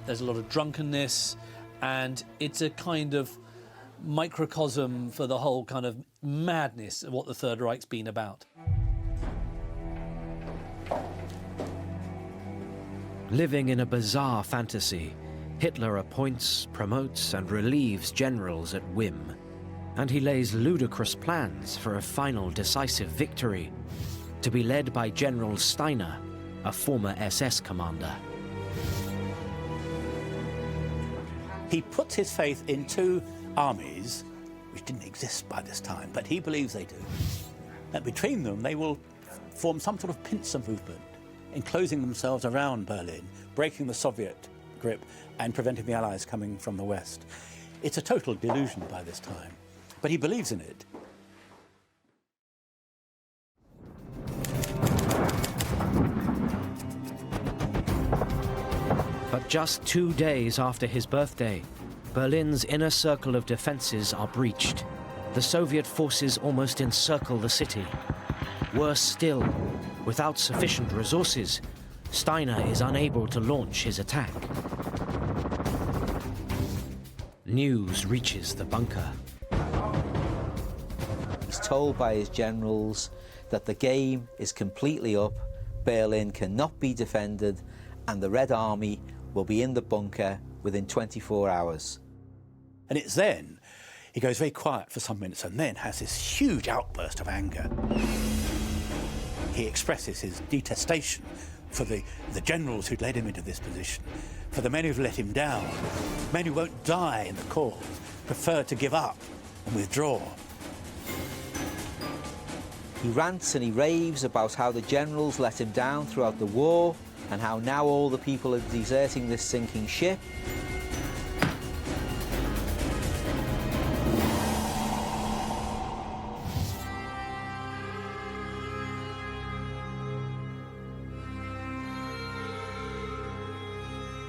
There's a lot of drunkenness, and it's a kind of microcosm for the whole kind of madness of what the Third Reich's been about. Living in a bizarre fantasy, Hitler appoints, promotes, and relieves generals at whim. And he lays ludicrous plans for a final decisive victory, to be led by General Steiner, a former SS commander. He puts his faith in two armies, which didn't exist by this time, but he believes they do. That between them, they will form some sort of pincer movement, enclosing themselves around Berlin, breaking the Soviet grip and preventing the Allies coming from the West. It's a total delusion by this time, but he believes in it. But just 2 days after his birthday, Berlin's inner circle of defenses are breached. The Soviet forces almost encircle the city. Worse still, without sufficient resources, Steiner is unable to launch his attack. News reaches the bunker. He's told by his generals that the game is completely up, Berlin cannot be defended, and the Red Army will be in the bunker within 24 hours. And it's then he goes very quiet for some minutes and then has this huge outburst of anger. He expresses his detestation for the generals who'd led him into this position, for the men who've let him down, men who won't die in the cause, prefer to give up and withdraw. He rants and he raves about how the generals let him down throughout the war and how now all the people are deserting this sinking ship.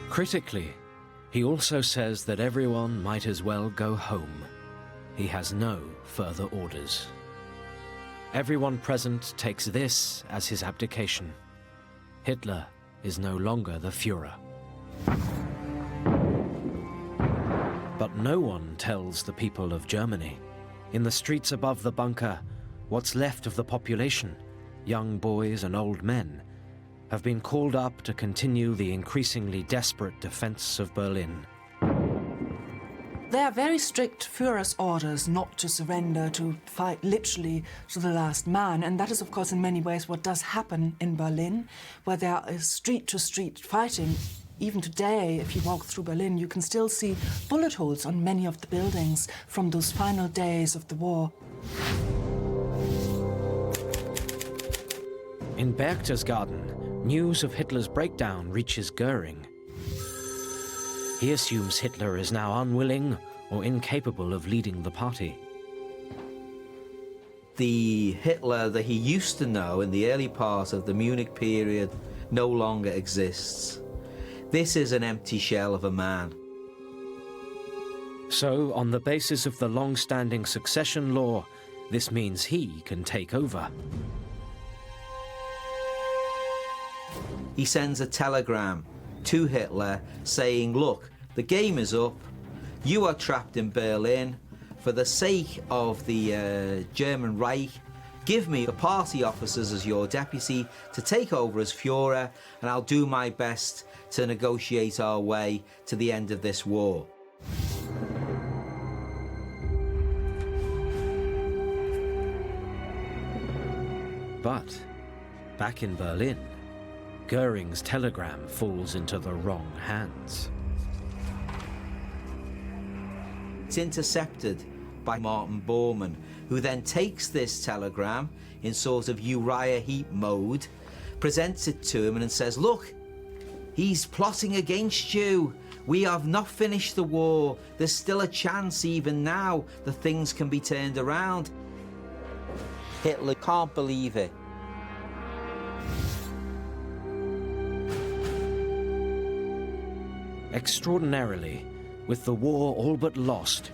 Critically, he also says that everyone might as well go home. he has no further orders. Everyone present takes this as his abdication. Hitler is no longer the Führer. But no one tells the people of Germany. In the streets above the bunker, what's left of the population, young boys and old men, have been called up to continue the increasingly desperate defense of Berlin. There are very strict Führer's orders not to surrender, to fight literally to the last man. And that is, of course, in many ways what does happen in Berlin, where there is street-to-street fighting. Even today, if you walk through Berlin, you can still see bullet holes on many of the buildings from those final days of the war. In Berchtesgaden, news of Hitler's breakdown reaches Goering. He assumes Hitler is now unwilling or incapable of leading the party. The Hitler that he used to know in the early part of the Munich period no longer exists. This is an empty shell of a man. So, on the basis of the long-standing succession law, this means he can take over. He sends a telegram to Hitler saying, look, the game is up, you are trapped in Berlin. For the sake of the German Reich, give me the party officers as your deputy to take over as Führer, and I'll do my best to negotiate our way to the end of this war. But, back in Berlin, Goering's telegram falls into the wrong hands. It's intercepted by Martin Bormann, who then takes this telegram in sort of Uriah Heep mode, presents it to him and says, look, he's plotting against you. We have not finished the war. There's still a chance even now that things can be turned around. Hitler can't believe it. Extraordinarily, with the war all but lost,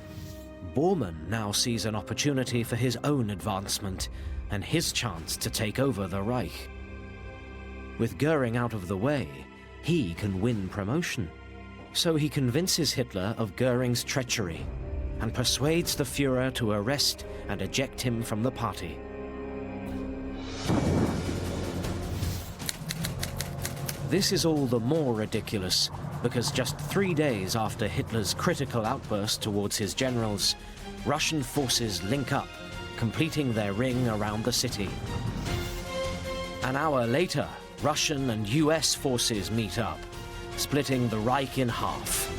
Bormann now sees an opportunity for his own advancement and his chance to take over the Reich. With Goering out of the way, he can win promotion. So he convinces Hitler of Goering's treachery and persuades the Führer to arrest and eject him from the party. This is all the more ridiculous because just 3 days after Hitler's critical outburst towards his generals, Russian forces link up, completing their ring around the city. An hour later, Russian and US forces meet up, splitting the Reich in half.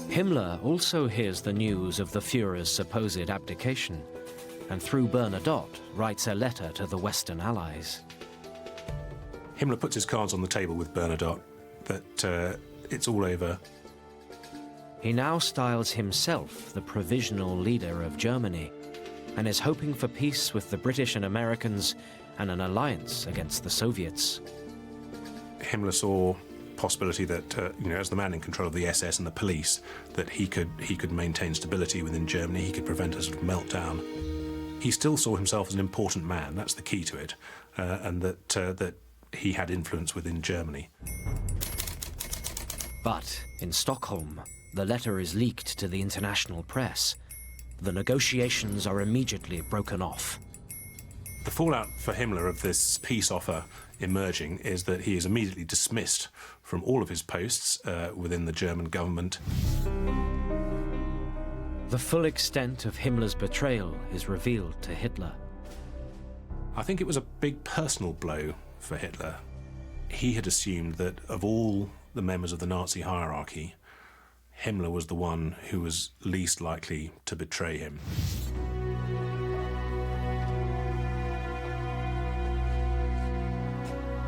Himmler also hears the news of the Führer's supposed abdication, and through Bernadotte writes a letter to the Western Allies. Himmler puts his cards on the table with Bernadotte that it's all over. He now styles himself the provisional leader of Germany and is hoping for peace with the British and Americans and an alliance against the Soviets. Himmler saw possibility that, as the man in control of the SS and the police, that he could maintain stability within Germany, he could prevent a sort of meltdown. He still saw himself as an important man, that's the key to it, and that he had influence within Germany. But in Stockholm, the letter is leaked to the international press. The negotiations are immediately broken off. The fallout for Himmler of this peace offer emerging is that he is immediately dismissed from all of his posts within the German government. The full extent of Himmler's betrayal is revealed to Hitler. I think it was a big personal blow for Hitler. He had assumed that of all the members of the Nazi hierarchy, Himmler was the one who was least likely to betray him.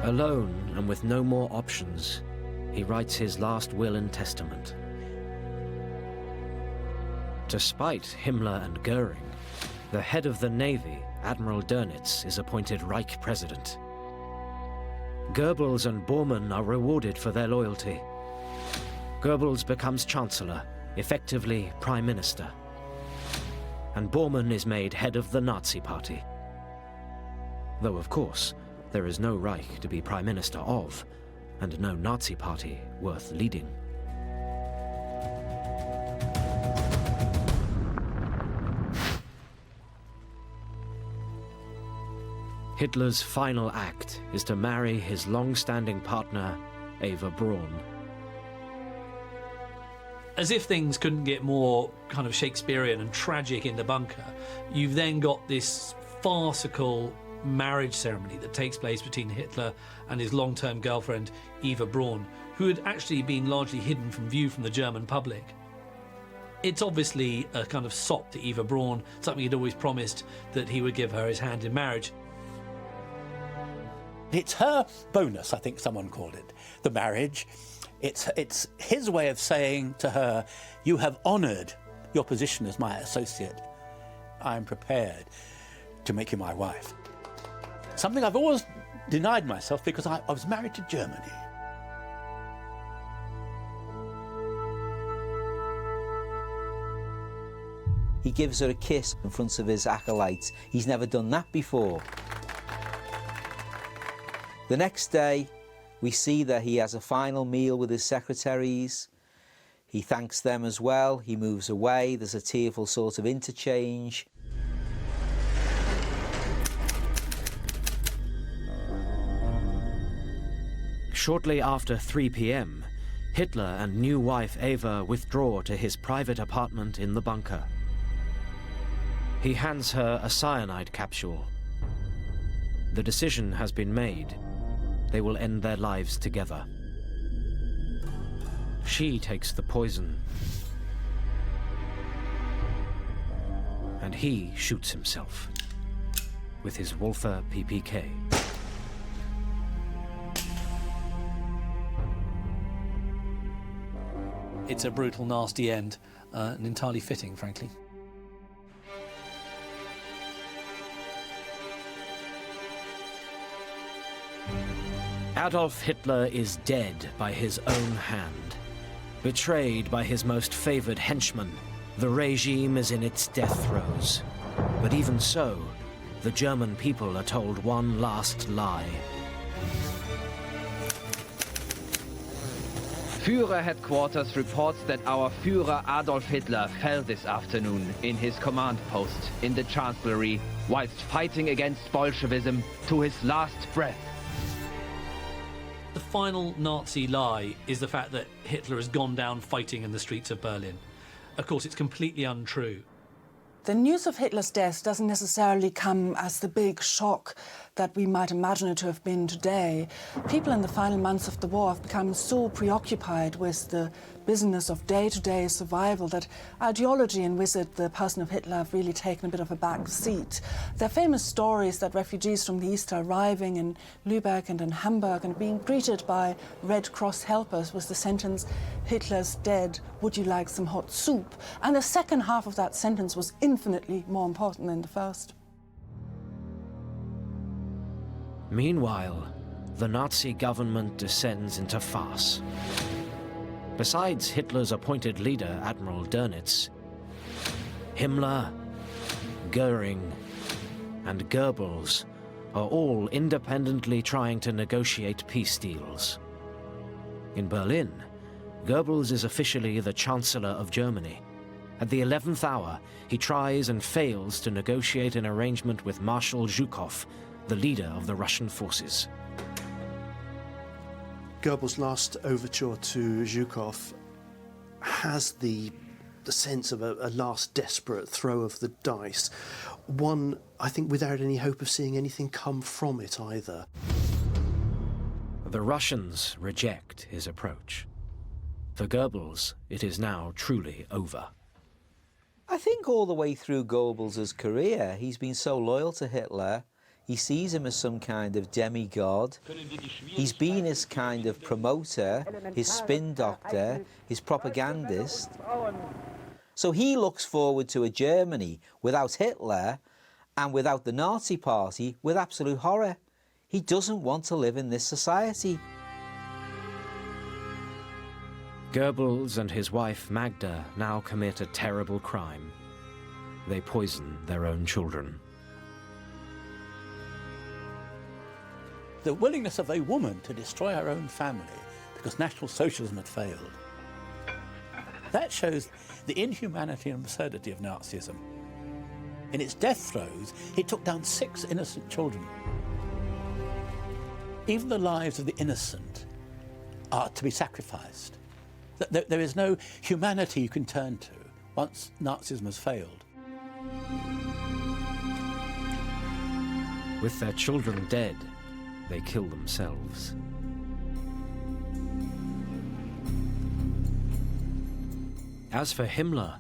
Alone and with no more options, he writes his last will and testament. Despite Himmler and Goering, the head of the Navy, Admiral Dönitz, is appointed Reich President. Goebbels and Bormann are rewarded for their loyalty. Goebbels becomes Chancellor, effectively Prime Minister. And Bormann is made head of the Nazi Party. Though, of course, there is no Reich to be Prime Minister of, and no Nazi Party worth leading. Hitler's final act is to marry his long-standing partner, Eva Braun. As if things couldn't get more kind of Shakespearean and tragic in the bunker, you've then got this farcical marriage ceremony that takes place between Hitler and his long-term girlfriend, Eva Braun, who had actually been largely hidden from view from the German public. It's obviously a kind of sop to Eva Braun, something he'd always promised that he would give her his hand in marriage. It's her bonus, I think someone called it, the marriage. It's his way of saying to her, you have honoured your position as my associate. I am prepared to make you my wife. Something I've always denied myself because I was married to Germany. He gives her a kiss in front of his acolytes. He's never done that before. The next day, we see that he has a final meal with his secretaries. He thanks them as well. He moves away. There's a tearful sort of interchange. Shortly after 3 p.m., Hitler and new wife Eva withdraw to his private apartment in the bunker. He hands her a cyanide capsule. The decision has been made. They will end their lives together. She takes the poison, and he shoots himself with his Walther PPK. It's a brutal, nasty end, and entirely fitting, frankly. Adolf Hitler is dead by his own hand. Betrayed by his most favored henchman, the regime is in its death throes. But even so, the German people are told one last lie. Führer headquarters reports that our Führer Adolf Hitler fell this afternoon in his command post in the Chancellery whilst fighting against Bolshevism to his last breath. The final Nazi lie is the fact that Hitler has gone down fighting in the streets of Berlin. Of course, it's completely untrue. The news of Hitler's death doesn't necessarily come as the big shock that we might imagine it to have been today. People in the final months of the war have become so preoccupied with the business of day-to-day survival that ideology and with it the person of Hitler have really taken a bit of a back seat. There are famous stories that refugees from the East are arriving in Lübeck and in Hamburg and being greeted by Red Cross helpers with the sentence, "Hitler's dead, would you like some hot soup?" And the second half of that sentence was infinitely more important than the first. Meanwhile, the Nazi government descends into farce. Besides Hitler's appointed leader, Admiral Dönitz, Himmler, Goering, and Goebbels are all independently trying to negotiate peace deals. In Berlin, Goebbels is officially the Chancellor of Germany. At the 11th hour, he tries and fails to negotiate an arrangement with Marshal Zhukov, the leader of the Russian forces. Goebbels' last overture to Zhukov has the sense of a last desperate throw of the dice. One, I think, without any hope of seeing anything come from it either. The Russians reject his approach. For Goebbels, it is now truly over. I think all the way through Goebbels' career, he's been so loyal to Hitler. He sees him as some kind of demigod. He's been his kind of promoter, his spin doctor, his propagandist. So he looks forward to a Germany without Hitler and without the Nazi Party with absolute horror. He doesn't want to live in this society. Goebbels and his wife Magda now commit a terrible crime. They poison their own children. The willingness of a woman to destroy her own family because National Socialism had failed. That shows the inhumanity and absurdity of Nazism. In its death throes, it took down 6 innocent children. Even the lives of the innocent are to be sacrificed. There is no humanity you can turn to once Nazism has failed. With their children dead, they kill themselves. As for Himmler,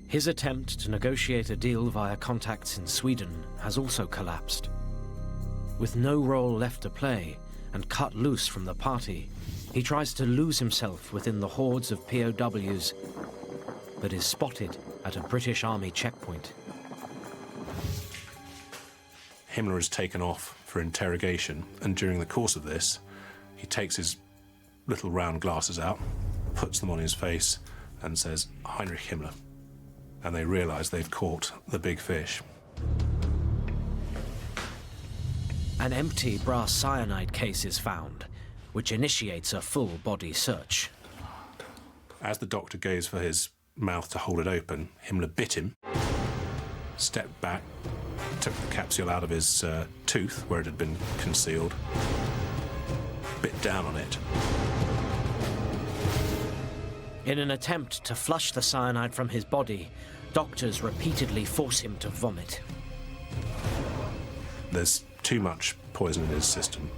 his attempt to negotiate a deal via contacts in Sweden has also collapsed. With no role left to play and cut loose from the party, he tries to lose himself within the hordes of POWs, but is spotted at a British Army checkpoint. Himmler is taken off for interrogation, and during the course of this, he takes his little round glasses out, puts them on his face, and says, "Heinrich Himmler." And they realize they've caught the big fish. An empty brass cyanide case is found, which initiates a full-body search. As the doctor goes for his mouth to hold it open, Himmler bit him, stepped back, took the capsule out of his tooth where it had been concealed, bit down on it. In an attempt to flush the cyanide from his body, doctors repeatedly force him to vomit. There's too much poison in his system,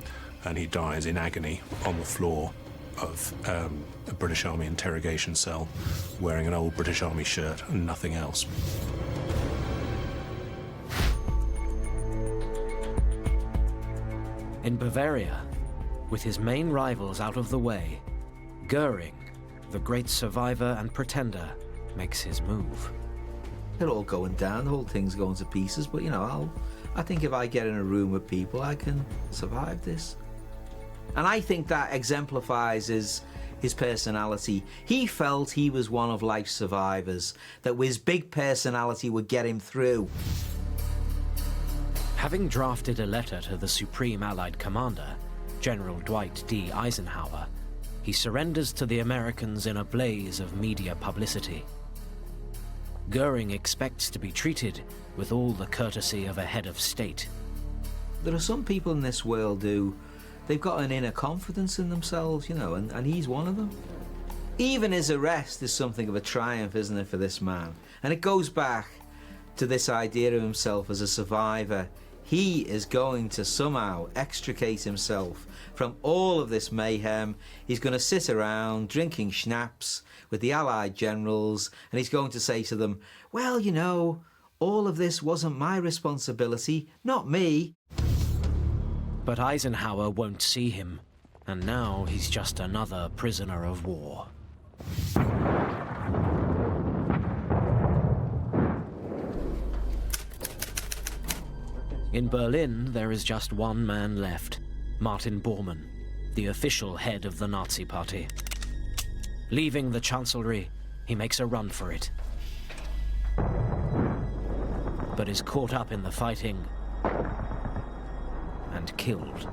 and he dies in agony on the floor of a British Army interrogation cell, wearing an old British Army shirt and nothing else. In Bavaria, with his main rivals out of the way, Goering, the great survivor and pretender, makes his move. They're all going down, the whole thing's going to pieces, but you know, I think if I get in a room with people, I can survive this. And I think that exemplifies his personality. He felt he was one of life's survivors, that his big personality would get him through. Having drafted a letter to the Supreme Allied Commander, General Dwight D. Eisenhower, he surrenders to the Americans in a blaze of media publicity. Goering expects to be treated with all the courtesy of a head of state. There are some people in this world they've got an inner confidence in themselves, you know, and he's one of them. Even his arrest is something of a triumph, isn't it, for this man? And it goes back to this idea of himself as a survivor. He is going to somehow extricate himself from all of this mayhem. He's going to sit around drinking schnapps with the Allied generals, and he's going to say to them, well, you know, all of this wasn't my responsibility, not me. But Eisenhower won't see him, and now he's just another prisoner of war. In Berlin, there is just one man left, Martin Bormann, the official head of the Nazi Party. Leaving the Chancellery, he makes a run for it, but is caught up in the fighting and killed.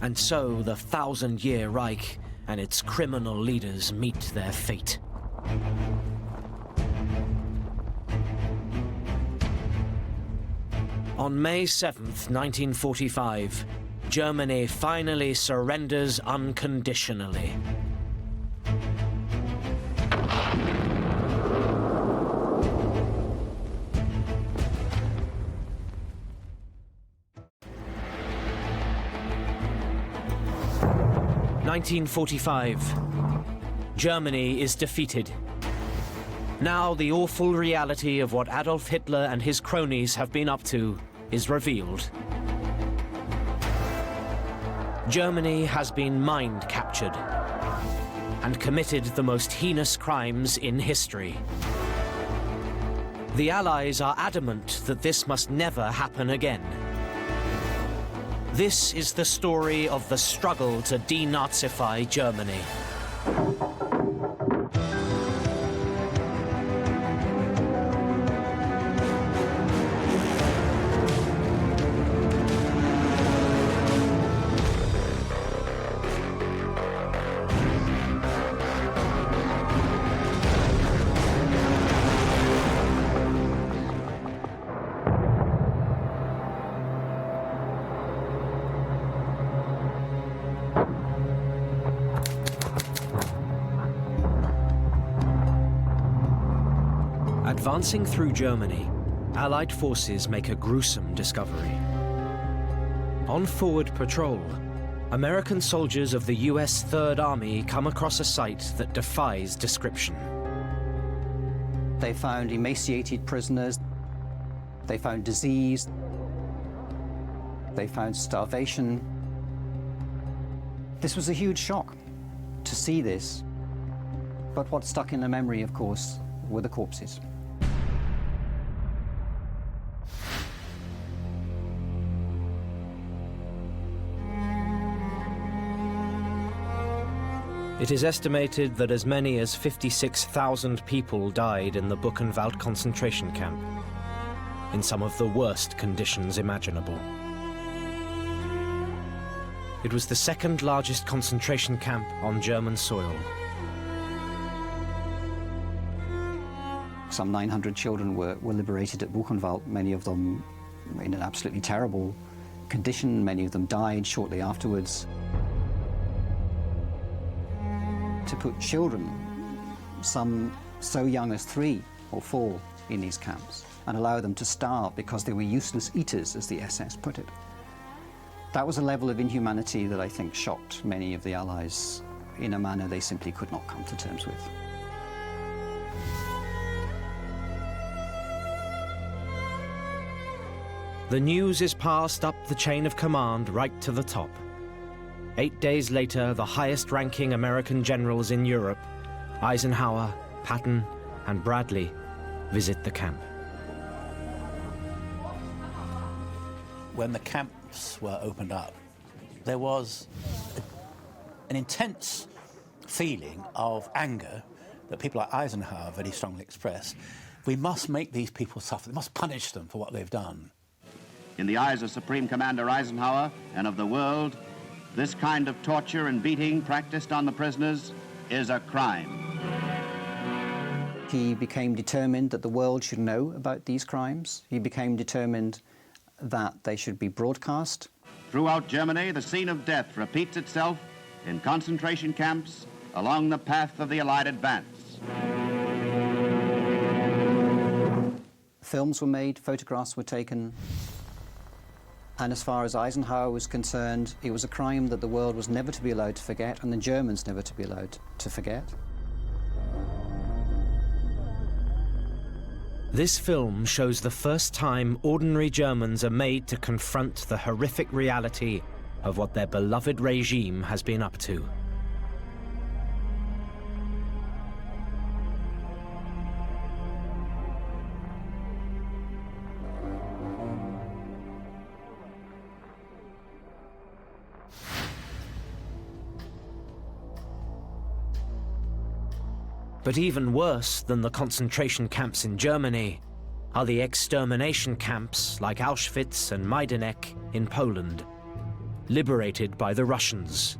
And so the 1,000-year Reich and its criminal leaders meet their fate. On May 7th, 1945, Germany finally surrenders unconditionally. In 1945, Germany is defeated. Now the awful reality of what Adolf Hitler and his cronies have been up to is revealed. Germany has been mind-captured and committed the most heinous crimes in history. The Allies are adamant that this must never happen again. This is the story of the struggle to denazify Germany. Advancing through Germany, Allied forces make a gruesome discovery. On forward patrol, American soldiers of the US Third Army come across a sight that defies description. They found emaciated prisoners, they found disease, they found starvation. This was a huge shock to see this, but what stuck in the memory, of course, were the corpses. It is estimated that as many as 56,000 people died in the Buchenwald concentration camp, in some of the worst conditions imaginable. It was the second largest concentration camp on German soil. Some 900 children were liberated at Buchenwald, many of them in an absolutely terrible condition. Many of them died shortly afterwards. To put children, some so young as 3 or 4, in these camps and allow them to starve because they were useless eaters, as the SS put it. That was a level of inhumanity that I think shocked many of the Allies in a manner they simply could not come to terms with. The news is passed up the chain of command right to the top. 8 days later, the highest-ranking American generals in Europe, Eisenhower, Patton, and Bradley, visit the camp. When the camps were opened up, there was an intense feeling of anger that people like Eisenhower very strongly expressed. We must make these people suffer. We must punish them for what they've done. In the eyes of Supreme Commander Eisenhower and of the world, this kind of torture and beating practiced on the prisoners is a crime. He became determined that the world should know about these crimes. He became determined that they should be broadcast. Throughout Germany, the scene of death repeats itself in concentration camps along the path of the Allied advance. Films were made, photographs were taken. And as far as Eisenhower was concerned, it was a crime that the world was never to be allowed to forget, and the Germans never to be allowed to forget. This film shows the first time ordinary Germans are made to confront the horrific reality of what their beloved regime has been up to. But even worse than the concentration camps in Germany are the extermination camps like Auschwitz and Majdanek in Poland, liberated by the Russians.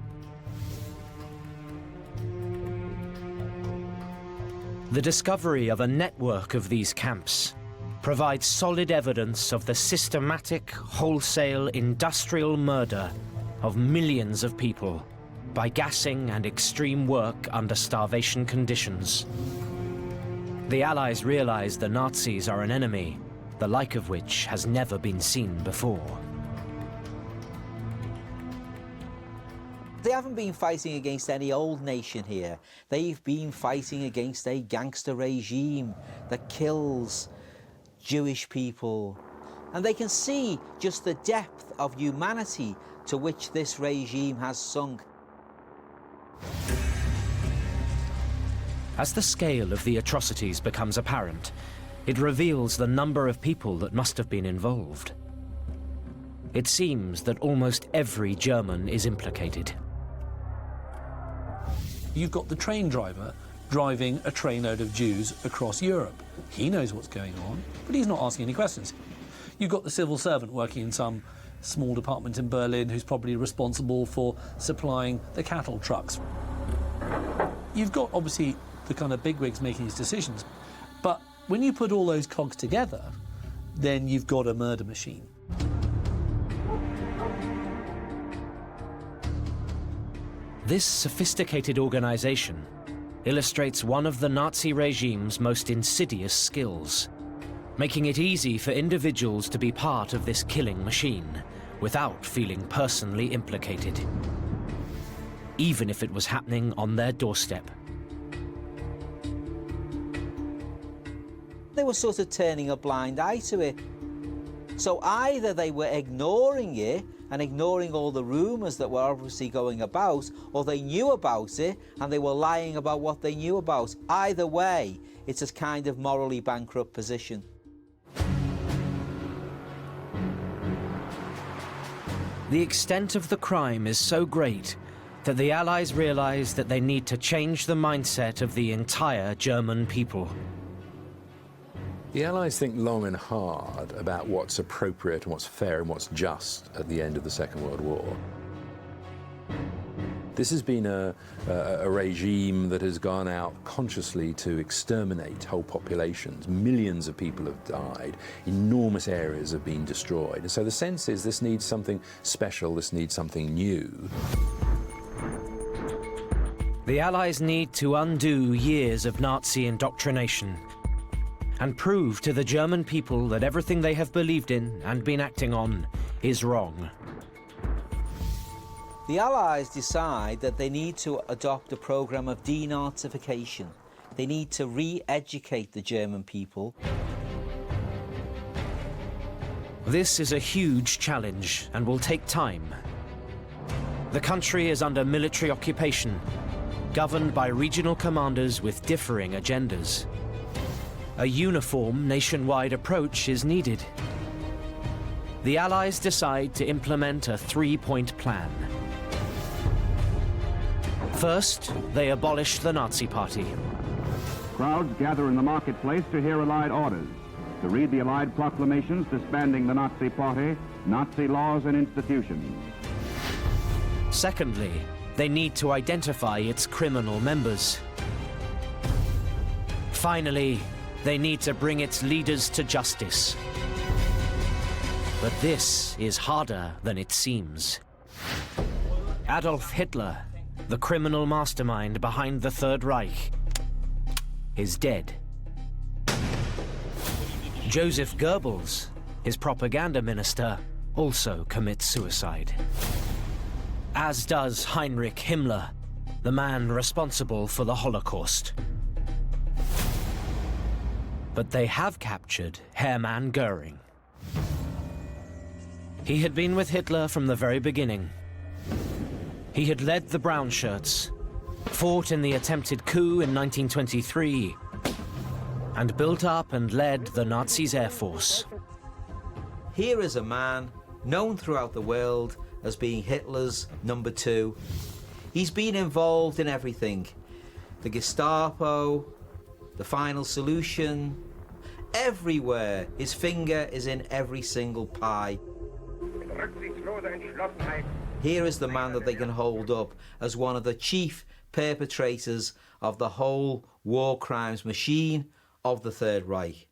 The discovery of a network of these camps provides solid evidence of the systematic, wholesale, industrial murder of millions of people by gassing and extreme work under starvation conditions. The Allies realize the Nazis are an enemy, the like of which has never been seen before. They haven't been fighting against any old nation here. They've been fighting against a gangster regime that kills Jewish people. And they can see just the depth of humanity to which this regime has sunk. As the scale of the atrocities becomes apparent, It reveals the number of people that must have been involved. It seems that almost every German is implicated. You've got the train driver driving a trainload of Jews across Europe. He knows what's going on, but he's not asking any questions. You've got the civil servant working in some small department in Berlin who's probably responsible for supplying the cattle trucks. You've got, obviously, the kind of bigwigs making these decisions, but when you put all those cogs together, then you've got a murder machine. This sophisticated organization illustrates one of the Nazi regime's most insidious skills, making it easy for individuals to be part of this killing machine without feeling personally implicated, even if it was happening on their doorstep. They were sort of turning a blind eye to it. So either they were ignoring it and ignoring all the rumours that were obviously going about, or they knew about it and they were lying about what they knew about. Either way, it's a kind of morally bankrupt position. The extent of the crime is so great that the Allies realize that they need to change the mindset of the entire German people. The Allies think long and hard about what's appropriate and what's fair and what's just at the end of the Second World War. This has been a regime that has gone out consciously to exterminate whole populations. Millions of people have died. Enormous areas have been destroyed. And so the sense is this needs something special, this needs something new. The Allies need to undo years of Nazi indoctrination and prove to the German people that everything they have believed in and been acting on is wrong. The Allies decide that they need to adopt a program of de-Nazification. They need to re-educate the German people. This is a huge challenge and will take time. The country is under military occupation, governed by regional commanders with differing agendas. A uniform nationwide approach is needed. The Allies decide to implement a three-point plan. First, they abolish the Nazi Party. Crowds gather in the marketplace to hear Allied orders, to read the Allied proclamations disbanding the Nazi Party, Nazi laws and institutions. Secondly, they need to identify its criminal members. Finally, they need to bring its leaders to justice. But this is harder than it seems. Adolf Hitler, the criminal mastermind behind the Third Reich, is dead. Joseph Goebbels, his propaganda minister, also commits suicide. As does Heinrich Himmler, the man responsible for the Holocaust. But they have captured Hermann Göring. He had been with Hitler from the very beginning. He had led the Brown Shirts, fought in the attempted coup in 1923, and built up and led the Nazis' air force. Here is a man known throughout the world as being Hitler's number two. He's been involved in everything. The Gestapo, the Final Solution, everywhere. His finger is in every single pie. Here is the man that they can hold up as one of the chief perpetrators of the whole war crimes machine of the Third Reich.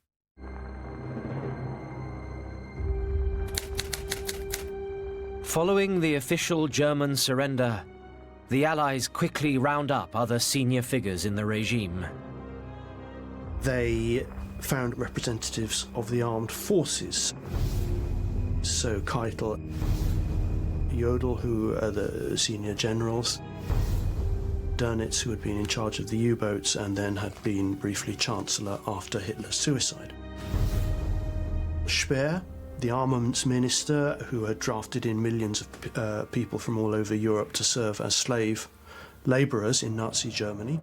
Following the official German surrender, the Allies quickly round up other senior figures in the regime. They found representatives of the armed forces. So Keitel, Jodl, who are the senior generals, Dönitz, who had been in charge of the U-boats and then had been briefly Chancellor after Hitler's suicide. Speer, the armaments minister, who had drafted in millions of people from all over Europe to serve as slave labourers in Nazi Germany.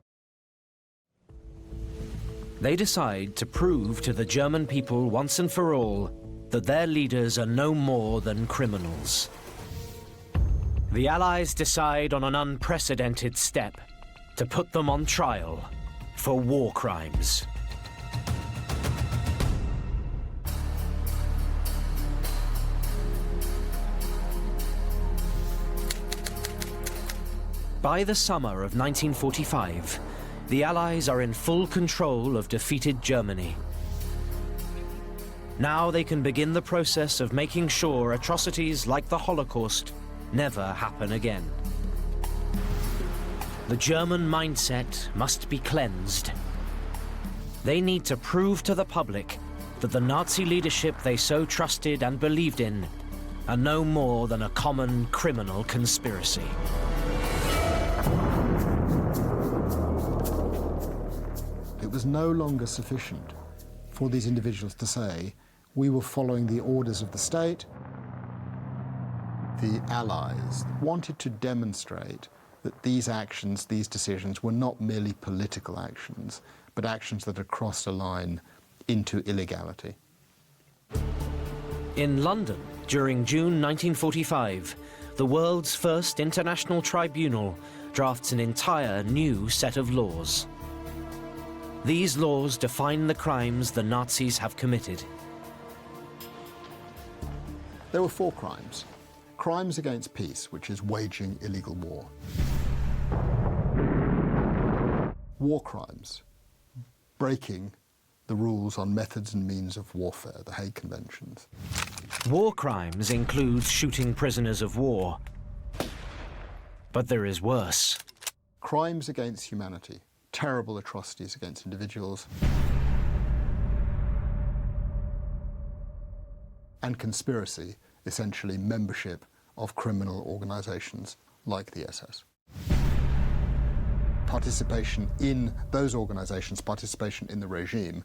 They decide to prove to the German people once and for all that their leaders are no more than criminals. The Allies decide on an unprecedented step to put them on trial for war crimes. By the summer of 1945, the Allies are in full control of defeated Germany. Now they can begin the process of making sure atrocities like the Holocaust never happen again. The German mindset must be cleansed. They need to prove to the public that the Nazi leadership they so trusted and believed in are no more than a common criminal conspiracy. It was no longer sufficient for these individuals to say, we were following the orders of the state. The Allies wanted to demonstrate that these actions, these decisions, were not merely political actions, but actions that had crossed a line into illegality. In London, during June 1945, the world's first international tribunal drafts an entire new set of laws. These laws define the crimes the Nazis have committed. There were 4 crimes. Crimes against peace, which is waging illegal war. War crimes, breaking the rules on methods and means of warfare, the Hague Conventions. War crimes include shooting prisoners of war. But there is worse. Crimes against humanity, terrible atrocities against individuals. And conspiracy, essentially membership of criminal organizations like the SS. Participation in those organizations, participation in the regime,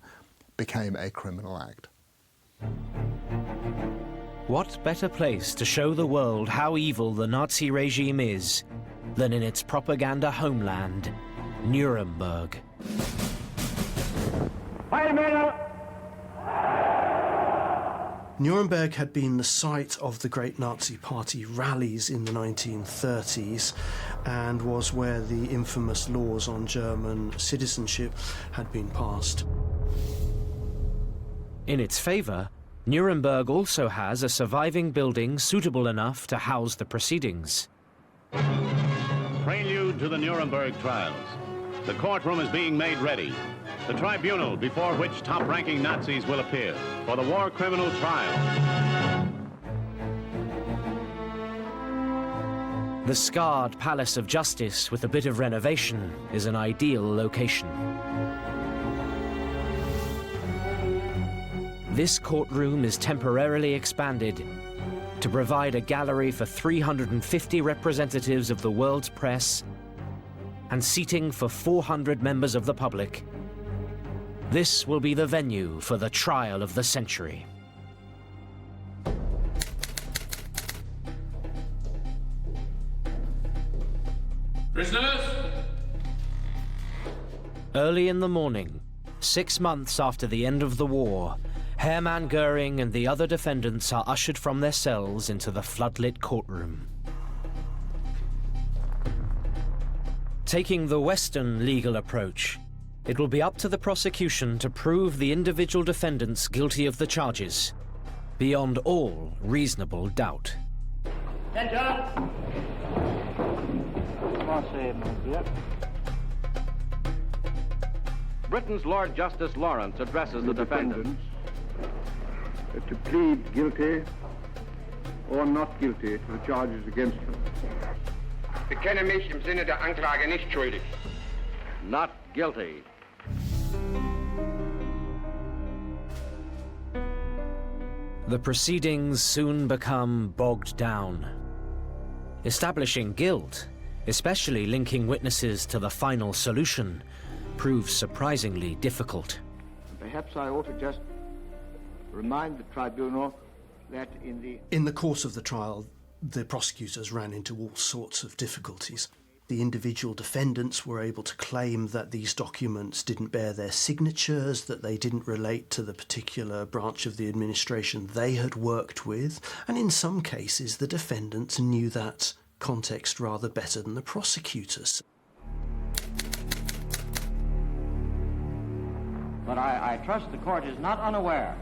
became a criminal act. What better place to show the world how evil the Nazi regime is than in its propaganda homeland, Nuremberg? Nuremberg had been the site of the great Nazi Party rallies in the 1930s and was where the infamous laws on German citizenship had been passed. In its favor, Nuremberg also has a surviving building suitable enough to house the proceedings. Prelude to the Nuremberg trials. The courtroom is being made ready. The tribunal before which top-ranking Nazis will appear for the war criminal trial. The scarred Palace of Justice with a bit of renovation is an ideal location. This courtroom is temporarily expanded to provide a gallery for 350 representatives of the world's press and seating for 400 members of the public. This will be the venue for the trial of the century. Prisoners! Early in the morning, 6 months after the end of the war, Hermann Goering and the other defendants are ushered from their cells into the floodlit courtroom. Taking the Western legal approach, it will be up to the prosecution to prove the individual defendants guilty of the charges, beyond all reasonable doubt. Britain's Lord Justice Lawrence addresses the defendants to plead guilty or not guilty to the charges against them. Bekenne mich im Sinne der Anklage nicht schuldig. Not guilty. The proceedings soon become bogged down. Establishing guilt, especially linking witnesses to the final solution, proves surprisingly difficult. Perhaps I ought to just remind the tribunal that in the course of the trial, the prosecutors ran into all sorts of difficulties. The individual defendants were able to claim that these documents didn't bear their signatures, that they didn't relate to the particular branch of the administration they had worked with, and in some cases the defendants knew that context rather better than the prosecutors. But I trust the court is not unaware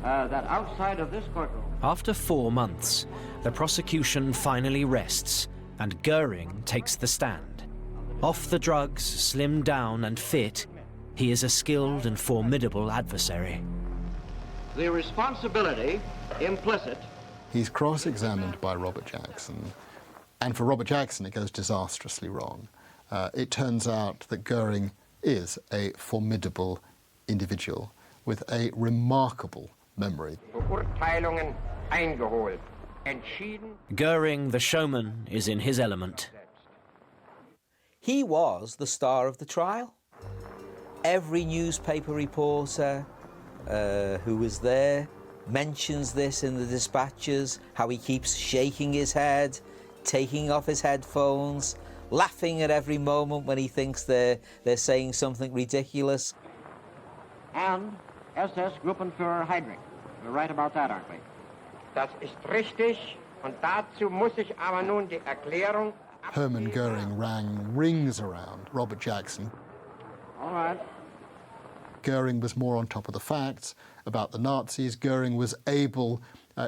that outside of this courtroom... After 4 months, the prosecution finally rests, and Goering takes the stand. Off the drugs, slimmed down and fit, he is a skilled and formidable adversary. The responsibility implicit... He's cross-examined by Robert Jackson, and for Robert Jackson it goes disastrously wrong. It turns out that Goering is a formidable individual with a remarkable memory. Goering, the showman, is in his element. He was the star of the trial. Every newspaper reporter who was there mentions this in the dispatches, how he keeps shaking his head, taking off his headphones, laughing at every moment when he thinks they're saying something ridiculous. And SS Gruppenführer Heydrich. We're right about that, aren't we? Das ist richtig, und dazu muss ich aber nun die Erklärung... Hermann Goering rings around Robert Jackson. All right. Goering was more on top of the facts about the Nazis. Goering was able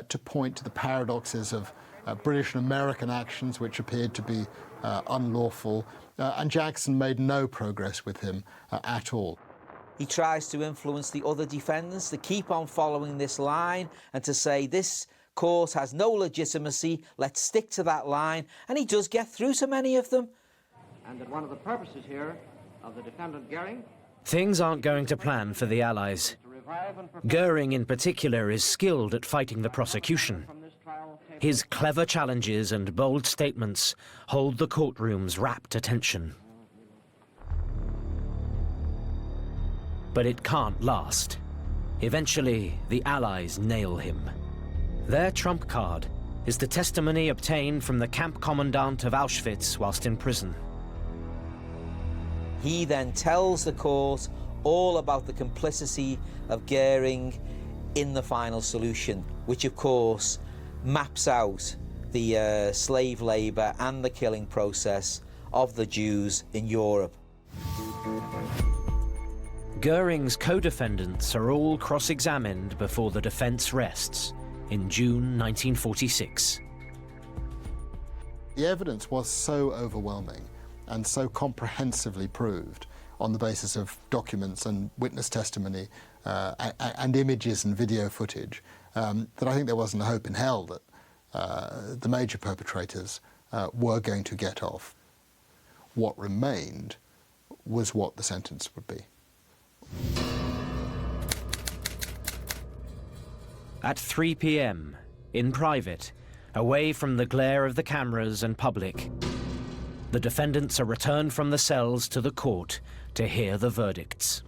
to point to the paradoxes of British and American actions which appeared to be unlawful, and Jackson made no progress with him at all. He tries to influence the other defendants to keep on following this line and to say this course has no legitimacy, let's stick to that line, and he does get through to many of them. And that one of the purposes here of the defendant Goering... Things aren't going to plan for the Allies. Goering in particular is skilled at fighting the prosecution. His clever challenges and bold statements hold the courtroom's rapt attention. But it can't last. Eventually, the Allies nail him. Their trump card is the testimony obtained from the camp commandant of Auschwitz whilst in prison. He then tells the court all about the complicity of Goering in the final solution, which of course maps out the slave labour and the killing process of the Jews in Europe. Goering's co-defendants are all cross-examined before the defence rests in June 1946. The evidence was so overwhelming and so comprehensively proved on the basis of documents and witness testimony and images and video footage that I think there wasn't a hope in hell that the major perpetrators were going to get off. What remained was what the sentence would be. At 3 p.m, in private, away from the glare of the cameras and public, the defendants are returned from the cells to the court to hear the verdicts.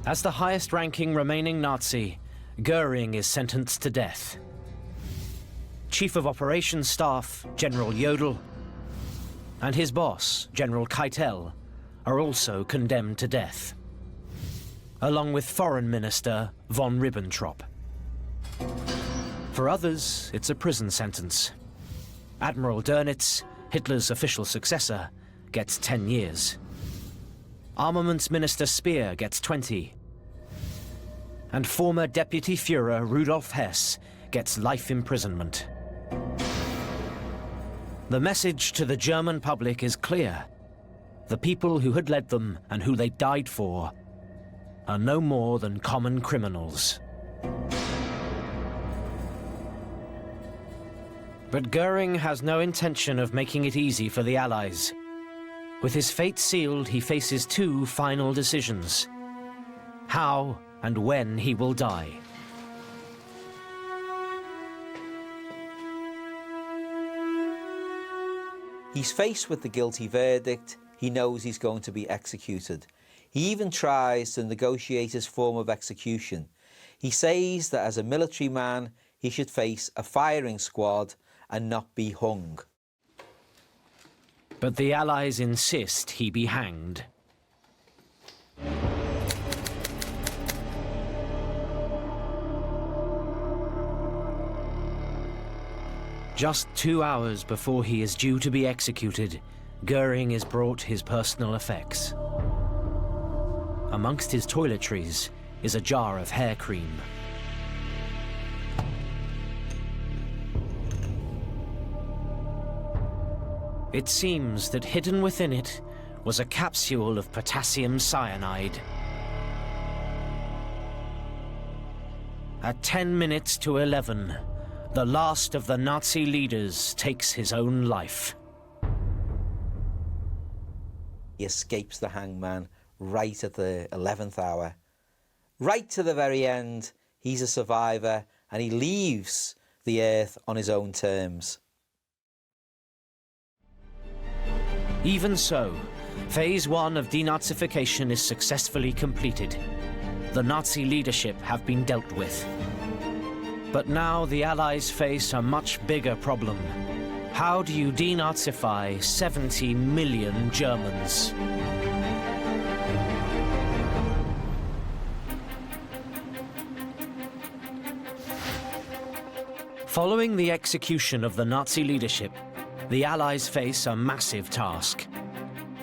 As the highest-ranking remaining Nazi, Goering is sentenced to death. Chief of Operations Staff, General Jodl, and his boss, General Keitel, are also condemned to death, along with Foreign Minister von Ribbentrop. For others, it's a prison sentence. Admiral Dönitz, Hitler's official successor, gets 10 years. Armaments Minister Speer gets 20. And former Deputy Führer Rudolf Hess gets life imprisonment. The message to the German public is clear. The people who had led them and who they died for are no more than common criminals. But Goering has no intention of making it easy for the Allies. With his fate sealed, he faces 2 final decisions: how and when he will die. He's faced with the guilty verdict. He knows he's going to be executed. He even tries to negotiate his form of execution. He says that as a military man, he should face a firing squad and not be hung. But the Allies insist he be hanged. Just 2 hours before he is due to be executed, Goering is brought his personal effects. Amongst his toiletries is a jar of hair cream. It seems that hidden within it was a capsule of potassium cyanide. At 10 minutes to 11, the last of the Nazi leaders takes his own life. He escapes the hangman right at the 11th hour. Right to the very end, he's a survivor and he leaves the earth on his own terms. Even so, Phase 1 of de-Nazification is successfully completed. The Nazi leadership have been dealt with. But now the Allies face a much bigger problem. How do you denazify 70 million Germans? Following the execution of the Nazi leadership, the Allies face a massive task: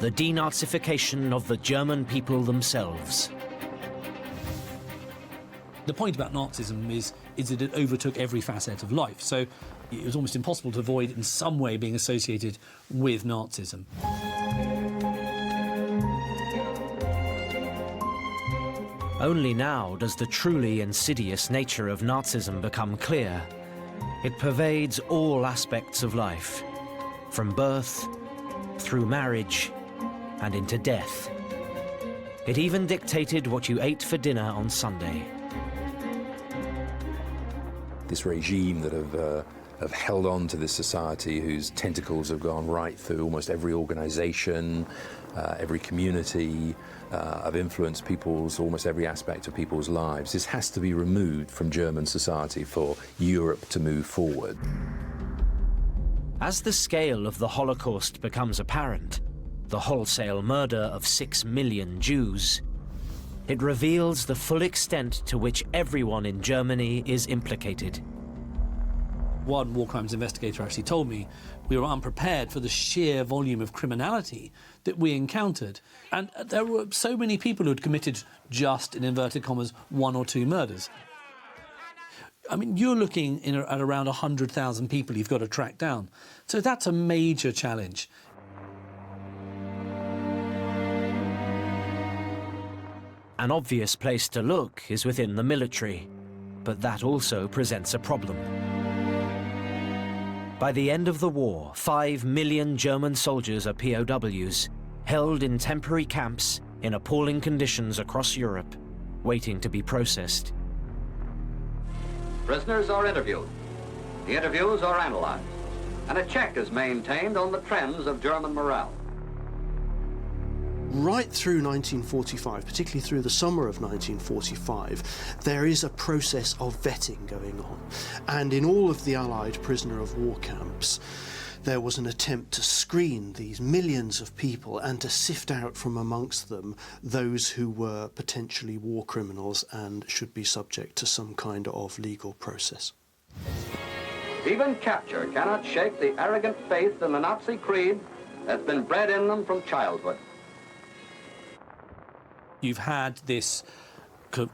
the denazification of the German people themselves. The point about Nazism is that it overtook every facet of life, so it was almost impossible to avoid in some way being associated with Nazism. Only now does the truly insidious nature of Nazism become clear. It pervades all aspects of life, from birth, through marriage, and into death. It even dictated what you ate for dinner on Sunday. This regime that have held on to this society, whose tentacles have gone right through almost every organisation, every community, have influenced almost every aspect of people's lives. This has to be removed from German society for Europe to move forward. As the scale of the Holocaust becomes apparent, the wholesale murder of 6 million Jews, it reveals the full extent to which everyone in Germany is implicated. One war crimes investigator actually told me we were unprepared for the sheer volume of criminality that we encountered. And there were so many people who had committed just, in inverted commas, 1 or 2 murders. I mean, you're looking at around 100,000 people you've got to track down. So that's a major challenge. An obvious place to look is within the military, but that also presents a problem. By the end of the war, 5 million German soldiers are POWs, held in temporary camps in appalling conditions across Europe, waiting to be processed. Prisoners are interviewed. The interviews are analyzed, and a check is maintained on the trends of German morale. Right through 1945, particularly through the summer of 1945, there is a process of vetting going on. And in all of the Allied prisoner of war camps, there was an attempt to screen these millions of people and to sift out from amongst them those who were potentially war criminals and should be subject to some kind of legal process. Even capture cannot shake the arrogant faith in the Nazi creed that's been bred in them from childhood. You've had this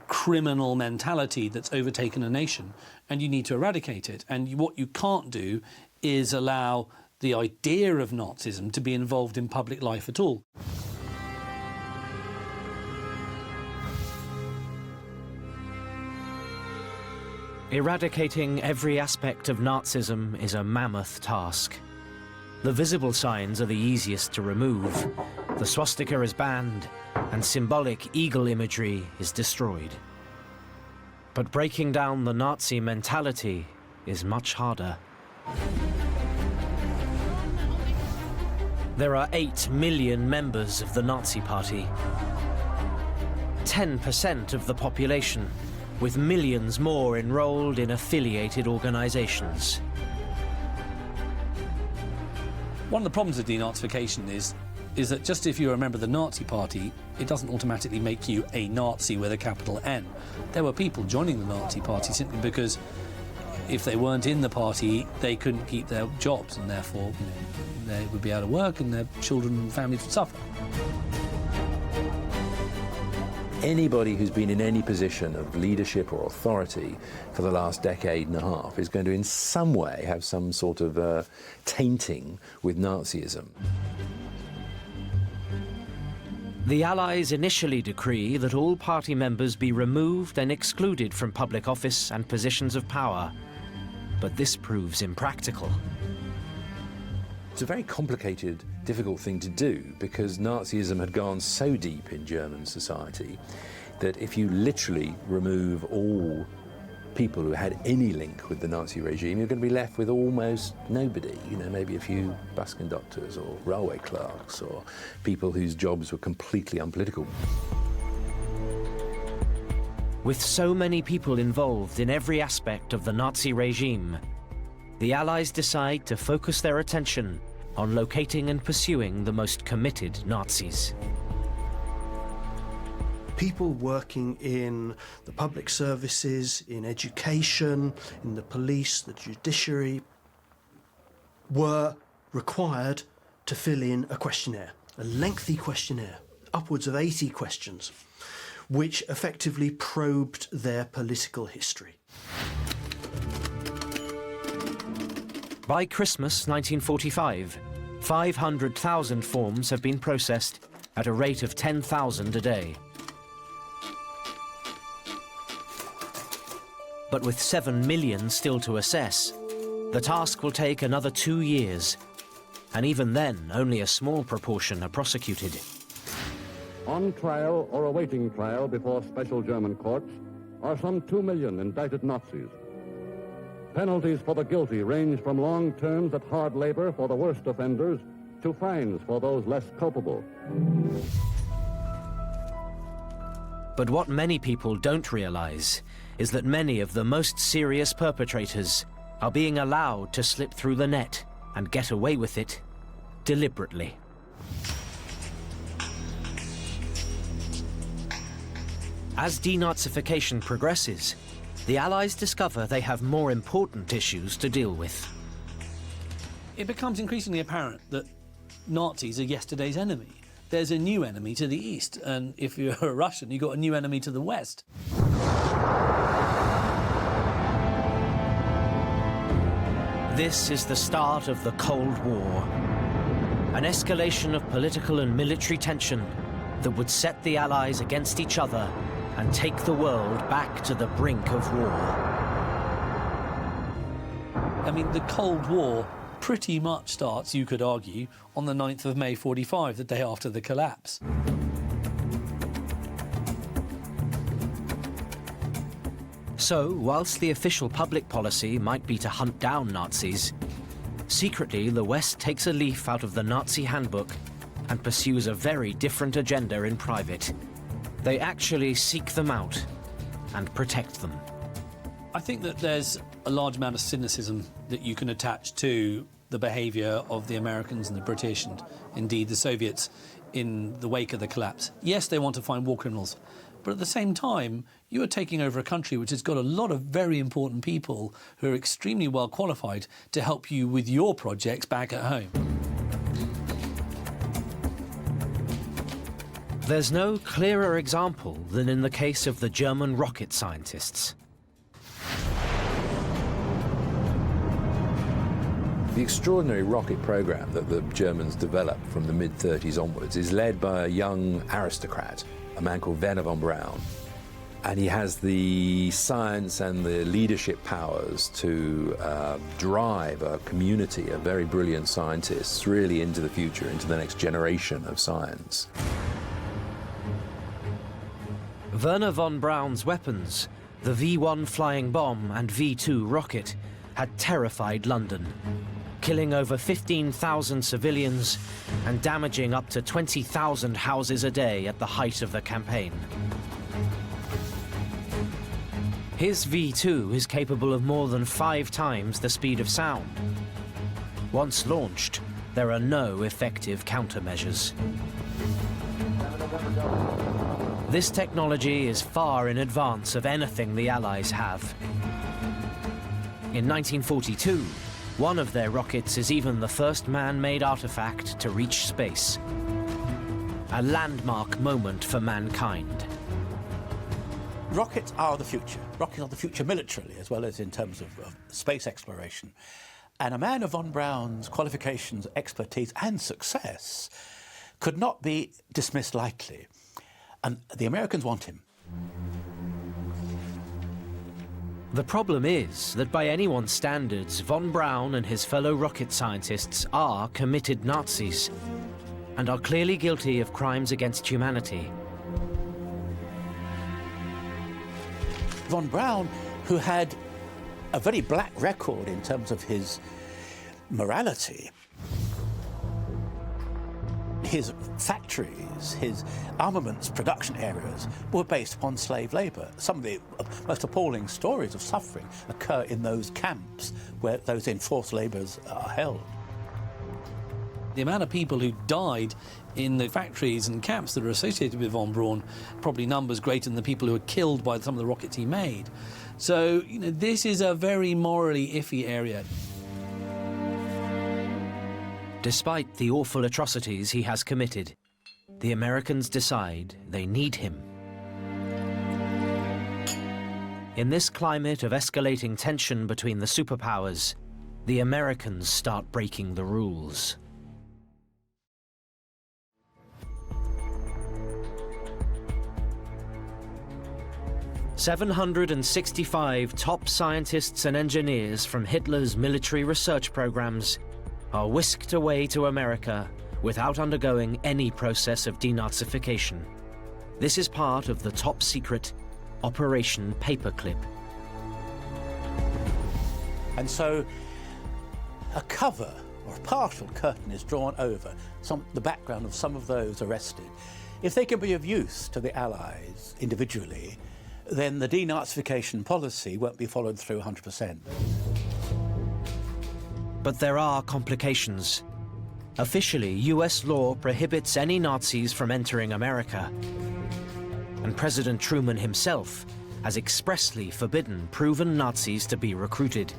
criminal mentality that's overtaken a nation, and you need to eradicate it. And what you can't do is allow the idea of Nazism to be involved in public life at all. Eradicating every aspect of Nazism is a mammoth task. The visible signs are the easiest to remove. The swastika is banned, and symbolic eagle imagery is destroyed. But breaking down the Nazi mentality is much harder. There are 8 million members of the Nazi Party. 10% of the population, with millions more enrolled in affiliated organizations. One of the problems with denazification is that just if you're a member of the Nazi Party, it doesn't automatically make you a Nazi with a capital N. There were people joining the Nazi Party simply because if they weren't in the party, they couldn't keep their jobs, and therefore, they would be out of work and their children and families would suffer. Anybody who's been in any position of leadership or authority for the last decade and a half is going to in some way have some sort of tainting with Nazism. The Allies initially decree that all party members be removed and excluded from public office and positions of power, but this proves impractical. It's a very complicated, difficult thing to do because Nazism had gone so deep in German society that if you literally remove all people who had any link with the Nazi regime, you're going to be left with almost nobody. Maybe a few bus conductors or railway clerks or people whose jobs were completely unpolitical. With so many people involved in every aspect of the Nazi regime, the Allies decide to focus their attention on locating and pursuing the most committed Nazis. People working in the public services, in education, in the police, the judiciary, were required to fill in a questionnaire, a lengthy questionnaire, upwards of 80 questions, which effectively probed their political history. By Christmas 1945, 500,000 forms have been processed at a rate of 10,000 a day. But with 7 million still to assess, the task will take another 2 years, and even then, only a small proportion are prosecuted. On trial or awaiting trial before special German courts are some 2 million indicted Nazis. Penalties for the guilty range from long terms at hard labor for the worst offenders to fines for those less culpable. But what many people don't realize is that many of the most serious perpetrators are being allowed to slip through the net and get away with it deliberately. As denazification progresses, the Allies discover they have more important issues to deal with. It becomes increasingly apparent that Nazis are yesterday's enemy. There's a new enemy to the east, and if you're a Russian, you've got a new enemy to the west. This is the start of the Cold War, an escalation of political and military tension that would set the Allies against each other and take the world back to the brink of war. I mean, the Cold War pretty much starts, you could argue, on the 9th of May 45, the day after the collapse. So, whilst the official public policy might be to hunt down Nazis, secretly the West takes a leaf out of the Nazi handbook and pursues a very different agenda in private. They actually seek them out and protect them. I think that there's a large amount of cynicism that you can attach to the behaviour of the Americans and the British and indeed the Soviets in the wake of the collapse. Yes, they want to find war criminals, but at the same time, you are taking over a country which has got a lot of very important people who are extremely well qualified to help you with your projects back at home. There's no clearer example than in the case of the German rocket scientists. The extraordinary rocket program that the Germans developed from the mid-30s onwards is led by a young aristocrat, a man called Wernher von Braun. And he has the science and the leadership powers to drive a community of very brilliant scientists really into the future, into the next generation of science. Wernher von Braun's weapons, the V-1 flying bomb and V-2 rocket, had terrified London, killing over 15,000 civilians and damaging up to 20,000 houses a day at the height of the campaign. His V-2 is capable of more than 5 times the speed of sound. Once launched, there are no effective countermeasures. This technology is far in advance of anything the Allies have. In 1942, one of their rockets is even the first man-made artifact to reach space. A landmark moment for mankind. Rockets are the future. Rockets are the future militarily, as well as in terms of space exploration. And a man of von Braun's qualifications, expertise and success could not be dismissed lightly. And the Americans want him. The problem is that by anyone's standards, von Braun and his fellow rocket scientists are committed Nazis and are clearly guilty of crimes against humanity. Von Braun, who had a very black record in terms of his morality, his factories, his armaments production areas were based upon slave labour. Some of the most appalling stories of suffering occur in those camps where those enforced labours are held. The amount of people who died in the factories and camps that are associated with von Braun probably numbers greater than the people who were killed by some of the rockets he made. So, you know, this is a very morally iffy area. Despite the awful atrocities he has committed, the Americans decide they need him. In this climate of escalating tension between the superpowers, the Americans start breaking the rules. "765 top scientists and engineers from Hitler's military research programs are whisked away to America without undergoing any process of de-Nazification. This is part of the top-secret Operation Paperclip." And so a cover or a partial curtain is drawn over the background of some of those arrested. If they can be of use to the Allies individually, then the de-Nazification policy won't be followed through 100%. But there are complications. Officially, US law prohibits any Nazis from entering America. And President Truman himself has expressly forbidden proven Nazis to be recruited.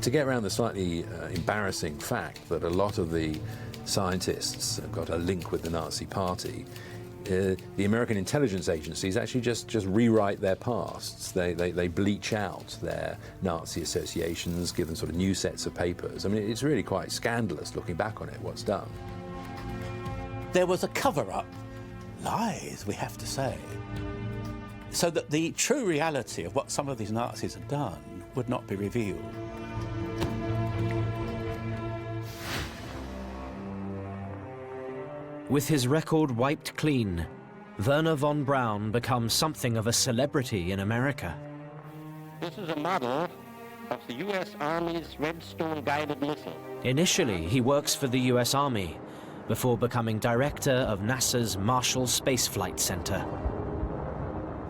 To get around the slightly embarrassing fact that a lot of the scientists have got a link with the Nazi Party, the American intelligence agencies actually just rewrite their pasts. They bleach out their Nazi associations, give them sort of new sets of papers. I mean, it's really quite scandalous looking back on it, what's done. There was a cover-up, lies, we have to say, so that the true reality of what some of these Nazis had done would not be revealed. With his record wiped clean, Werner von Braun becomes something of a celebrity in America. This is a model of the U.S. Army's Redstone guided missile. Initially, he works for the US Army, before becoming director of NASA's Marshall Space Flight Center.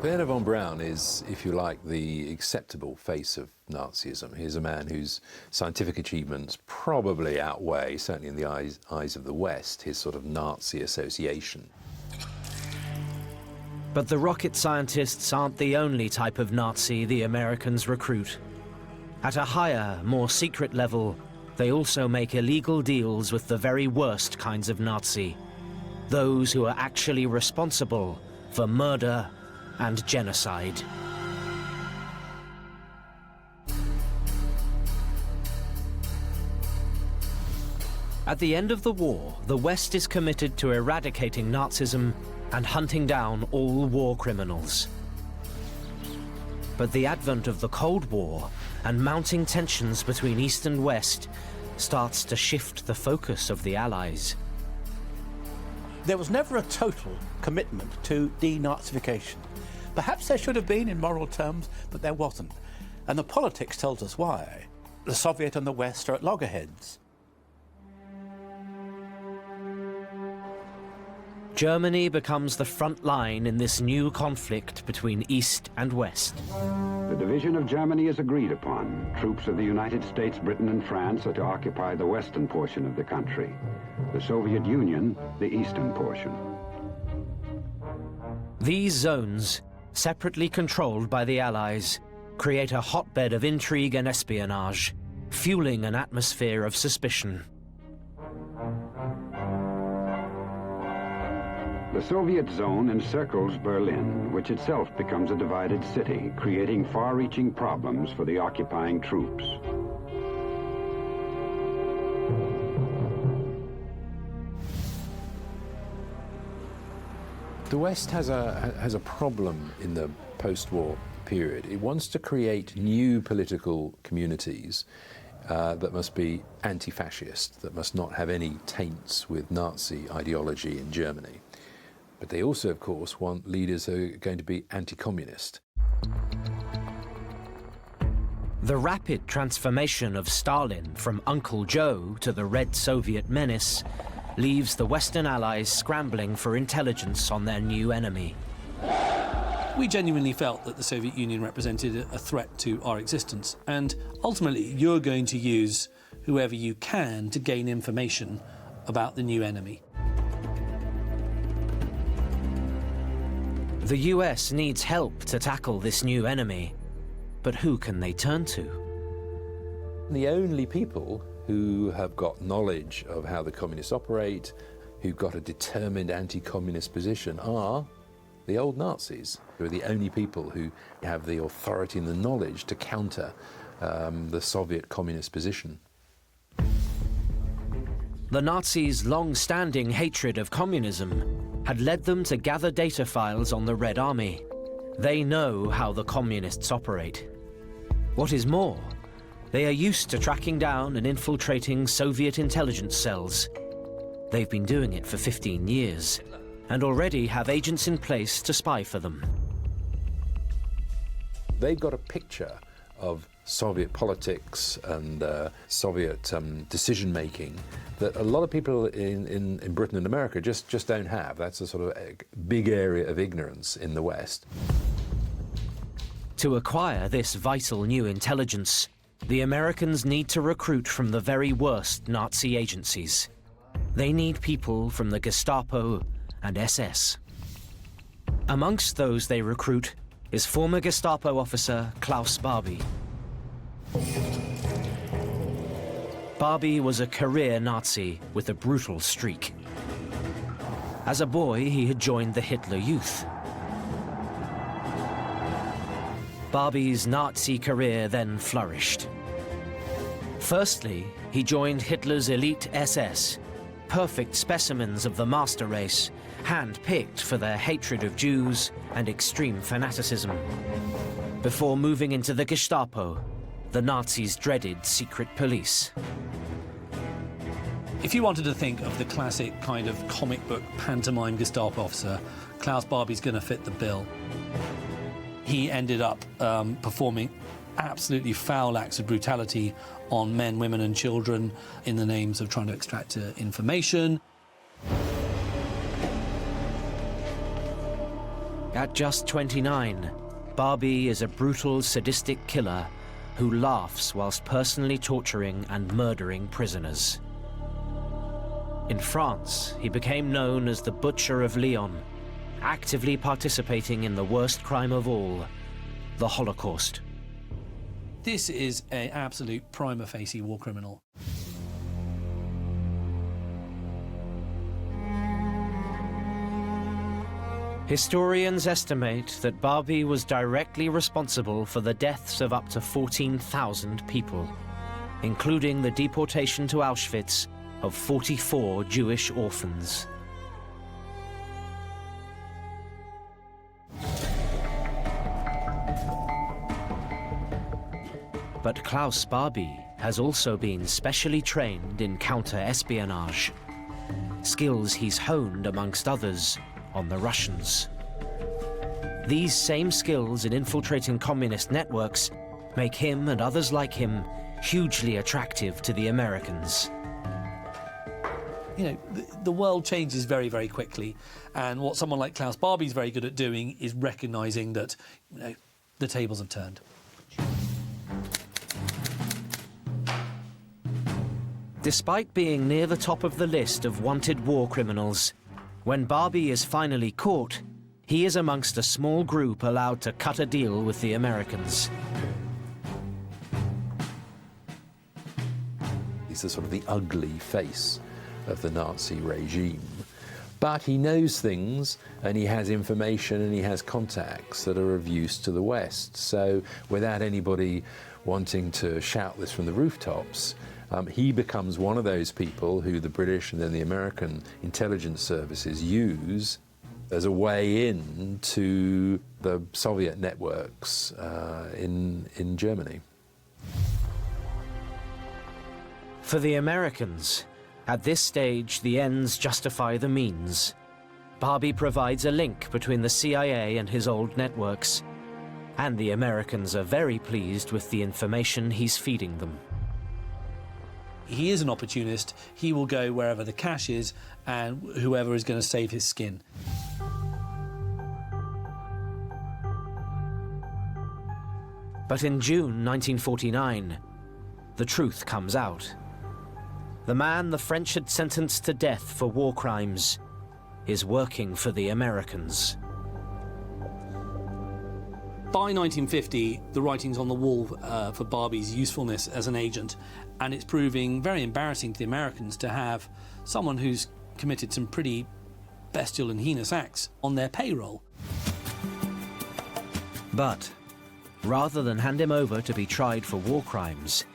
Werner von Braun is, if you like, the acceptable face of Nazism. He's a man whose scientific achievements probably outweigh, certainly in the eyes of the West, his sort of Nazi association. But the rocket scientists aren't the only type of Nazi the Americans recruit. At a higher, more secret level, they also make illegal deals with the very worst kinds of Nazi, those who are actually responsible for murder and genocide. At the end of the war, the West is committed to eradicating Nazism and hunting down all war criminals. But the advent of the Cold War and mounting tensions between East and West starts to shift the focus of the Allies. There was never a total commitment to de-Nazification. Perhaps there should have been in moral terms, but there wasn't. And the politics tells us why. The Soviet and the West are at loggerheads. Germany becomes the front line in this new conflict between East and West. The division of Germany is agreed upon. Troops of the United States, Britain, and France are to occupy the western portion of the country. The Soviet Union, the eastern portion. These zones, separately controlled by the Allies, create a hotbed of intrigue and espionage, fueling an atmosphere of suspicion. The Soviet zone encircles Berlin, which itself becomes a divided city, creating far-reaching problems for the occupying troops. The West has a problem in the post-war period. It wants to create new political communities that must be anti-fascist, that must not have any taints with Nazi ideology in Germany. But they also, of course, want leaders who are going to be anti-communist. The rapid transformation of Stalin from Uncle Joe to the Red Soviet menace leaves the Western Allies scrambling for intelligence on their new enemy. We genuinely felt that the Soviet Union represented a threat to our existence, and ultimately you're going to use whoever you can to gain information about the new enemy. The US needs help to tackle this new enemy, but who can they turn to? The only people who have got knowledge of how the communists operate, who've got a determined anti-communist position, are the old Nazis, who are the only people who have the authority and the knowledge to counter the Soviet communist position. The Nazis' long-standing hatred of communism had led them to gather data files on the Red Army. They know how the communists operate. What is more, they are used to tracking down and infiltrating Soviet intelligence cells. They've been doing it for 15 years, and already have agents in place to spy for them. They've got a picture of Soviet politics and Soviet decision-making that a lot of people in Britain and America just don't have. That's a sort of a big area of ignorance in the West. To acquire this vital new intelligence, the Americans need to recruit from the very worst Nazi agencies. They need people from the Gestapo and SS. Amongst those they recruit is former Gestapo officer Klaus Barbie. Barbie was a career Nazi with a brutal streak. As a boy, he had joined the Hitler Youth. Barbie's Nazi career then flourished. Firstly, he joined Hitler's elite SS, perfect specimens of the master race, hand-picked for their hatred of Jews and extreme fanaticism. Before moving into the Gestapo, the Nazis' dreaded secret police. If you wanted to think of the classic kind of comic book pantomime Gestapo officer, Klaus Barbie's going to fit the bill. He ended up performing absolutely foul acts of brutality on men, women and children in the names of trying to extract information. At just 29, Barbie is a brutal, sadistic killer who laughs whilst personally torturing and murdering prisoners. In France, he became known as the Butcher of Lyon, actively participating in the worst crime of all, the Holocaust. This is an absolute prima facie war criminal. Historians estimate that Barbie was directly responsible for the deaths of up to 14,000 people, including the deportation to Auschwitz of 44 Jewish orphans. But Klaus Barbie has also been specially trained in counter-espionage, skills he's honed, amongst others, on the Russians. These same skills in infiltrating communist networks make him and others like him hugely attractive to the Americans. You know, the world changes very, very quickly, and what someone like Klaus Barbie is very good at doing is recognising that, you know, the tables have turned. Despite being near the top of the list of wanted war criminals, when Barbie is finally caught, he is amongst a small group allowed to cut a deal with the Americans. He's the sort of the ugly face of the Nazi regime. But he knows things, and he has information, and he has contacts that are of use to the West. So without anybody wanting to shout this from the rooftops, he becomes one of those people who the British and then the American intelligence services use as a way in to the Soviet networks in Germany. For the Americans, at this stage, the ends justify the means. Barbie provides a link between the CIA and his old networks, and the Americans are very pleased with the information he's feeding them. He is an opportunist. He will go wherever the cash is and whoever is going to save his skin. But in June 1949, the truth comes out. The man the French had sentenced to death for war crimes is working for the Americans. By 1950, the writing's on the wall for Barbie's usefulness as an agent, and it's proving very embarrassing to the Americans to have someone who's committed some pretty bestial and heinous acts on their payroll. But rather than hand him over to be tried for war crimes,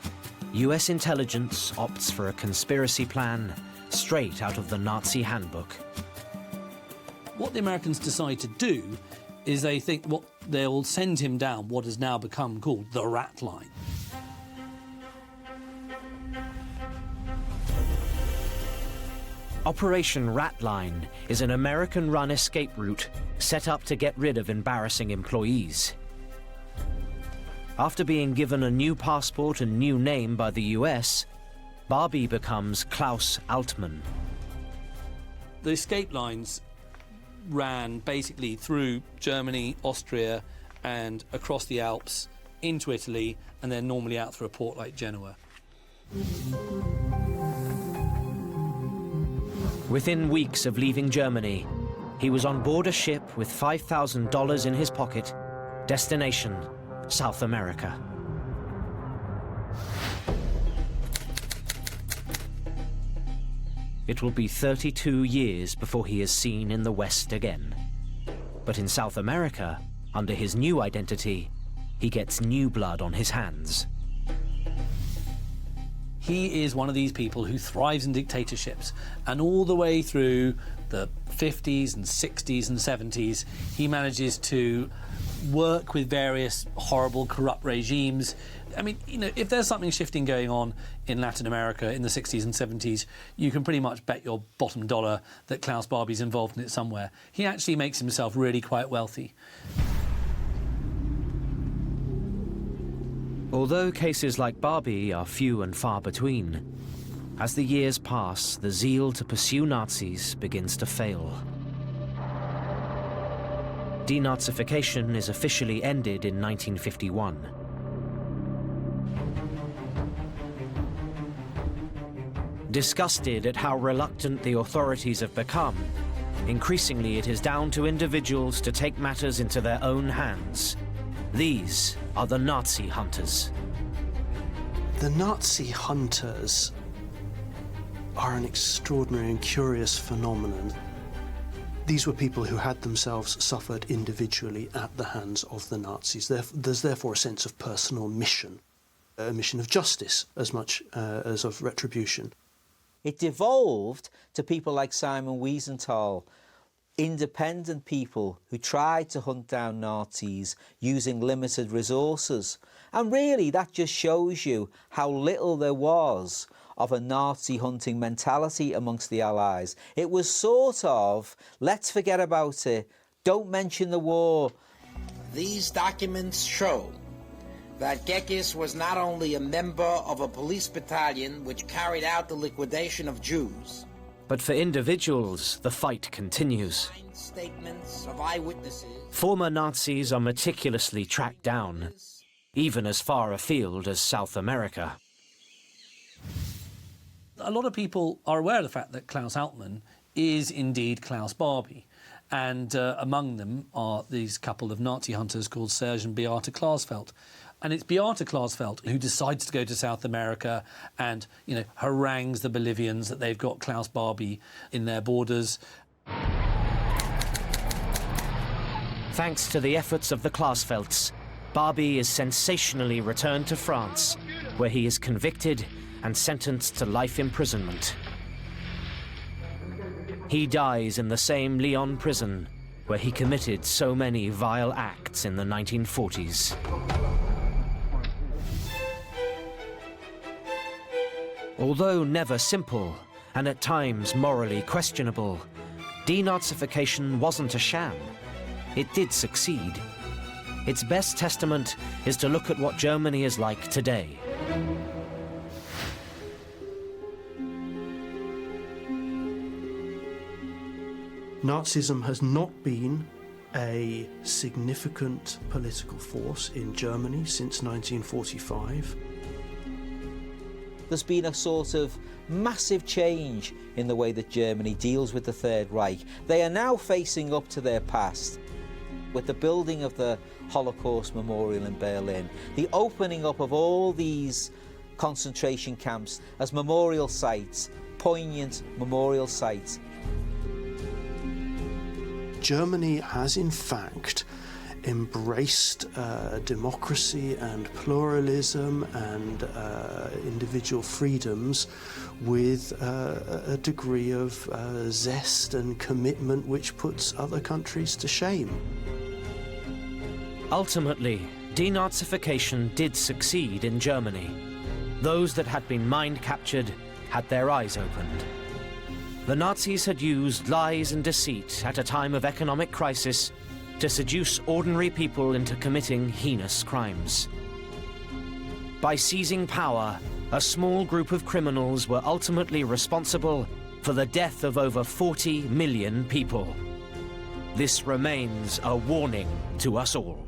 US intelligence opts for a conspiracy plan straight out of the Nazi handbook. What the Americans decide to do is they think they'll send him down what has now become called the rat line. Operation Ratline is an American-run escape route set up to get rid of embarrassing employees. After being given a new passport and new name by the US, Barbie becomes Klaus Altmann. The escape lines ran basically through Germany, Austria, and across the Alps into Italy, and then normally out through a port like Genoa. Within weeks of leaving Germany, he was on board a ship with $5,000 in his pocket, destination South America. It will be 32 years before he is seen in the West again. But in South America, under his new identity, he gets new blood on his hands. He is one of these people who thrives in dictatorships, and all the way through the 50s and 60s and 70s, he manages to work with various horrible, corrupt regimes. I mean, you know, if there's something shifting going on in Latin America in the 60s and 70s, you can pretty much bet your bottom dollar that Klaus Barbie's involved in it somewhere. He actually makes himself really quite wealthy. Although cases like Barbie are few and far between, as the years pass, the zeal to pursue Nazis begins to fail. De-Nazification is officially ended in 1951. Disgusted at how reluctant the authorities have become, increasingly it is down to individuals to take matters into their own hands. These are the Nazi hunters. The Nazi hunters are an extraordinary and curious phenomenon. These were people who had themselves suffered individually at the hands of the Nazis. There's therefore a sense of personal mission, a mission of justice as much as of retribution. It devolved to people like Simon Wiesenthal, independent people who tried to hunt down Nazis using limited resources. And really, that just shows you how little there was of a Nazi hunting mentality amongst the Allies. It was sort of, let's forget about it, don't mention the war. These documents show that Geckis was not only a member of a police battalion which carried out the liquidation of Jews, But for individuals, the fight continues. Statements of eyewitnesses. Former Nazis are meticulously tracked down, even as far afield as South America. A lot of people are aware of the fact that Klaus Altmann is indeed Klaus Barbie. And among them are these couple of Nazi hunters called Serge and Beate Klarsfeld. And it's Beate Klarsfeld who decides to go to South America and, you know, harangues the Bolivians that they've got Klaus Barbie in their borders. Thanks to the efforts of the Klarsfelds, Barbie is sensationally returned to France, where he is convicted and sentenced to life imprisonment. He dies in the same Lyon prison where he committed so many vile acts in the 1940s. Although never simple, and at times morally questionable, de-Nazification wasn't a sham. It did succeed. Its best testament is to look at what Germany is like today. Nazism has not been a significant political force in Germany since 1945. There's been a sort of massive change in the way that Germany deals with the Third Reich. They are now facing up to their past. With the building of the Holocaust Memorial in Berlin, the opening up of all these concentration camps as memorial sites, poignant memorial sites. Germany has in fact embraced democracy and pluralism and individual freedoms with a degree of zest and commitment which puts other countries to shame. Ultimately, de-Nazification did succeed in Germany. Those that had been mind-captured had their eyes opened. The Nazis had used lies and deceit at a time of economic crisis to seduce ordinary people into committing heinous crimes. By seizing power, a small group of criminals were ultimately responsible for the death of over 40 million people. This remains a warning to us all.